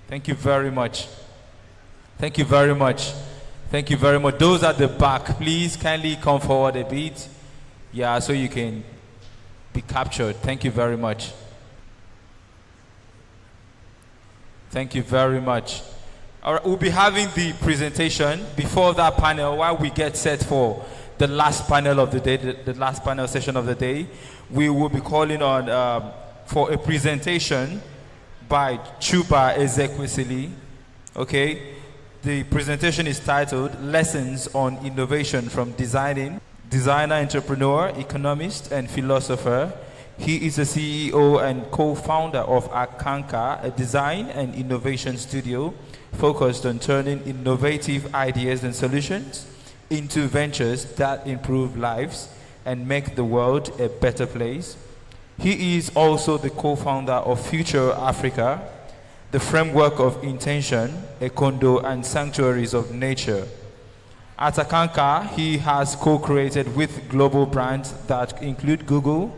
Thank you very much. Thank you very much. Thank you very much. Those at the back, please kindly come forward a bit. Yeah, so you can be captured. Thank you very much. Thank you very much. All right, we'll be having the presentation before that panel. While we get set for the last panel of the day, the last panel session of the day, we will be calling on for a presentation by Chuba Ezekwesili. Okay, the presentation is titled Lessons on Innovation from Designer, entrepreneur, economist, and philosopher. He is the CEO and co-founder of Akanka, a design and innovation studio focused on turning innovative ideas and solutions into ventures that improve lives and make the world a better place. He is also the co-founder of Future Africa, the framework of intention, a condo and sanctuaries of nature. At Akanka, he has co-created with global brands that include Google,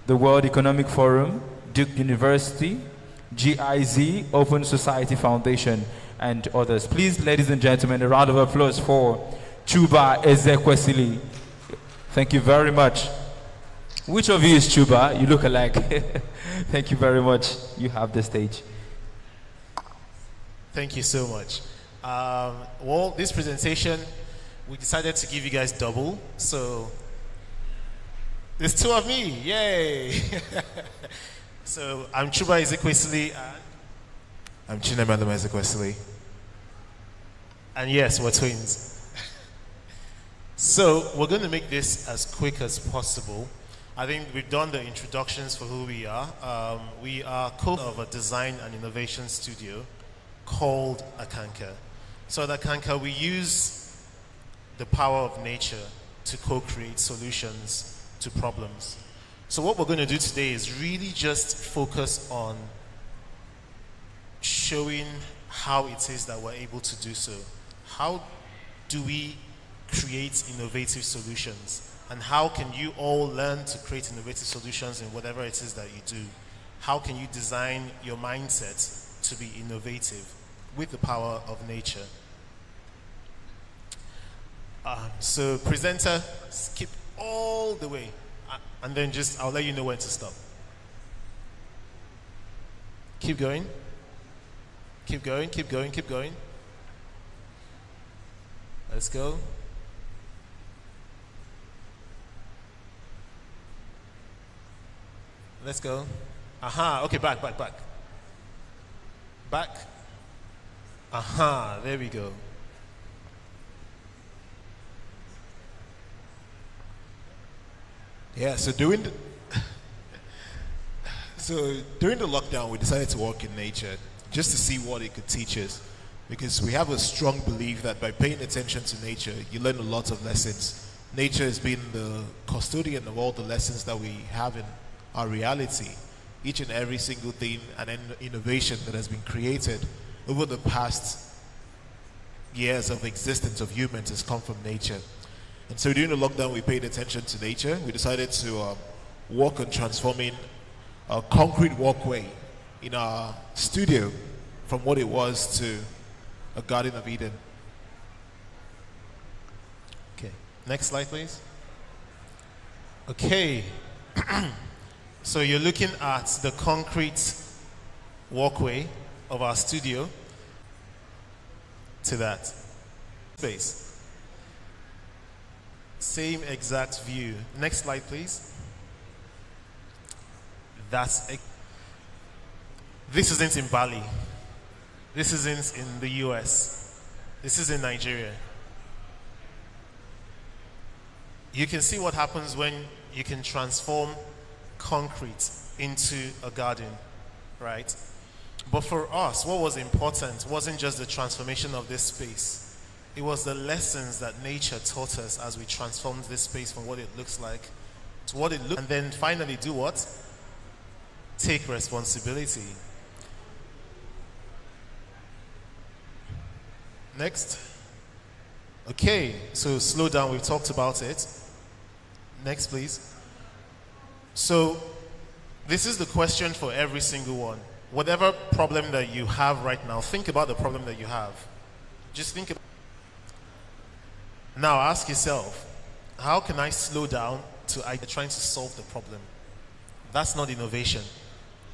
the World Economic Forum, Duke University, GIZ, Open Society Foundation, and others. Please, ladies and gentlemen, a round of applause for Chuba Ezekwesili. Thank you very much. Which of you is Chuba? You look alike. Thank you very much. You have the stage. Thank you so much. Well, this presentation, we decided to give you guys double. So there's 2 of me. Yay! So I'm Chuba Ezekwesili, and I'm Chinemelum Ezekwesili. And yes, we're twins. So we're going to make this as quick as possible. I think we've done the introductions for who we are. We are of a design and innovation studio called Akanka. So at Akanka, we use the power of nature to co-create solutions to problems. So what we're going to do today is really just focus on showing how it is that we're able to do so. How do we create innovative solutions? And how can you all learn to create innovative solutions in whatever it is that you do? How can you design your mindset to be innovative with the power of nature? So presenter, skip all the way. And then I'll let you know when to stop. Keep going. Keep going, keep going, keep going. Let's go. Let's go. Aha, okay, back. Back. Aha, there we go. Yeah, so during the lockdown, we decided to walk in nature just to see what it could teach us, because we have a strong belief that by paying attention to nature, you learn a lot of lessons. Nature has been the custodian of all the lessons that we have in our reality. Each and every single thing and innovation that has been created over the past years of existence of humans has come from nature. And so during the lockdown, we paid attention to nature. We decided to work on transforming a concrete walkway in our studio from what it was to a Garden of Eden. Okay, next slide, please. Okay, so you're looking at the concrete walkway of our studio to that space. Same exact view. Next slide, please. This isn't in Bali. This isn't in the US. This is in Nigeria. You can see what happens when you can transform concrete into a garden, right? But for us, what was important wasn't just the transformation of this space. It was the lessons that nature taught us as we transformed this space from what it looks like to what it looks, and then finally do what? Take responsibility. Next. Okay, so slow down, we've talked about it. Next, please. So this is the question for every single one. Whatever problem that you have right now, think about the problem that you have. Just think about. Now ask yourself, how can I slow down to trying to solve the problem? That's not innovation.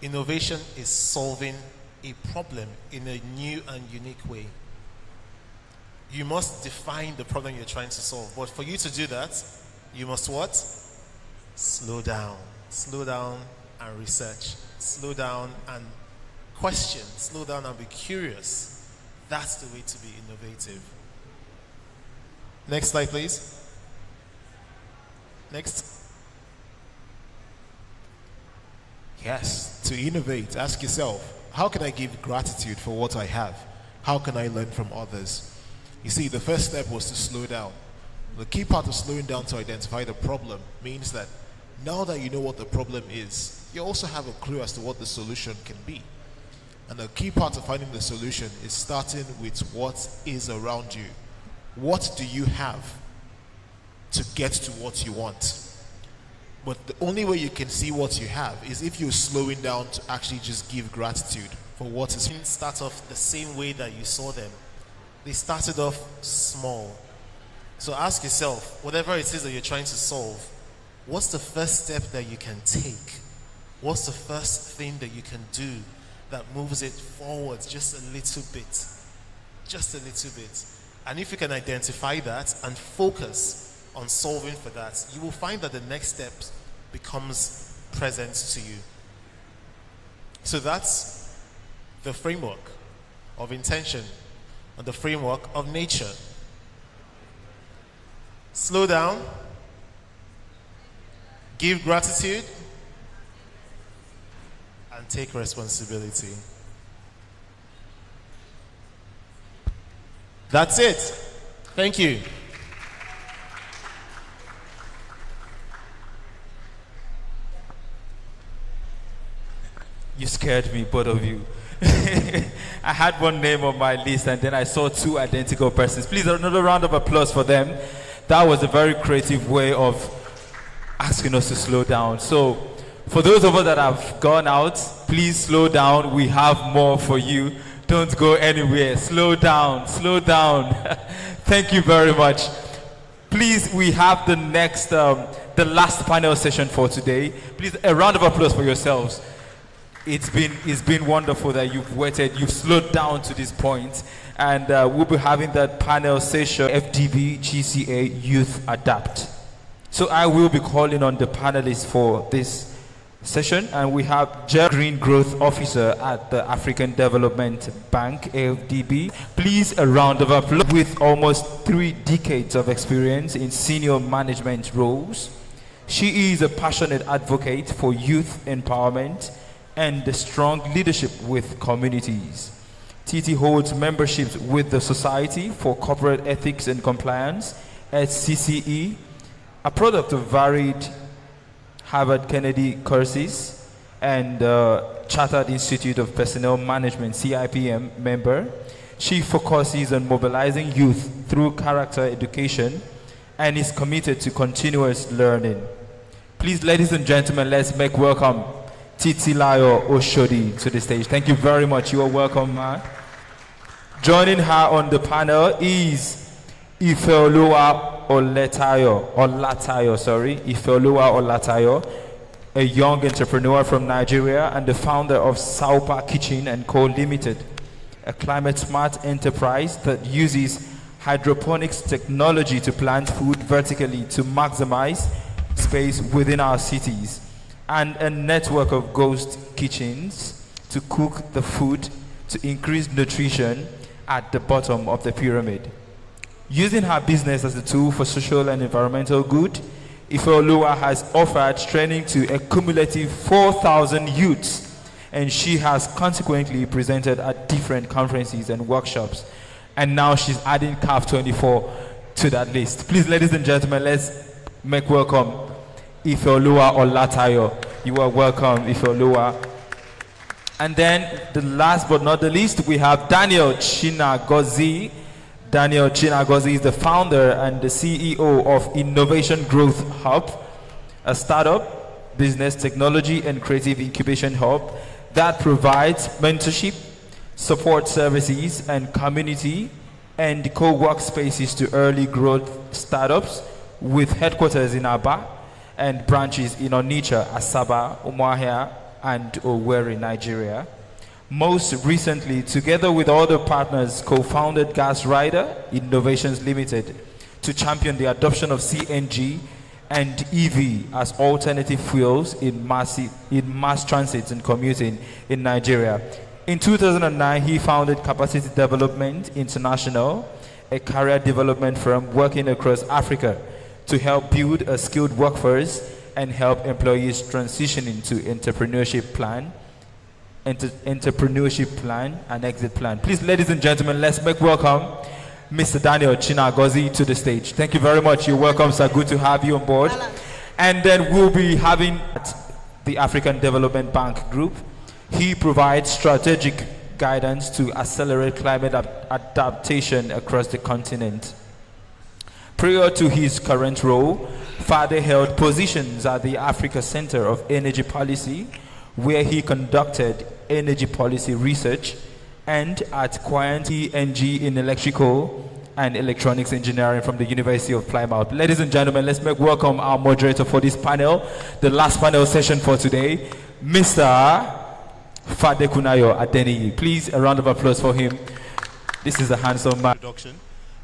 Innovation is solving a problem in a new and unique way. You must define the problem you're trying to solve. But for you to do that, you must what? Slow down. Slow down and research. Slow down and question. Slow down and be curious. That's the way to be innovative. Next slide, please. Next. Yes, to innovate, ask yourself, how can I give gratitude for what I have? How can I learn from others? You see, the first step was to slow down. The key part of slowing down to identify the problem means that now that you know what the problem is, you also have a clue as to what the solution can be. And the key part of finding the solution is starting with what is around you. What do you have to get to what you want? But the only way you can see what you have is if you're slowing down to actually just give gratitude for what is. Start off the same way that you saw them. They started off small. So ask yourself, whatever it is that you're trying to solve, what's the first step that you can take? What's the first thing that you can do that moves it forward just a little bit? Just a little bit. And if you can identify that and focus on solving for that, you will find that the next step becomes present to you. So that's the framework of intention and the framework of nature. Slow down, give gratitude, and take responsibility. That's it. Thank you. You scared me, both of you. I had one name on my list and then I saw two identical persons. Please, another round of applause for them. That was a very creative way of asking us to slow down. So, for those of us that have gone out, please slow down. We have more for you. Don't go anywhere. Slow down. Slow down. Thank you very much. Please, we have the next, the last panel session for today. Please, a round of applause for yourselves. It's been wonderful that you've waited, you've slowed down to this point, and we'll be having that panel session, FDB GCA Youth Adapt. So I will be calling on the panelists for this session, and we have Jeff Green Growth Officer at the African Development Bank, AFDB. Please, a round of applause. With almost 3 decades of experience in senior management roles, she is a passionate advocate for youth empowerment and the strong leadership with communities. TT holds memberships with the Society for Corporate Ethics and Compliance, SCCE, a product of varied Harvard Kennedy courses, and Chartered Institute of Personnel Management, CIPM member. She focuses on mobilizing youth through character education and is committed to continuous learning. Please, ladies and gentlemen, let's make welcome Titilayo Oshodi to the stage. Thank you very much. You are welcome, man. Joining her on the panel is Ifeoluwa Olatayo, a young entrepreneur from Nigeria and the founder of Saupa Kitchen and Co. Limited, a climate-smart enterprise that uses hydroponics technology to plant food vertically to maximize space within our cities, and a network of ghost kitchens to cook the food to increase nutrition at the bottom of the pyramid. Using her business as a tool for social and environmental good, Ifeoluwa has offered training to a cumulative 4,000 youths, and she has consequently presented at different conferences and workshops. And now she's adding CAAF24 to that list. Please, ladies and gentlemen, let's make welcome Ifeoluwa Olatayo. You are welcome, Ifeoluwa. And then, the last but not the least, we have Daniel Chinagozi. Daniel Chinagozi is the founder and the CEO of Innovation Growth Hub, a startup, business technology and creative incubation hub that provides mentorship, support services, and community and co-work spaces to early growth startups with headquarters in Aba and branches in Onitsha, Asaba, Umuahia, and Owerri, Nigeria. Most recently, together with other partners, co-founded Gas Rider Innovations Limited to champion the adoption of CNG and EV as alternative fuels in mass transit and commuting in Nigeria. In 2009, he founded Capacity Development International, a career development firm working across Africa to help build a skilled workforce and help employees transition into entrepreneurship plan and exit plan. Please, ladies and gentlemen, let's make welcome Mr. Daniel Chinagozi to the stage. Thank you very much. You're welcome, sir. Good to have you on board. And then we'll be having the African Development Bank Group. He provides strategic guidance to accelerate climate adaptation across the continent. Prior to his current role, Fade held positions at the Africa Center of Energy Policy, where he conducted energy policy research, and at Quant ENG in electrical and electronics engineering from the University of Plymouth. Ladies and gentlemen, let's make welcome our moderator for this panel, the last panel session for today, Mr. Fadekunayo Adeniyi. Please, a round of applause for him. This is a handsome man.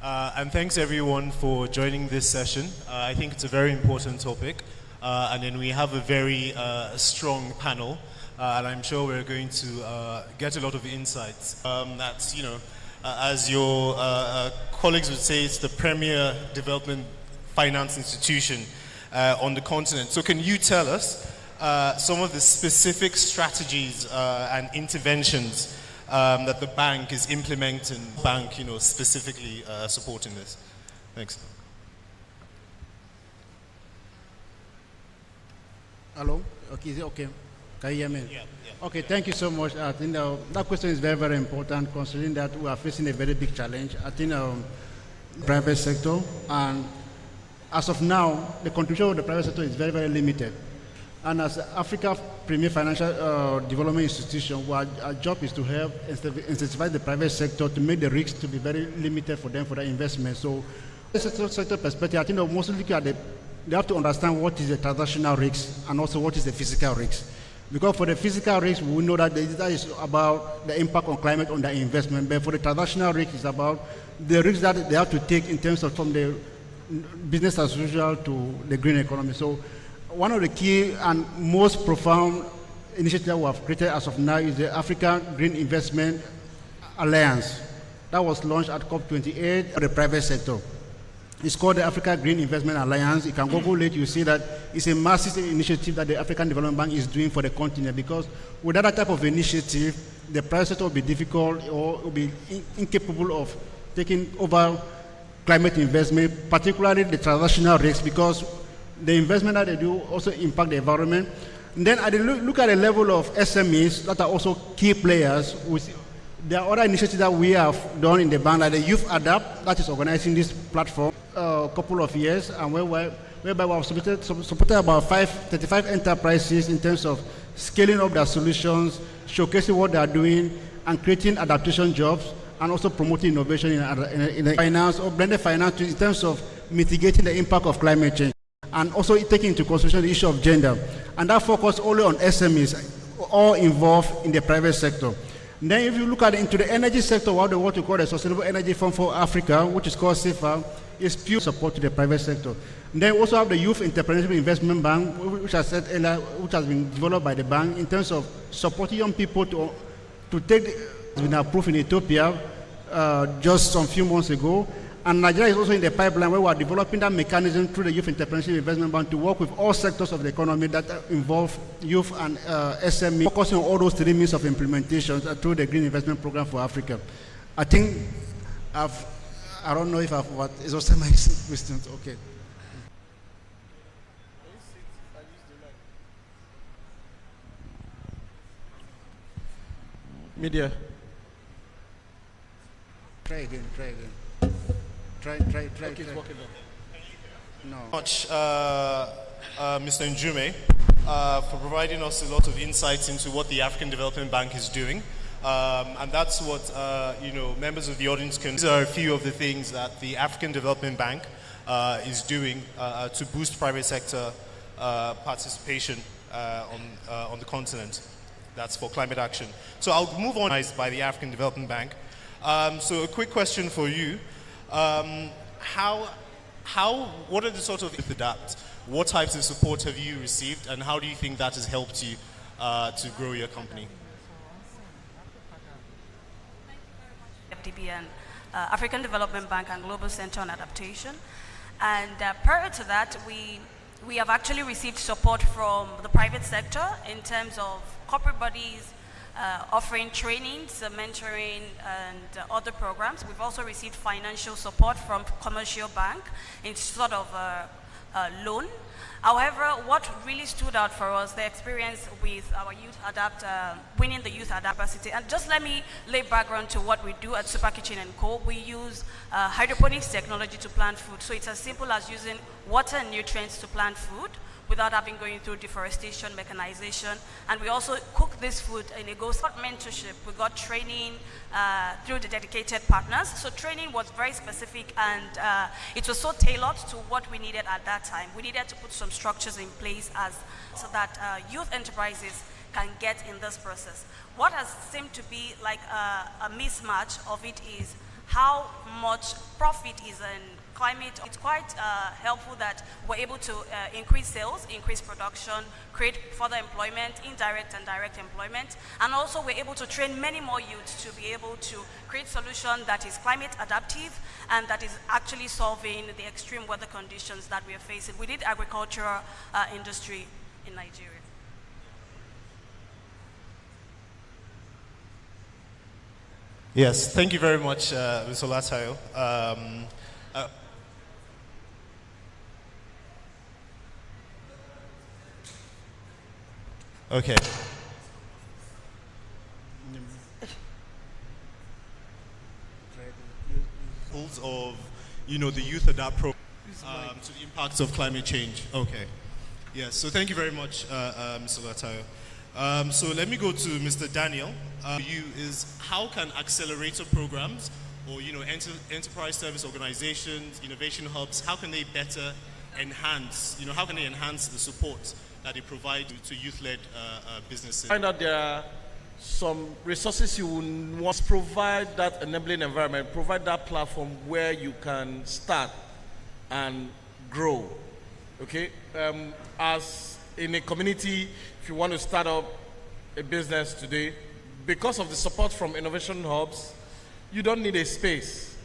And thanks everyone for joining this session. I think it's a very important topic. And then we have a very strong panel. and I'm sure we're going to get a lot of insights. That's, as your colleagues would say, it's the premier development finance institution on the continent. So can you tell us some of the specific strategies and interventions that the bank is implementing, specifically supporting this? Thanks. Hello? Okay, is it okay? Can you hear me? Yeah. Okay, thank you so much. I think that question is very, very important considering that we are facing a very big challenge. I think private sector, and as of now, the contribution of the private sector is very, very limited. And as Africa's premier financial development institution, our job is to help incentivize the private sector to make the risks to be very limited for them for their investment. So, from the sector perspective, I think they'll mostly look at they have to understand what is the transactional risk and also what is the physical risk. Because for the physical risk, we know that that is about the impact on climate on their investment. But for the transactional risk, it's about the risks that they have to take in terms of from the business as usual to the green economy. So one of the key and most profound initiatives we have created as of now is the African Green Investment Alliance. That was launched at CAAF24 for the private sector. It's called the Africa Green Investment Alliance. You can Google it, you see that it's a massive initiative that the African Development Bank is doing for the continent, because without that type of initiative, the private sector will be difficult or will be incapable of taking over climate investment, particularly the transactional risks, because the investment that they do also impact the environment. And then look at the level of SMEs that are also key players. There are other initiatives that we have done in the bank, like the Youth Adapt, that is organizing this platform a couple of years, and whereby we have supported about 35 enterprises in terms of scaling up their solutions, showcasing what they are doing, and creating adaptation jobs, and also promoting innovation in the finance or blended finance in terms of mitigating the impact of climate change, and also taking into consideration the issue of gender. And that focus only on SMEs, all involved in the private sector. And then if you look into the energy sector, what we call the Sustainable Energy Fund for Africa, which is called CAAF, is pure support to the private sector. And then we also have the Youth Entrepreneurship Investment Bank, which I said earlier, which has been developed by the bank in terms of supporting young people to take, it's been approved in Ethiopia just some few months ago. And Nigeria is also in the pipeline where we are developing that mechanism through the Youth Entrepreneurship Investment Bank to work with all sectors of the economy that involve youth and SME, focusing on all those three means of implementation through the Green Investment Program for Africa. I think I don't know if I've exhausted my questions. Okay. Media. Try again. Try. Okay, it's working now. No. Much, Mr. Njume, for providing us a lot of insights into what the African Development Bank is doing. And that's what, members of the audience can. These are a few of the things that the African Development Bank is doing to boost private sector participation on the continent. That's for climate action. So I'll move on by the African Development Bank. So a quick question for you. What are the sort of adapt? What types of support have you received, and how do you think that has helped you to grow your company? FDBN, African Development Bank and Global Center on Adaptation. And prior to that, we have actually received support from the private sector in terms of corporate bodies, offering trainings, mentoring, and other programs. We've also received financial support from commercial bank in sort of a loan. However, what really stood out for us, the experience with our Youth Adapt, winning the Youth Adapt capacity. And just let me lay background to what we do at Super Kitchen & Co. We use hydroponics technology to plant food. So it's as simple as using water and nutrients to plant food without going through deforestation, mechanization. And we also cook this food in a mentorship. We got training through the dedicated partners. So training was very specific, and it was so tailored to what we needed at that time. We needed to put some structures in place so that youth enterprises can get in this process. What has seemed to be like a mismatch of it is how much profit is in climate. It's quite helpful that we're able to increase sales, increase production, create further employment, indirect and direct employment, and also we're able to train many more youths to be able to create solution that is climate adaptive and that is actually solving the extreme weather conditions that we are facing within the agricultural industry in Nigeria. Yes, thank you very much, Mr. Olatayo. Okay. Of, the Youth Adapt program to the impacts of climate change. Okay. Yes, so thank you very much, Mr. Olatayo. So let me go to Mr. Daniel. How can accelerator programs or enterprise service organizations, innovation hubs, how can they better enhance, how can they enhance the support that they provide to youth-led businesses? Find out there are some resources you will want to provide that enabling environment, provide that platform where you can start and grow. Okay, as in a community, if you want to start up a business today, because of the support from innovation hubs, you don't need a space.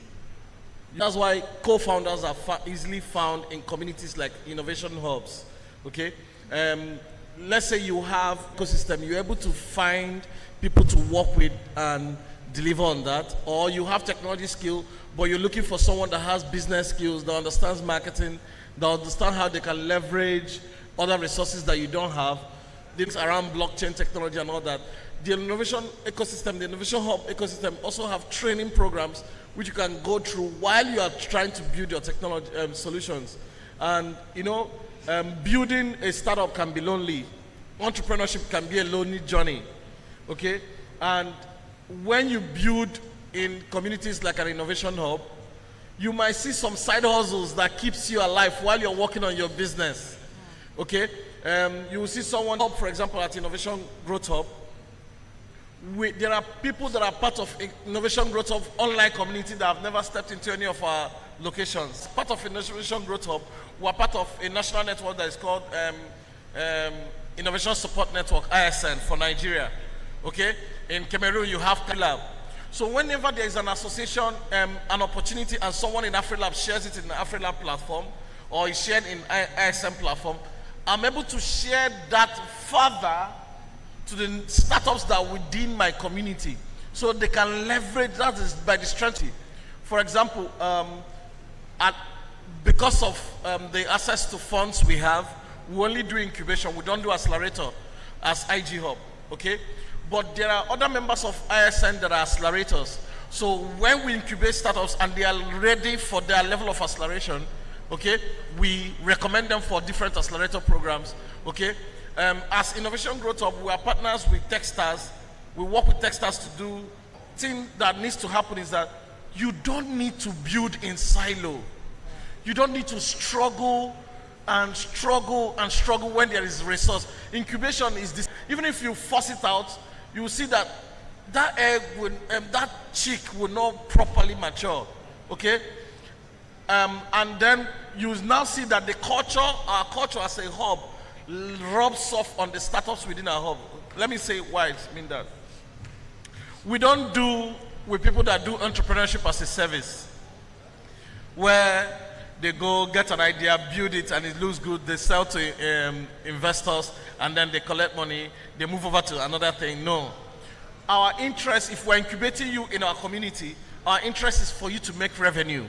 That's why co-founders are easily found in communities like innovation hubs. Okay, let's say you have ecosystem, you're able to find people to work with and deliver on that, or you have technology skill, but you're looking for someone that has business skills, that understands marketing, that understands how they can leverage other resources that you don't have, things around blockchain technology and all that. The innovation ecosystem, the innovation hub ecosystem also have training programs which you can go through while you are trying to build your technology solutions. And building a startup can be lonely. Entrepreneurship can be a lonely journey. Okay, and when you build in communities like an innovation hub, you might see some side hustles that keeps you alive while you're working on your business. Okay, you will see someone, for example, at Innovation Growth Hub. There are people that are part of Innovation Growth Hub online community that have never stepped into any of our locations. Part of Innovation Growth Hub, we're part of a national network that is called Innovation Support Network, ISN, for Nigeria. Okay, in Cameroon you have Lab. So whenever there is an association, an opportunity, and someone in AfriLab shares it in the AfriLab platform, or is shared in ISN platform, I'm able to share that further to the startups that are within my community, so they can leverage that by the strength. For example, because of the access to funds we have, we only do incubation. We don't do accelerator as IG Hub. Okay. But there are other members of ISN that are accelerators. So when we incubate startups and they are ready for their level of acceleration, okay, we recommend them for different accelerator programs. Okay, as Innovation Growth Hub, we are partners with Techstars. We work with Techstars to do thing that needs to happen is that you don't need to build in silo. You don't need to struggle and struggle and struggle when there is resource. Incubation is this. Even if you force it out, you will see that that egg will, that chick will not properly mature. Okay, and then you now see that the culture, our culture as a hub, rubs off on the startups within our hub. Let me say why I mean that. We don't do with people that do entrepreneurship as a service, where they go get an idea, build it, and it looks good. They sell to investors, and then they collect money. They move over to another thing. No. Our interest, if we're incubating you in our community, our interest is for you to make revenue.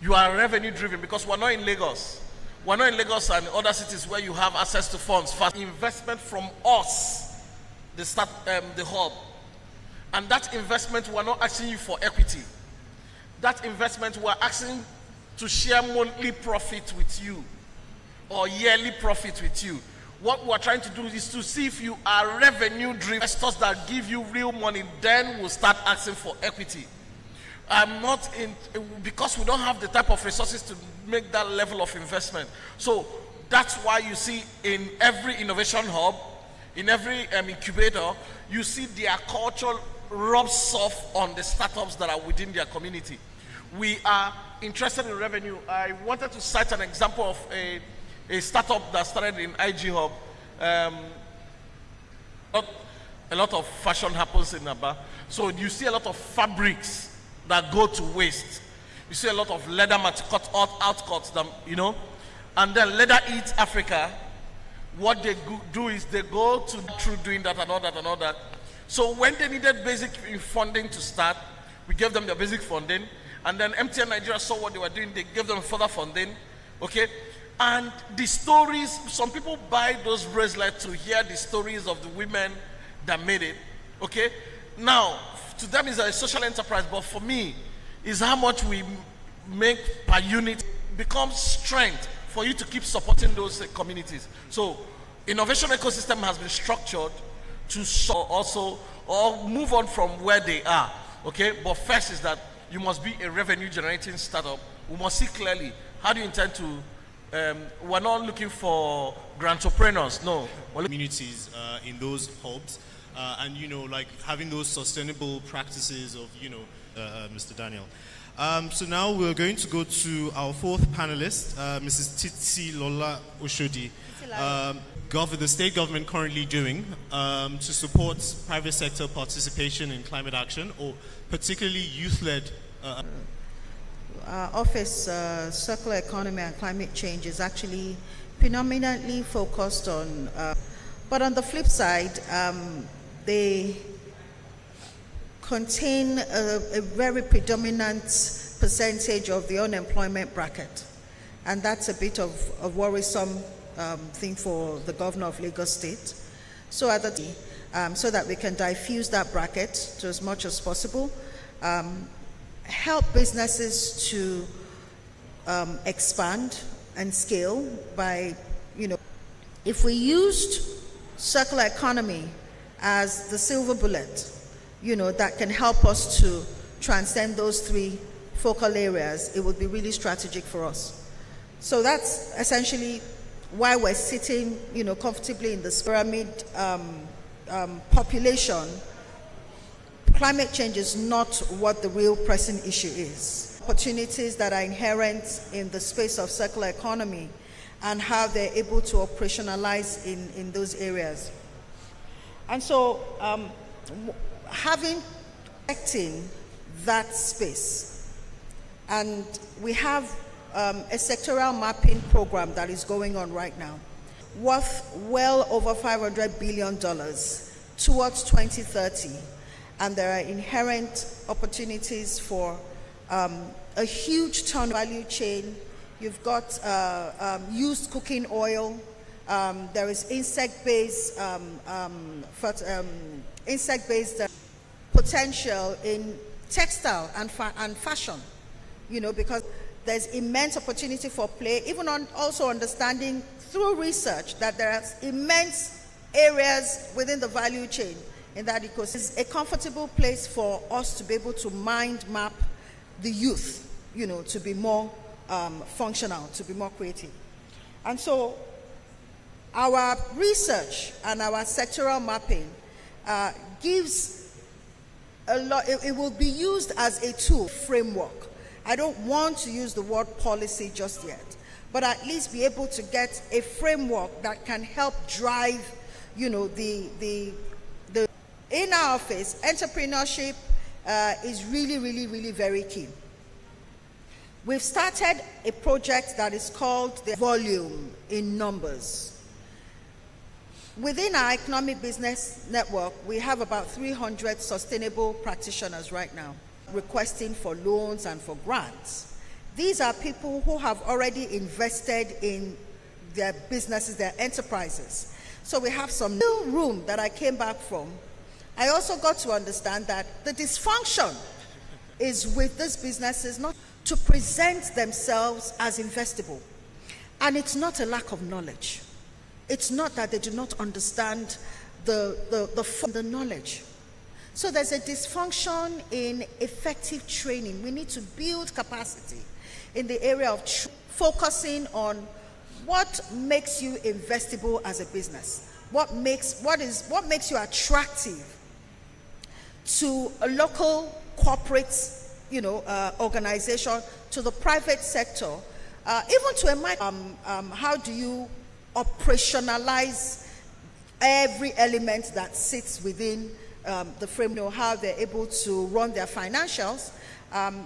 You are revenue driven because we're not in Lagos. We're not in Lagos and other cities where you have access to funds. Fast investment from us, the hub. And that investment, we're not asking you for equity. That investment, we're asking to share monthly profit with you or yearly profit with you. What we're trying to do is to see if you are revenue driven investors that give you real money, then we'll start asking for equity. I'm not in, because we don't have the type of resources to make that level of investment. So that's why you see in every innovation hub, in every incubator, you see their culture rubs off on the startups that are within their community. We are interested in revenue. I wanted to cite an example of a startup that started in IG Hub. A lot of fashion happens in Aba. So you see a lot of fabrics that go to waste. You see a lot of leather outcuts, and then Leather Eats Africa. What they do is they go through doing that and all that. So when they needed basic funding to start, we gave them the basic funding, and then MTN Nigeria saw what they were doing, they gave them further funding, okay? And the stories, some people buy those bracelets to hear the stories of the women that made it, okay? Now, to them it's a social enterprise, but for me, is how much we make per unit becomes strength for you to keep supporting those communities. So, innovation ecosystem has been structured to also or move on from where they are, okay? But first is that you must be a revenue generating startup. We must see clearly, how do you intend to, we're not looking for grantopreneurs, no. Communities in those hubs, and like having those sustainable practices of, Mr. Daniel. So now we're going to go to our fourth panelist, Mrs. Titsi Lola Oshodi. The state government currently doing to support private sector participation in climate action, or particularly youth-led? Our office, Circular Economy and Climate Change, is actually predominantly focused on, but on the flip side, they contain a very predominant percentage of the unemployment bracket. And that's a bit of a worrisome thing for the governor of Lagos State. So so that we can diffuse that bracket to as much as possible, help businesses to expand and scale by, if we used circular economy as the silver bullet, that can help us to transcend those three focal areas, it would be really strategic for us. So that's essentially why we're sitting, comfortably in this pyramid population. Climate change is not what the real pressing issue is. Opportunities that are inherent in the space of circular economy and how they're able to operationalize in those areas. And so, acting that space, and we have a sectoral mapping program that is going on right now, worth well over $500 billion towards 2030, and there are inherent opportunities for a huge ton of value chain. You've got used cooking oil. There is insect-based potential in textile and fashion, because there's immense opportunity for play, even on also understanding through research that there are immense areas within the value chain in that ecosystem. It's a comfortable place for us to be able to mind map the youth, to be more functional, to be more creative. And so our research and our sectoral mapping gives a lot. It will be used as a tool, framework. I don't want to use the word policy just yet, but at least be able to get a framework that can help drive, in our office, entrepreneurship is really, really, really very key. We've started a project that is called the Volume in Numbers. Within our economic business network, we have about 300 sustainable practitioners right now requesting for loans and for grants. These are people who have already invested in their businesses, their enterprises. So we have some new room that I came back from. I also got to understand that the dysfunction is with these businesses not to present themselves as investable. And it's not a lack of knowledge. It's not that they do not understand the knowledge. So there's a dysfunction in effective training. We need to build capacity in the area of focusing on what makes you investable as a business. What makes you attractive to a local corporate, organization, to the private sector, even to a how do you operationalize every element that sits within the framework, how they're able to run their financials.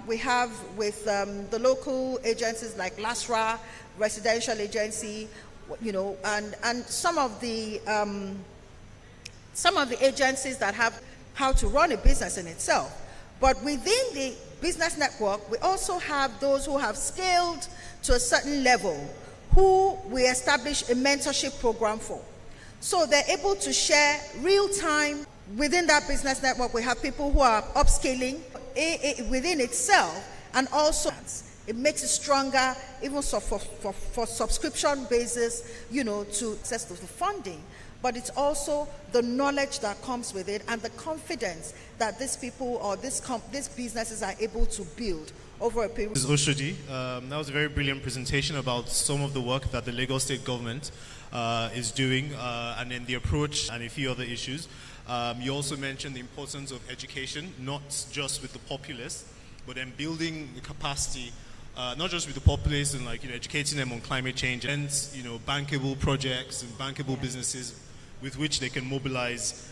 We have with the local agencies like LASRA, residential agency, and some of the agencies that have how to run a business in itself. But within the business network, we also have those who have scaled to a certain level, who we establish a mentorship program for. So they're able to share real time within that business network. We have people who are upscaling within itself, and also it makes it stronger, even so for subscription basis, to access to the funding. But it's also the knowledge that comes with it and the confidence that these people or these businesses are able to build over a period. This is Oshodi. That was a very brilliant presentation about some of the work that the Lagos State government is doing, and then the approach and a few other issues. You also mentioned the importance of education, not just with the populace, but then building the capacity, not just with the populace and educating them on climate change and bankable projects and bankable businesses with which they can mobilize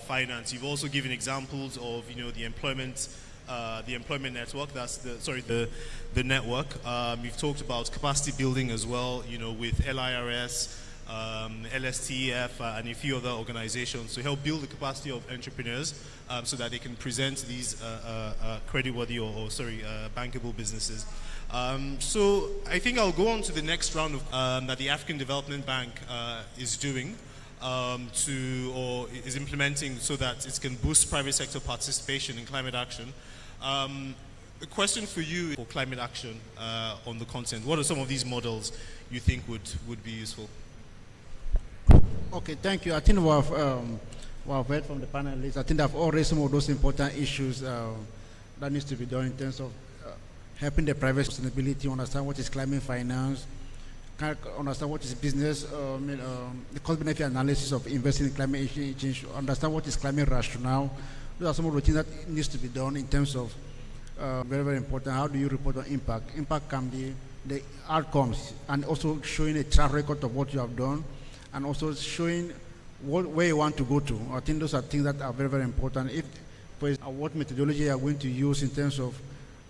finance. You've also given examples of the employment network. That's the network. You've talked about capacity building as well. With LIRS, LSTF, and a few other organizations to help build the capacity of entrepreneurs so that they can present these creditworthy or bankable businesses. So I think I'll go on to the next round of that the African Development Bank is doing or is implementing so that it can boost private sector participation in climate action. A question for you for climate action on the continent. What are some of these models you think would be useful? Okay, thank you. I think we have heard from the panelists. I think they've all raised some of those important issues that needs to be done in terms of helping the private sustainability understand what is climate finance, understand what is business, the cost-benefit analysis of investing in climate change, understand what is climate rationale. Those are some of the things that needs to be done in terms of very, very important. How do you report on impact? Impact can be the outcomes and also showing a track record of what you have done and also showing where you want to go to. I think those are things that are very, very important. What methodology you are going to use in terms of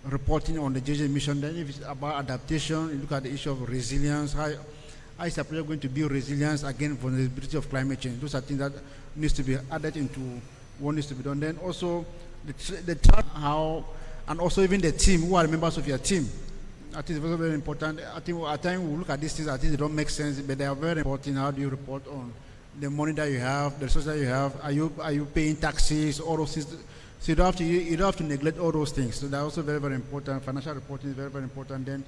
reporting on the JJ mission, then if it's about adaptation, you look at the issue of resilience, how is the project going to build resilience against vulnerability of climate change? Those are things that needs to be added into what needs to be done. Then also the how, and also even the team, who are members of your team. I think it's very, very important. I think at times we look at these things, I think they don't make sense, but they are very important. How do you report on the money that you have, the resources that you have? Are you paying taxes, all those things? So you don't have to neglect all those things. So they're also very, very important. Financial reporting is very, very important. Then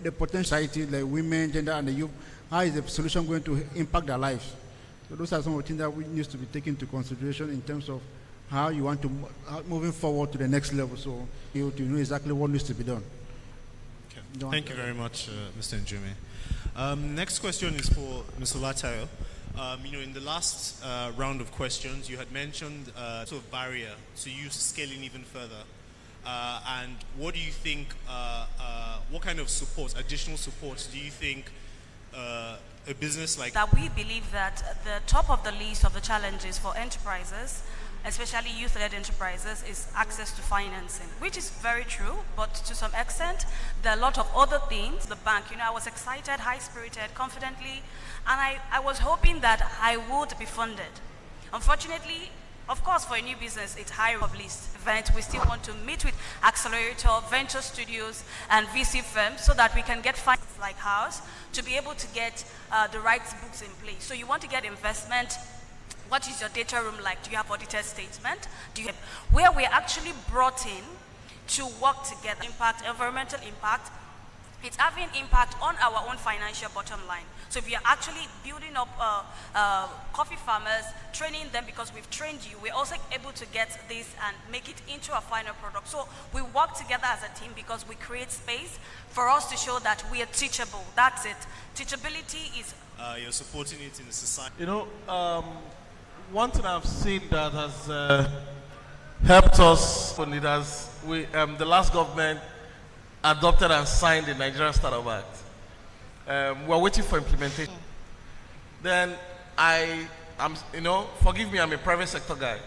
the potentiality, like women, gender, and the youth, how is the solution going to impact their lives? So those are some of the things that we need to be taken into consideration in terms of how you want to moving forward to the next level. So you know exactly what needs to be done. Okay. Thank you very much, Mr. Njume. Next question is for Mr. Latayo. In the last round of questions, you had mentioned sort of barrier to you scaling even further. And what do you think, what kind of support, additional support, do you think a business like... That we believe that the top of the list of the challenges for enterprises, especially youth-led enterprises, is access to financing, which is very true, but to some extent, there are a lot of other things. The bank, I was excited, high-spirited, confidently, and I was hoping that I would be funded. Unfortunately, of course, for a new business, it's high of list event. We still want to meet with accelerator, venture studios, and VC firms so that we can get finance like ours to be able to get the right books in place. So you want to get investment. What is your data room like? Do you have audited statement? Where we're actually brought in to work together? Impact, environmental impact. It's having impact on our own financial bottom line. So if you're actually building up coffee farmers, training them because we've trained you, we're also able to get this and make it into a final product. So we work together as a team because we create space for us to show that we are teachable. That's it. Teachability is... you're supporting it in the society. One thing I've seen that has helped us leaders. The last government adopted and signed the Nigerian Startup Act. We're waiting for implementation. Then forgive me, I'm a private sector guy.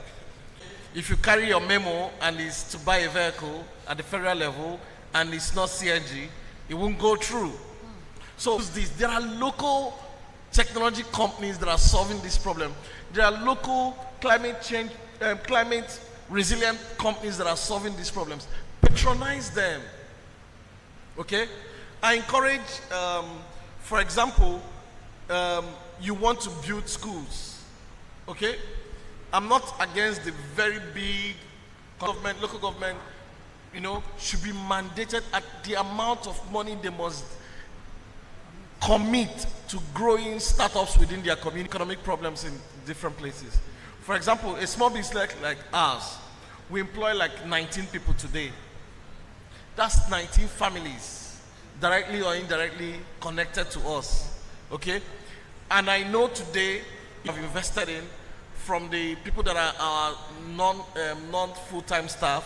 If you carry your memo and it's to buy a vehicle at the federal level and it's not CNG, it won't go through. So there are local technology companies that are solving this problem. There are local climate change, climate resilient companies that are solving these problems. Patronize them. Okay? I encourage, for example, you want to build schools. Okay? I'm not against the very big government, local government, should be mandated at the amount of money they must commit to growing startups within their community, economic problems in different places. For example, a small business like ours, we employ like 19 people today. That's 19 families, directly or indirectly connected to us, okay? And I know today I've invested in from the people that are our non-full-time staff.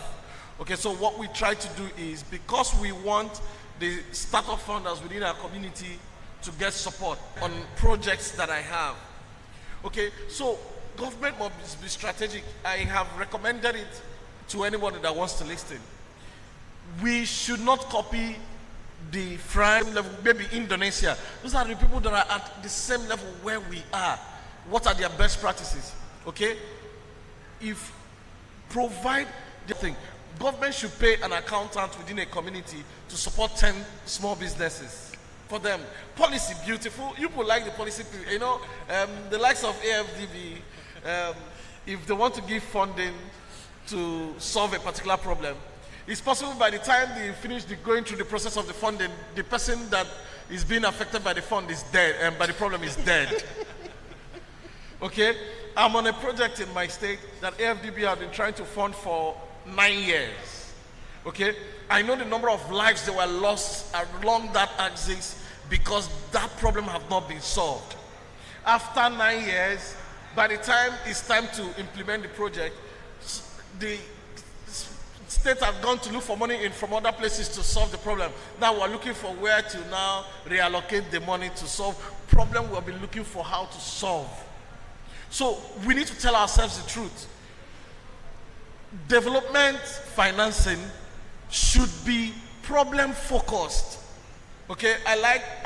Okay, so what we try to do is, because we want the startup founders within our community to get support on projects that I have. Okay, so government must be strategic. I have recommended it to anybody that wants to listen. We should not copy the France level, maybe Indonesia. Those are the people that are at the same level where we are. What are their best practices? Okay, if provide the thing, government should pay an accountant within a community to support 10 small businesses. For them, policy beautiful. You people like the policy, the likes of AFDB. If they want to give funding to solve a particular problem, it's possible by the time they finish going through the process of the funding, the person that is being affected by the fund is dead, and by the problem is dead. Okay, I'm on a project in my state that AFDB have been trying to fund for 9 years. Okay, I know the number of lives that were lost along that axis because that problem have not been solved. After 9 years, by the time it's time to implement the project, the states have gone to look for money from other places to solve the problem. Now we're looking for where to now reallocate the money to solve problem we'll be looking for how to solve. So we need to tell ourselves the truth. Development financing should be problem focused. Okay, I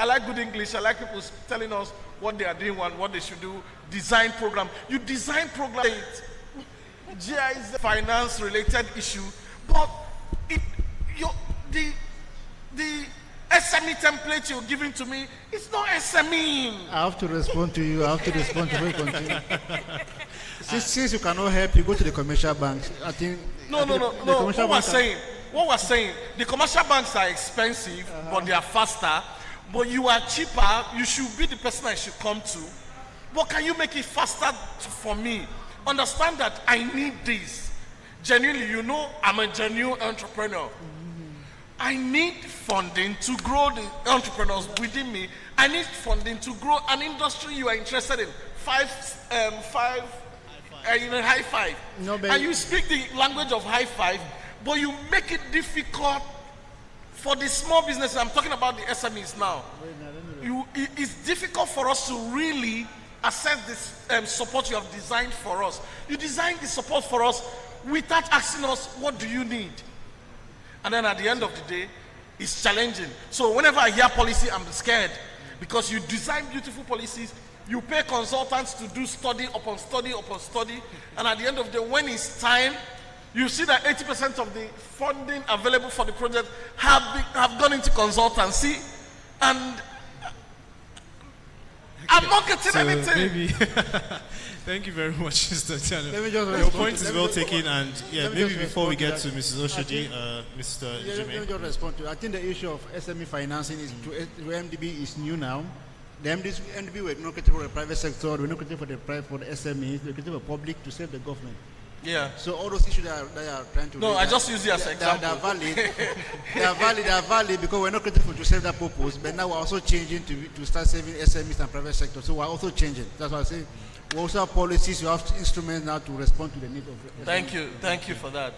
like good English. I like people telling us what they are doing and what they should do. Design program. You design program. GI is a finance related issue, but the SME template you're giving to me, it's not SME. I have to respond to you. I have to respond to you. Continue. Since you cannot help, you go to the commercial banks. I think. No. What we're saying, the commercial banks are expensive, but they are faster. But you are cheaper. You should be the person I should come to. But can you make it faster for me? Understand that I need this. Genuinely, I'm a genuine entrepreneur. I need funding to grow the entrepreneurs within me. I need funding to grow an industry you are interested in. High five. No, and you speak the language of high five, but you make it difficult for the small businesses. I'm talking about the SMEs now. It's difficult for us to really assess this support you have designed for us. You designed the support for us without asking us, what do you need? And then at the end of the day, it's challenging. So whenever I hear policy, I'm scared. Because you design beautiful policies, you pay consultants to do study upon study upon study, and at the end of the day, when it's time, you see that 80% of the funding available for the project have gone into consultancy, and I'm not getting anything. Maybe thank you very much, Mr. Chano. Your point is well taken, and maybe before we get to Mrs. Oshodi, Mr. Let me just respond to. I think the issue of SME financing is to MDB is new now. The MDB were not created for the private sector, we're not created for the SMEs, we're created for public to save the government. Yeah. So all those issues that they are trying to. No, I just use it as an example. They are valid. They are valid because we're not created to serve that purpose. But now we're also changing to start saving SMEs and private sector. So we're also changing. That's why I say We also have policies, we have instruments now to respond to the need of Thank you for that.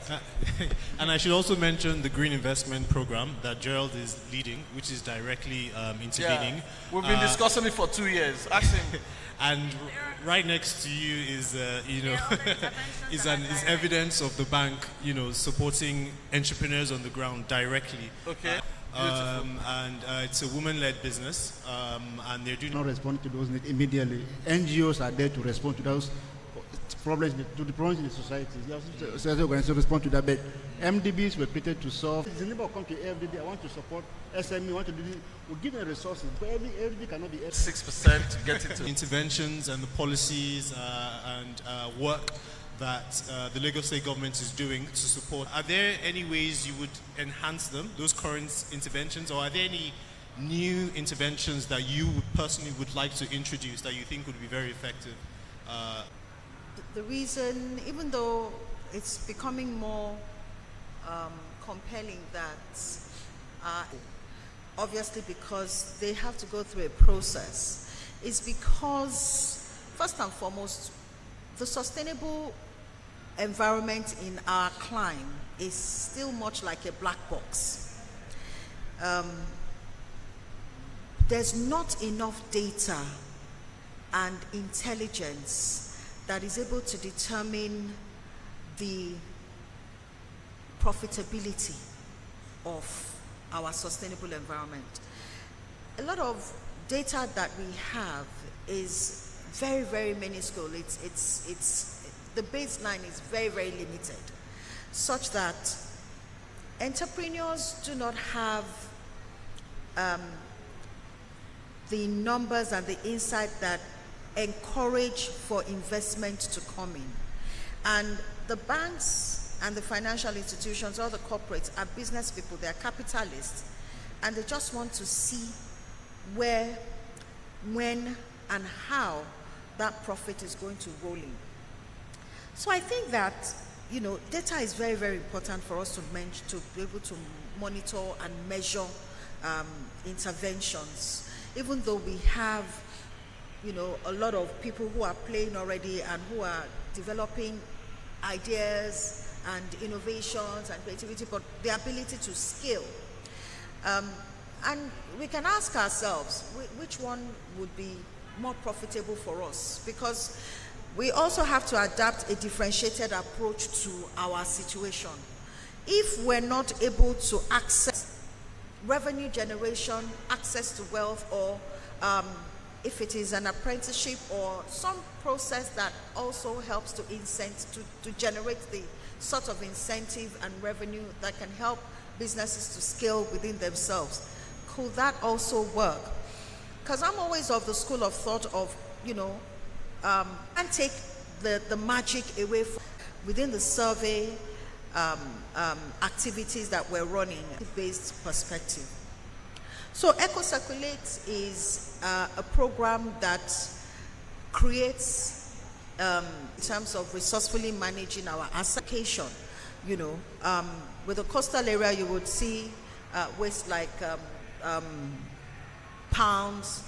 And I should also mention the Green Investment Program that Gerald is leading, which is directly intervening. Yeah, we've been discussing it for 2 years. Ask him. And right next to you is, is evidence of the bank, supporting entrepreneurs on the ground directly. Okay. And it's a woman-led business, and they're doing. Not respond to those needs immediately. NGOs are there to respond to those problems, to the problems in the society. Society organizations to respond to that. But MDBs were created to solve. The neighbor come to FDB, I want to support SME, I want to do this. We'll give them resources, but everything cannot be 6% to get into interventions and the policies and work that the Lagos State government is doing to support. Are there any ways you would enhance them, those current interventions, or are there any new interventions that you personally would like to introduce that you think would be very effective? The reason, even though it's becoming more compelling that obviously because they have to go through a process, is because first and foremost the sustainable environment in our climate is still much like a black box. There's not enough data and intelligence that is able to determine the profitability of our sustainable environment. A lot of data that we have is very, very minuscule. It's the baseline is very, very limited, such that entrepreneurs do not have the numbers and the insight that encourage for investment to come in. And the banks and the financial institutions, all the corporates are business people, they are capitalists, and they just want to see where, when, and how that profit is going to roll in. So I think that, data is very, very important for us to be able to monitor and measure interventions, even though we have a lot of people who are playing already and who are developing ideas and innovations and creativity, but the ability to scale. And we can ask ourselves, which one would be more profitable for us? Because we also have to adapt a differentiated approach to our situation. If we're not able to access revenue generation, access to wealth, or if it is an apprenticeship or some process that also helps to generate the sort of incentive and revenue that can help businesses to scale within themselves, could that also work? Because I'm always of the school of thought of, and take the magic away from within the survey activities that we're running, based perspective. So EcoCirculate is a program that creates, in terms of resourcefully managing our asset. With the coastal area, you would see waste like palms,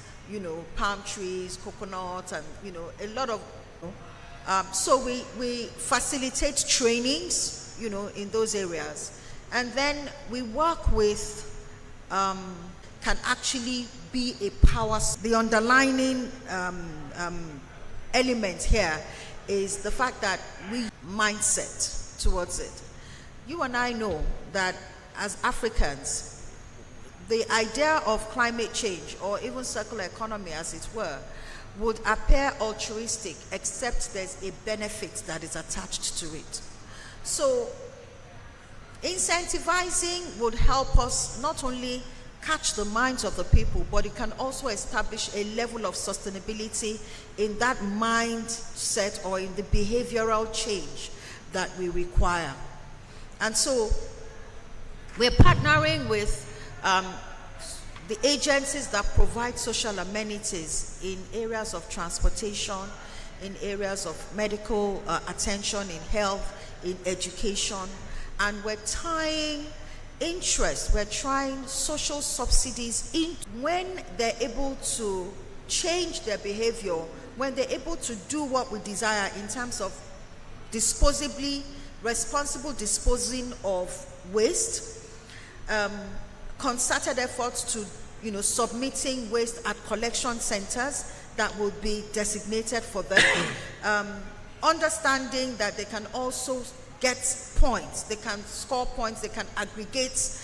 palm trees, coconuts, and a lot of. So we facilitate trainings, in those areas, and then we work with. Can actually be a power. The underlining element here is the fact that we mindset towards it. You and I know that as Africans, the idea of climate change or even circular economy, as it were, would appear altruistic except there's a benefit that is attached to it. So incentivizing would help us not only catch the minds of the people, but it can also establish a level of sustainability in that mindset or in the behavioral change that we require. And so we're partnering with the agencies that provide social amenities in areas of transportation, in areas of medical attention, in health, in education, and we're tying interest, we're trying social subsidies in when they're able to change their behavior when they're able to do what we desire in terms of responsible disposing of waste, concerted efforts to, submitting waste at collection centers that will be designated for them, understanding that they can also get points, they can score points, they can aggregate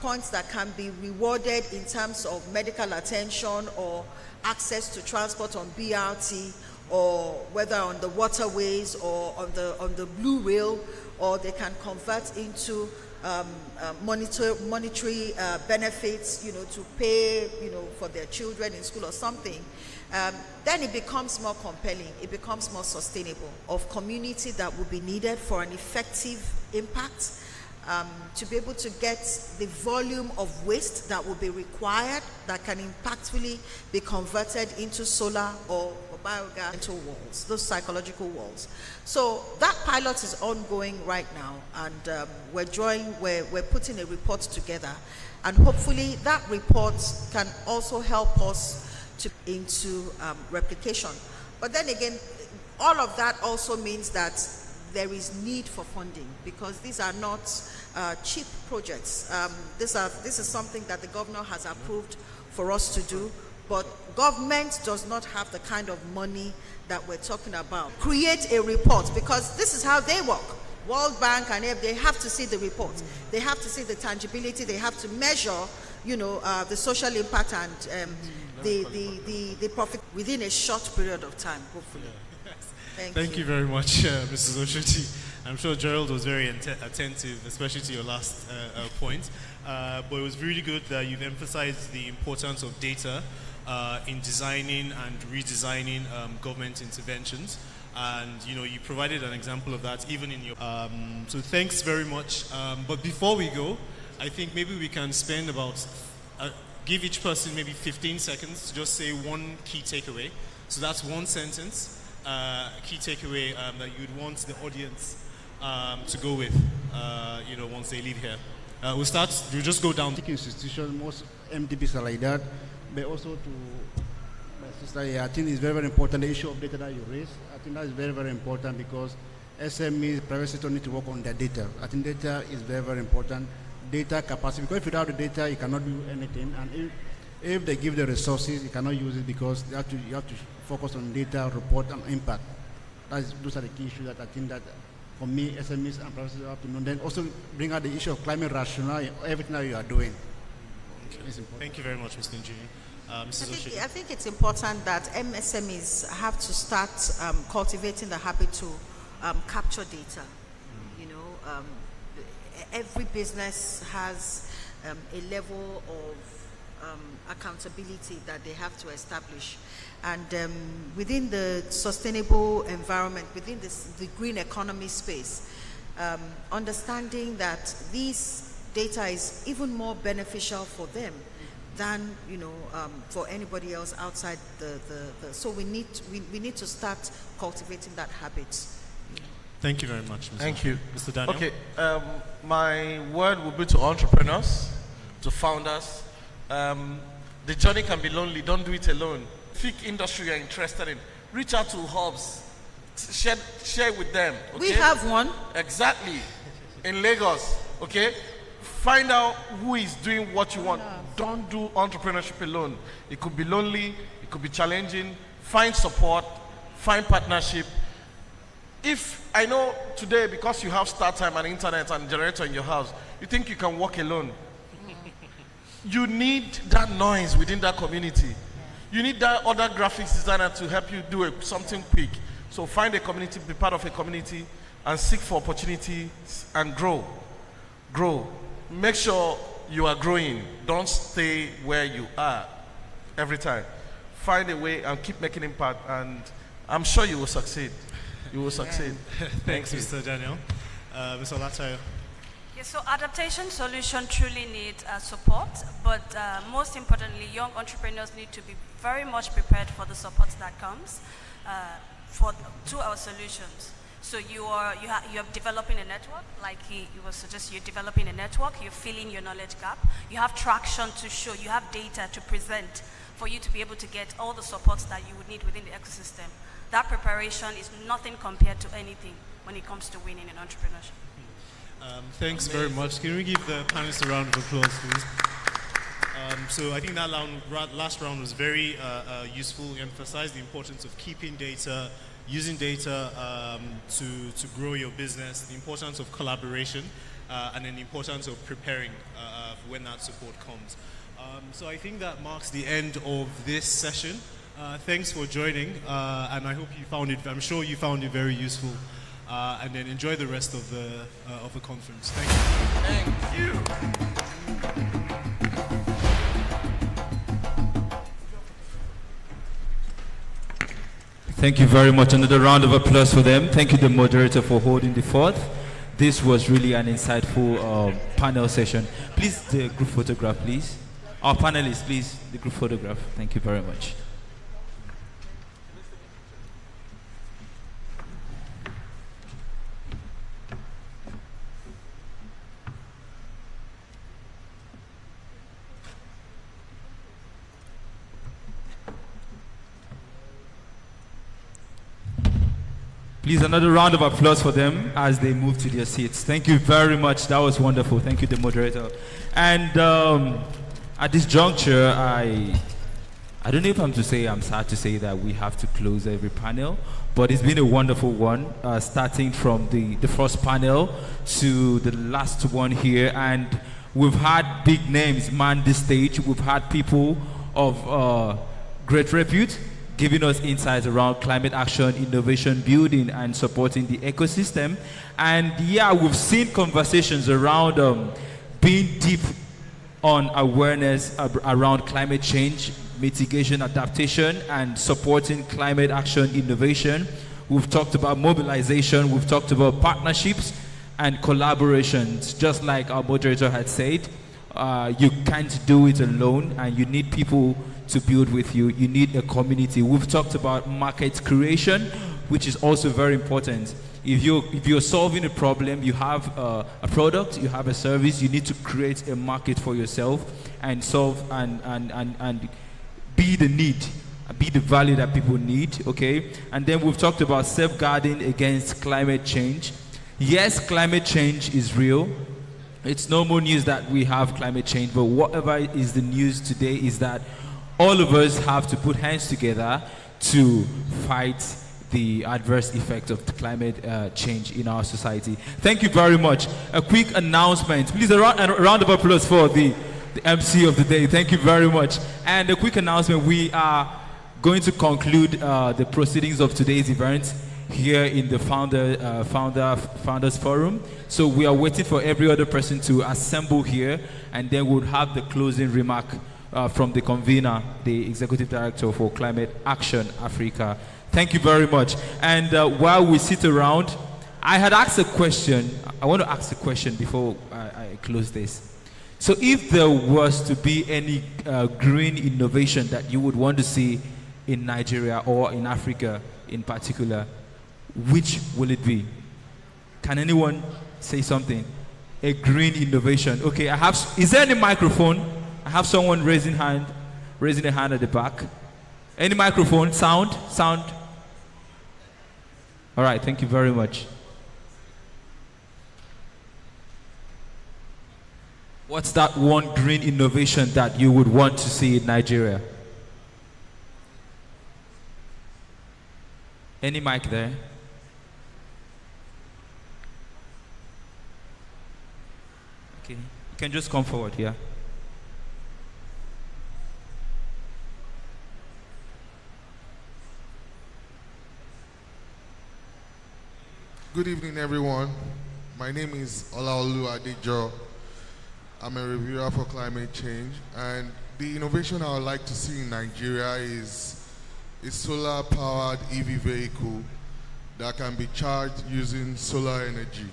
points that can be rewarded in terms of medical attention or access to transport on BRT, or whether on the waterways or on the blue rail, or they can convert into monetary benefits, to pay, for their children in school or something. Then it becomes more compelling, it becomes more sustainable, of community that will be needed for an effective impact, to be able to get the volume of waste that will be required that can impactfully be converted into solar or biogas into walls, those psychological walls. So that pilot is ongoing right now, and we're putting a report together, and hopefully that report can also help us into replication. But then again, all of that also means that there is need for funding, because these are not cheap projects. This is something that the governor has approved for us to do, but government does not have the kind of money that we're talking about. Create a report, because this is how they work. World Bank and they have to see the report. They have to see the tangibility. They have to measure, the social impact and the profit within a short period of time, hopefully. Thank you very much, Mrs. Oshoti. I'm sure Gerald was very attentive, especially to your last point. But it was really good that you've emphasized the importance of data in designing and redesigning government interventions. And you provided an example of that even in your. So thanks very much. But before we go, I think maybe we can spend about give each person maybe 15 seconds to just say one key takeaway. So that's one sentence. Key takeaway that you'd want the audience to go with, once they leave here. We'll just go down. Institutions, most MDBs are like that, but also to my sister here, I think it's very, very important, the issue of data that you raised. I think that is very, very important, because SMEs, private sector need to work on their data. I think data is very, very important. Data capacity, because if without the data, you cannot do anything. And if they give the resources, you cannot use it, because you have to focus on data, report, and impact. Those are the key issues that I think that, for me, SMEs and private sector have to know. Then also bring out the issue of climate rationale in everything that you are doing. Okay. Thank you very much, Mr. Njini. I think it's important that MSMEs have to start cultivating the habit to capture data. Every business has a level of accountability that they have to establish, and within the sustainable environment, within the green economy space, understanding that this data is even more beneficial for them than for anybody else outside so we need to start cultivating that habit. Thank you very much, Mr. Thank you, Mr. Daniel. Okay, my word will be to entrepreneurs, to founders. The journey can be lonely. Don't do it alone. Pick industry you're interested in. Reach out to hubs. Share with them. Okay? We have one. Exactly. In Lagos. Okay. Find out who is doing what you want. Don't do entrepreneurship alone. It could be lonely. It could be challenging. Find support. Find partnership. If I know today, because you have start time and internet and generator in your house, you think you can work alone. You need that noise within that community. You need that other graphics designer to help you do something quick. So find a community, be part of a community, and seek for opportunities and grow. Grow. Make sure you are growing. Don't stay where you are every time. Find a way and keep making impact, and I'm sure you will succeed. You will succeed. Thanks, Mr. Daniel. Mr. Latayo. Yes, so adaptation solution truly need support, but most importantly, young entrepreneurs need to be very much prepared for the support that comes to our solutions. So you're developing a network, like he was suggesting. You're developing a network. You're filling your knowledge gap. You have traction to show. You have data to present for you to be able to get all the supports that you would need within the ecosystem. That preparation is nothing compared to anything when it comes to winning in entrepreneurship. Thanks very much. Can we give the panelists a round of applause, please? So I think that last round was very useful. It emphasized the importance of keeping data, using data to grow your business, the importance of collaboration, and then the importance of preparing when that support comes. So I think that marks the end of this session. Thanks for joining, and I hope you found it. I'm sure you found it very useful. And then enjoy the rest of the conference. Thank you. Thank you. Thank you very much. Another round of applause for them. Thank you, the moderator, for holding the fort. This was really an insightful panel session. Please, the group photograph, please. Our panelists, please, the group photograph. Thank you very much. Please, another round of applause for them as they move to their seats. Thank you very much. That was wonderful. Thank you, the moderator. And at this juncture, I don't know if I'm sad to say that we have to close every panel, but it's been a wonderful one, starting from the first panel to the last one here. And we've had big names man this stage. We've had people of great repute giving us insights around climate action, innovation building, and supporting the ecosystem. And yeah, we've seen conversations around being deep on awareness around climate change, mitigation, adaptation, and supporting climate action innovation. We've talked about mobilization, we've talked about partnerships and collaborations. Just like our moderator had said, you can't do it alone, and you need people to build with you. You need a community. We've talked about market creation, which is also very important. If you're solving a problem, you have a product, you have a service, you need to create a market for yourself and solve and be the need, be the value that people need, okay? And then we've talked about safeguarding against climate change. Yes, climate change is real. It's no more news that we have climate change, but whatever is the news today is that all of us have to put hands together to fight the adverse effect of the climate change in our society. Thank you very much. A quick announcement. Please, a round of applause for the MC of the day. Thank you very much. And a quick announcement. We are going to conclude the proceedings of today's event here in the Founders Forum. So we are waiting for every other person to assemble here, and then we'll have the closing remark from the convener, the Executive Director for Climate Action Africa. Thank you very much. And while we sit around, I had asked a question. I want to ask a question before I close this. So if there was to be any green innovation that you would want to see in Nigeria or in Africa in particular, which will it be? Can anyone say something? A green innovation. Okay, is there any microphone? I have someone raising a hand at the back. Any microphone? Sound? All right, thank you very much. What's that one green innovation that you would want to see in Nigeria? Any mic there? Okay, you can just come forward here. Good evening, everyone. My name is Olaolu Adejo. I'm a reviewer for climate change, and the innovation I would like to see in Nigeria is a solar-powered EV vehicle that can be charged using solar energy.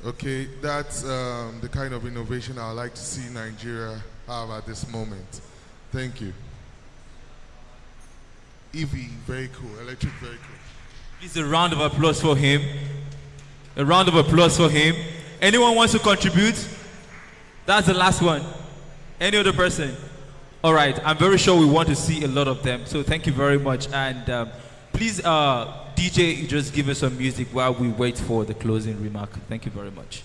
Okay, that's the kind of innovation I would like to see Nigeria have at this moment. Thank you. EV vehicle, electric vehicle. Please, a round of applause for him. A round of applause for him. Anyone wants to contribute? That's the last one. Any other person? All right, I'm very sure we want to see a lot of them. So thank you very much. And please, DJ, just give us some music while we wait for the closing remark. Thank you very much.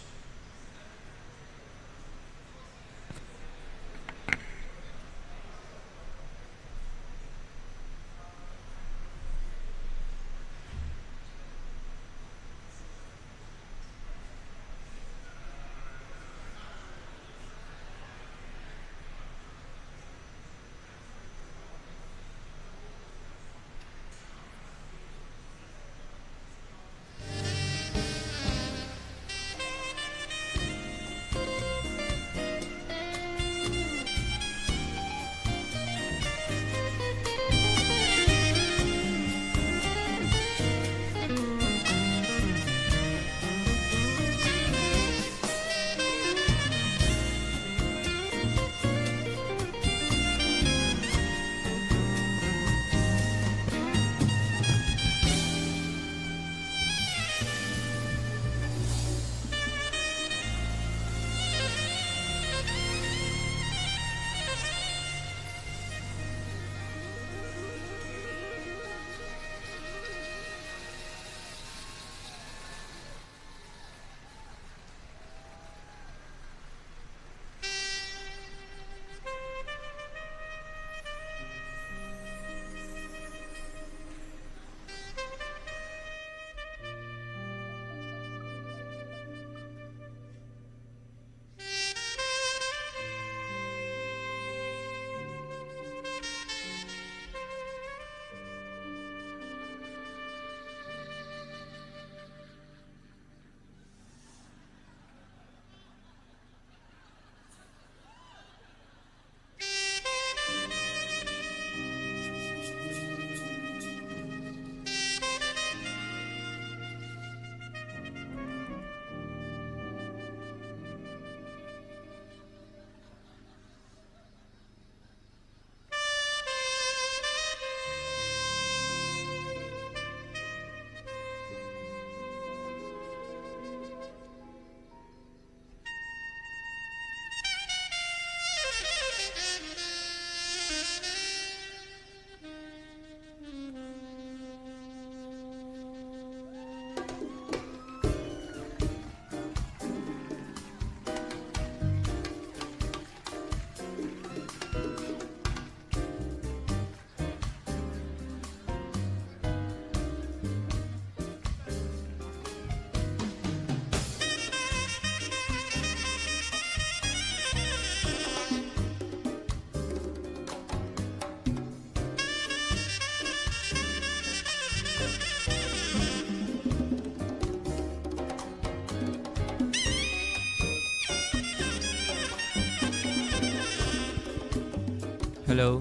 Hello.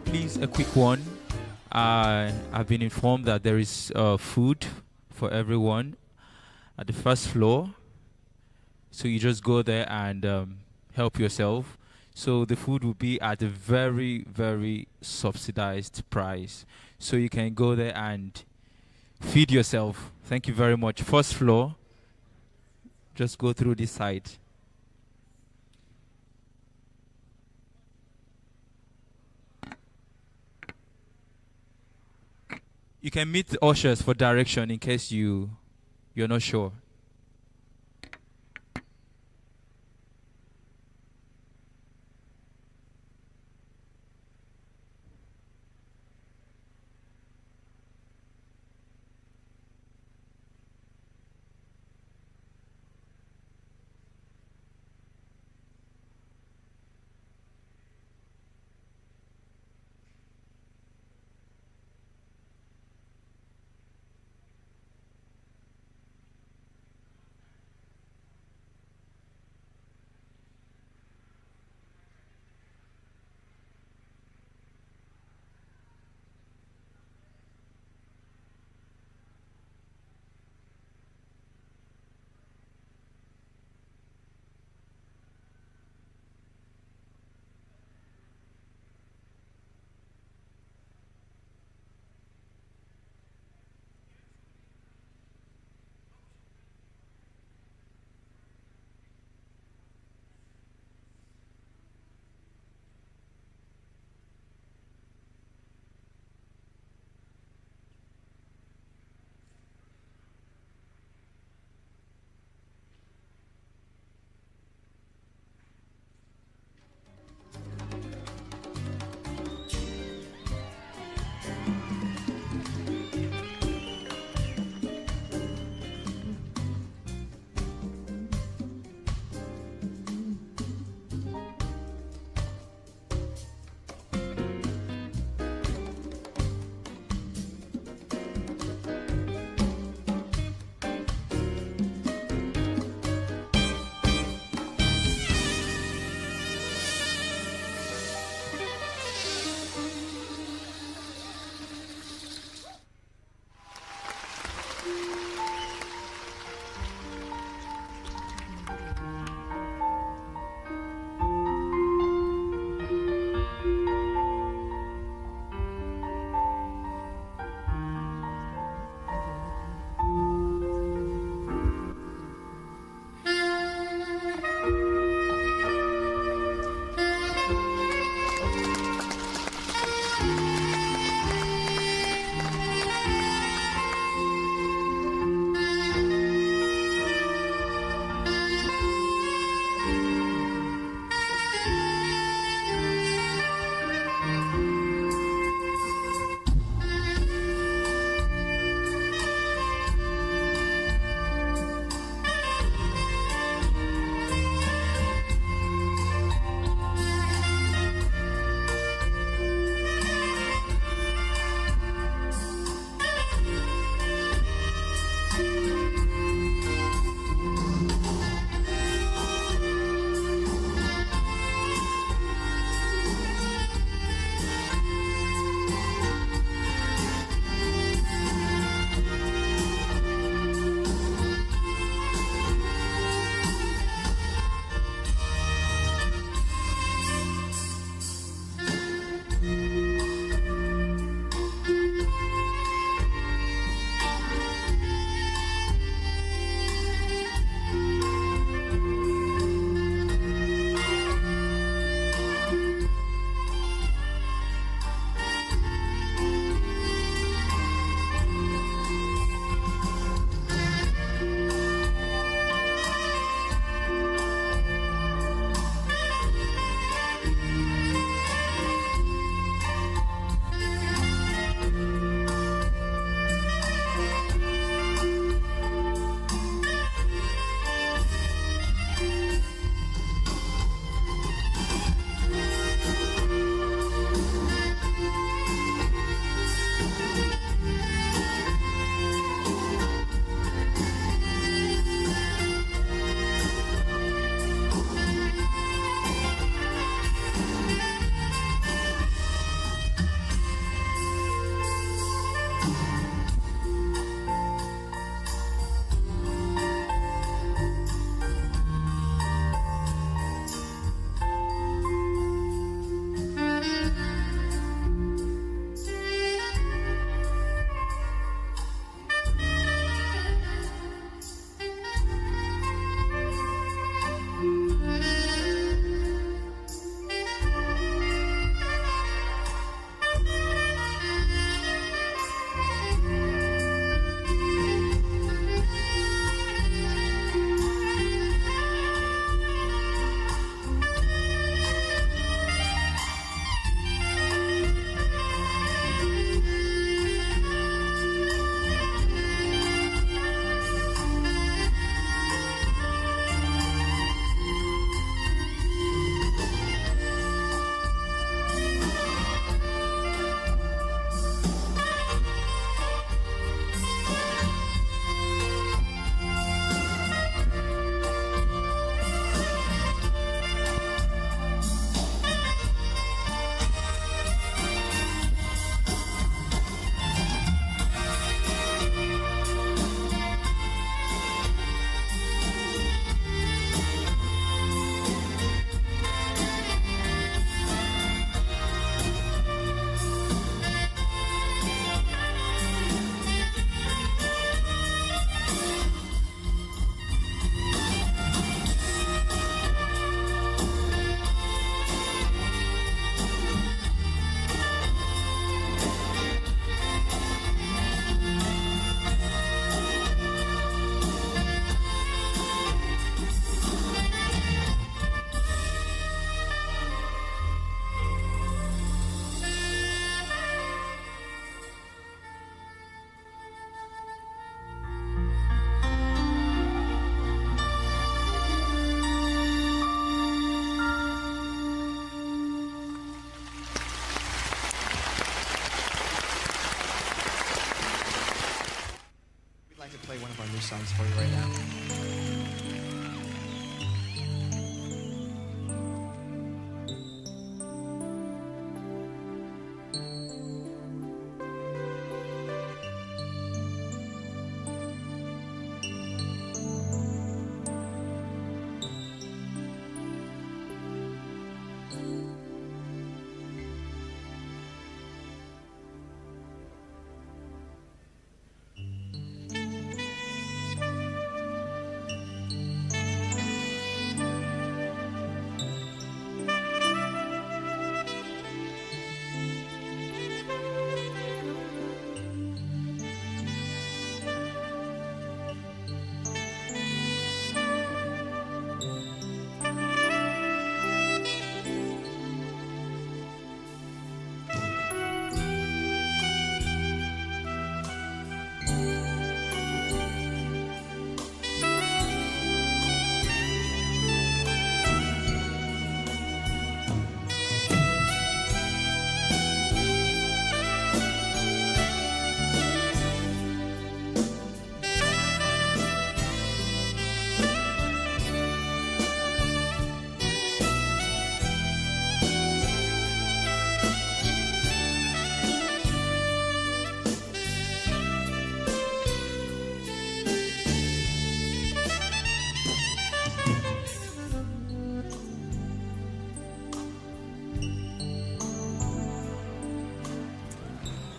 Please, a quick one. I've been informed that there is food for everyone at the first floor. So you just go there and help yourself. So the food will be at a very, very subsidized price. So you can go there and feed yourself. Thank you very much. First floor. Just go through this side. You can meet the ushers for direction in case you're not sure.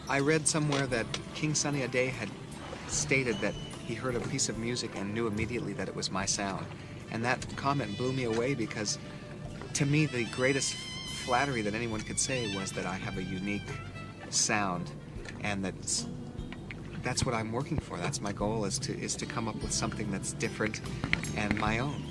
I read somewhere that King Sunny Ade had stated that he heard a piece of music and knew immediately that it was my sound. And that comment blew me away because, to me, the greatest flattery that anyone could say was that I have a unique sound, and that's what I'm working for. That's my goal, is to come up with something that's different and my own.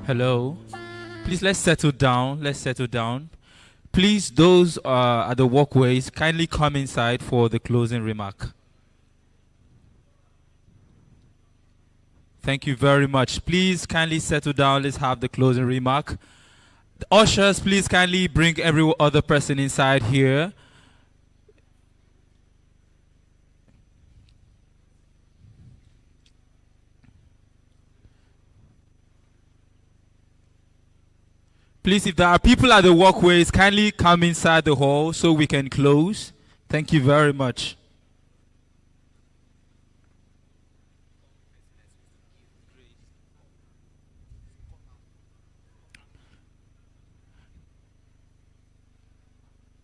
Hello. Please, let's settle down. Let's settle down. Please, those at the walkways, kindly come inside for the closing remark. Thank you very much. Please kindly settle down. Let's have the closing remark. The ushers, please kindly bring every other person inside here. Please, if there are people at the walkways, kindly come inside the hall so we can close. Thank you very much.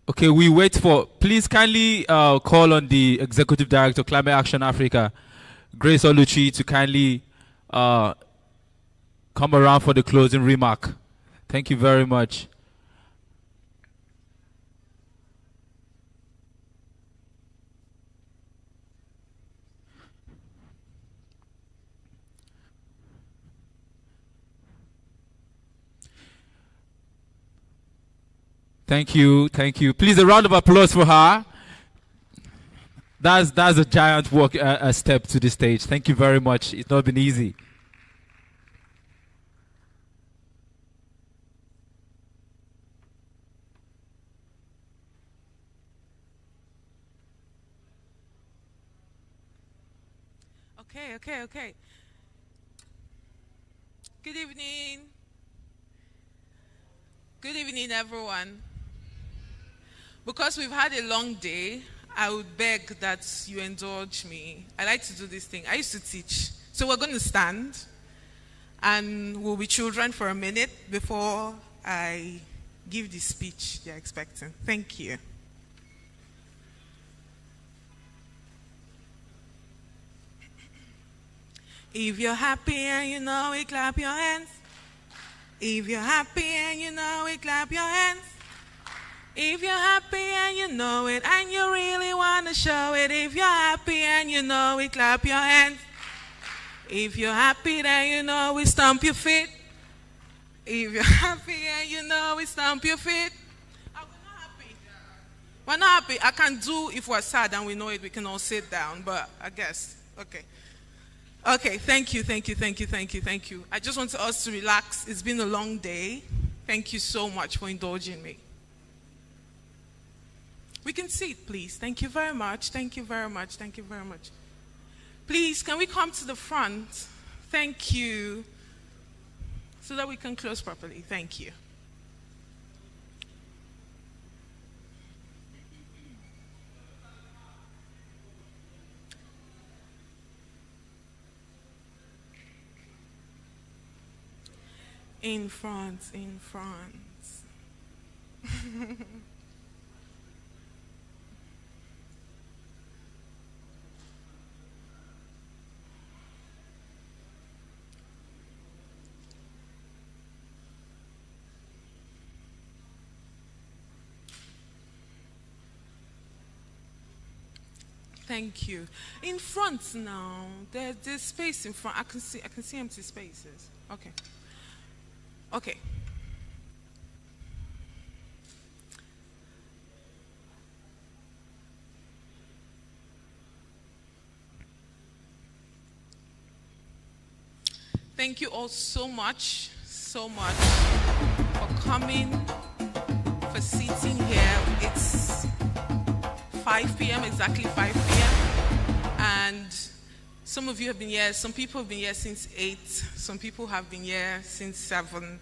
Okay, we wait for, please kindly call on the Executive Director of Climate Action Africa, Grace Oluchi, to kindly come around for the closing remark. Thank you very much. Thank you, thank you. Please, a round of applause for her. That's a giant walk, a step to the stage. Thank you very much. It's not been easy. Okay. Good evening. Good evening, everyone. Because we've had a long day, I would beg that you indulge me. I like to do this thing. I used to teach. So we're going to stand, and we'll be children for a minute before I give the speech they're expecting. Thank you. If you're happy and you know it, clap your hands. If you're happy and you know it, clap your hands. If you're happy and you know it, and you really want to show it. If you're happy and you know it, clap your hands. If you're happy, then you know it, stomp your feet. If you're happy and you know it, stomp your feet. We're not happy. I can do if we're sad and we know it, we can all sit down, but I guess, okay. Okay, thank you. I just want us to relax. It's been a long day. Thank you so much for indulging me. We can sit, please. Thank you very much. Please, can we come to the front? Thank you. So that we can close properly. Thank you. In front. Thank you. In front now. There's space in front. I can see empty spaces. Okay. Thank you all so much for coming, for sitting here. It's 5 p.m., exactly 5 p.m. And some of you have been here, some people have been here since 8, some people have been here since 7,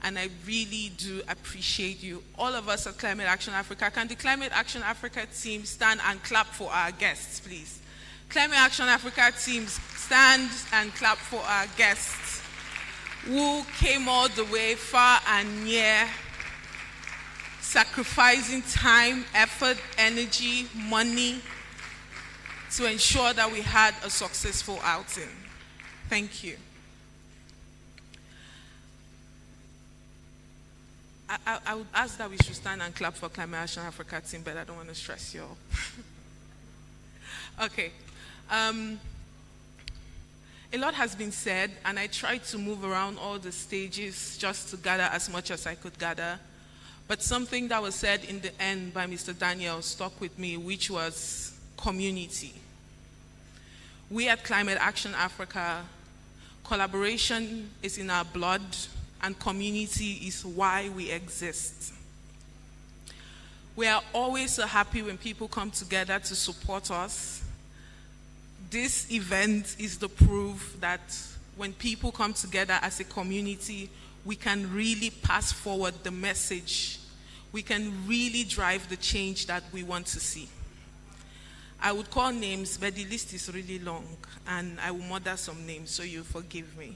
and I really do appreciate you. All of us at Climate Action Africa. Can the Climate Action Africa team stand and clap for our guests, please? Climate Action Africa teams, stand and clap for our guests who came all the way far and near, sacrificing time, effort, energy, money to ensure that we had a successful outing. Thank you. I would ask that we should stand and clap for Climate Action Africa team, but I don't want to stress you all. Okay. A lot has been said, and I tried to move around all the stages just to gather as much as I could gather. But something that was said in the end by Mr. Daniel stuck with me, which was community. We at Climate Action Africa, collaboration is in our blood, and community is why we exist. We are always so happy when people come together to support us. This event is the proof that when people come together as a community, we can really pass forward the message. We can really drive the change that we want to see. I would call names, but the list is really long, and I will murder some names, so you forgive me.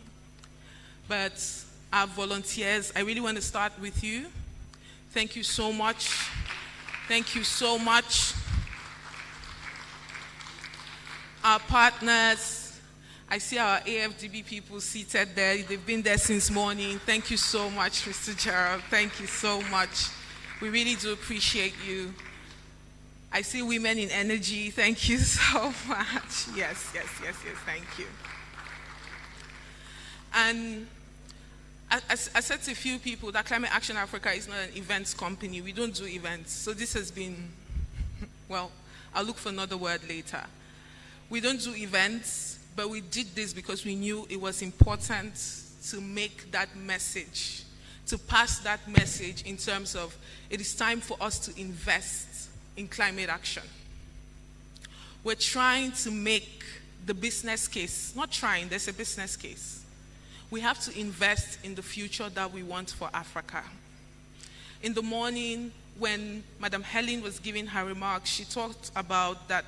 But our volunteers, I really want to start with you. Thank you so much. Thank you so much. Our partners, I see our AFDB people seated there. They've been there since morning. Thank you so much, Mr. Gerald. Thank you so much. We really do appreciate you. I see women in energy. Thank you so much. Yes, thank you. And I said to a few people that Climate Action Africa is not an events company. We don't do events. So this has been, well, I'll look for another word later. We don't do events, but we did this because we knew it was important to make that message, to pass that message in terms of it is time for us to invest in climate action. We're trying to make the business case, not trying, there's a business case. We have to invest in the future that we want for Africa. In the morning, when Madam Helen was giving her remarks, she talked about that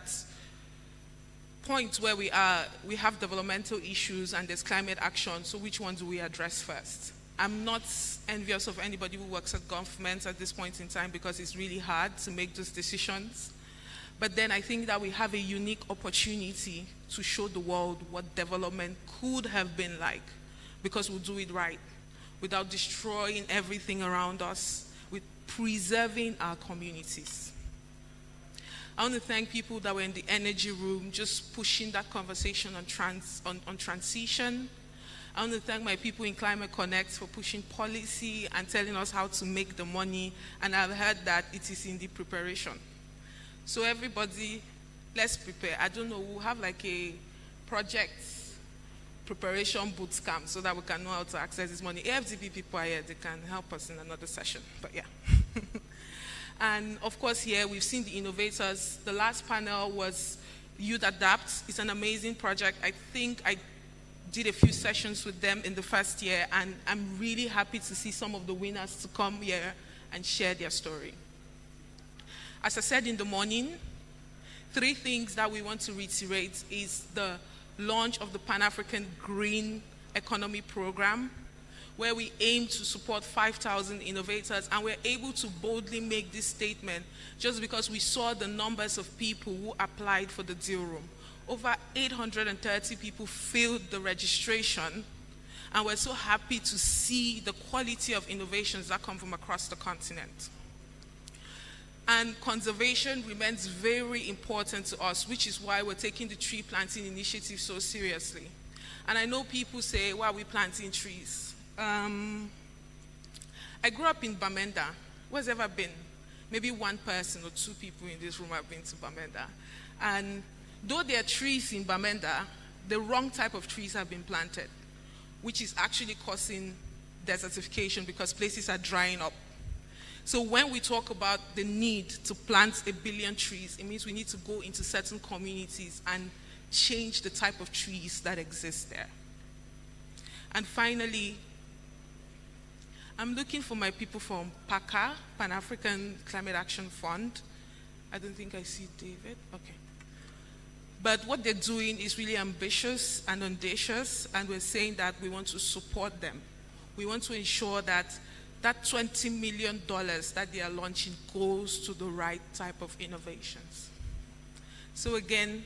point where we have developmental issues and there's climate action, so which one do we address first? I'm not envious of anybody who works at government at this point in time because it's really hard to make those decisions. But then I think that we have a unique opportunity to show the world what development could have been like, because we'll do it right, without destroying everything around us, with preserving our communities. I want to thank people that were in the energy room just pushing that conversation on transition. I want to thank my people in Climate Connect for pushing policy and telling us how to make the money, and I've heard that it is in the preparation. So everybody, let's prepare. I don't know, we'll have like a project preparation boot camp so that we can know how to access this money. AFDB people are here, they can help us in another session, but yeah. And of course here we've seen the innovators. The last panel was Youth Adapt. It's an amazing project. I think I did a few sessions with them in the first year, and I'm really happy to see some of the winners to come here and share their story. As I said in the morning, 3 things that we want to reiterate is the launch of the Pan-African Green Economy Program, where we aim to support 5,000 innovators, and we're able to boldly make this statement just because we saw the numbers of people who applied for the deal room. Over 830 people filled the registration, and we're so happy to see the quality of innovations that come from across the continent. And conservation remains very important to us, which is why we're taking the tree planting initiative so seriously. And I know people say, why are we planting trees? I grew up in Bamenda. Who's ever been? Maybe one person or 2 people in this room have been to Bamenda. And though there are trees in Bamenda, the wrong type of trees have been planted, which is actually causing desertification because places are drying up. So when we talk about the need to plant 1 billion trees, it means we need to go into certain communities and change the type of trees that exist there. And finally, I'm looking for my people from PACA, Pan-African Climate Action Fund. I don't think I see David. Okay. But what they're doing is really ambitious and audacious, and we're saying that we want to support them. We want to ensure that that $20 million that they are launching goes to the right type of innovations. So again,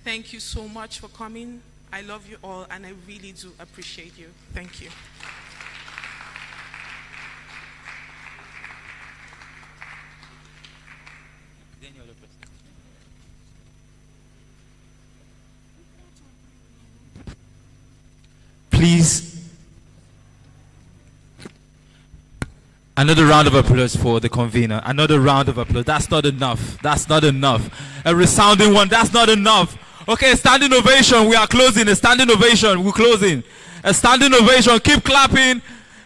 thank you so much for coming. I love you all, and I really do appreciate you. Thank you. Please. Another round of applause for the convener. Another round of applause. That's not enough. That's not enough. A resounding one. That's not enough. Okay, standing ovation. We are closing. A standing ovation. We're closing. A standing ovation. Keep clapping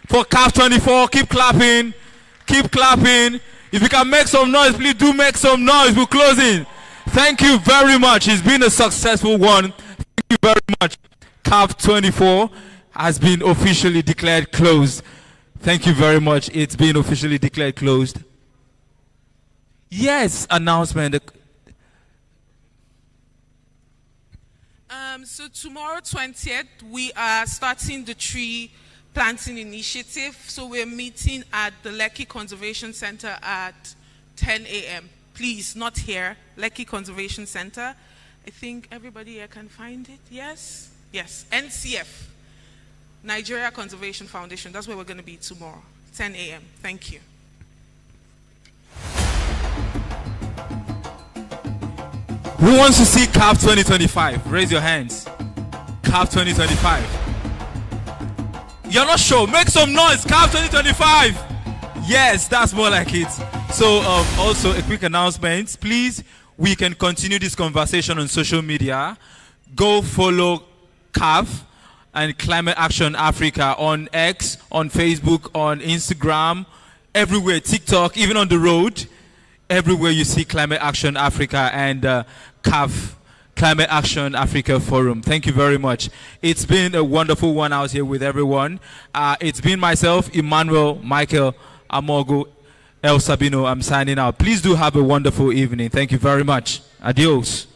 for CAAF24. Keep clapping. Keep clapping. If you can make some noise, please do make some noise. We're closing. Thank you very much. It's been a successful one. Thank you very much. CAAF24 has been officially declared closed. Thank you very much. It's been officially declared closed. Yes, announcement. So tomorrow, 20th, we are starting the tree planting initiative. So we're meeting at the Lekki Conservation Center at 10 a.m. Please, not here. Lekki Conservation Center. I think everybody here can find it. Yes? Yes. NCF. Nigeria Conservation Foundation. That's where we're going to be tomorrow, 10 a.m. Thank you. Who wants to see CAAF 2025? Raise your hands. CAAF 2025. You're not sure? Make some noise. CAAF 2025. Yes, that's more like it. So also a quick announcement. Please, we can continue this conversation on social media. Go follow CAAF and Climate Action Africa on X, on Facebook, on Instagram, everywhere, TikTok, even on the road. Everywhere you see Climate Action Africa and CAAF, Climate Action Africa Forum. Thank you very much. It's been a wonderful one out here with everyone. It's been myself, Emmanuel, Michael, Amogo, El Sabino. I'm signing out. Please do have a wonderful evening. Thank you very much. Adios.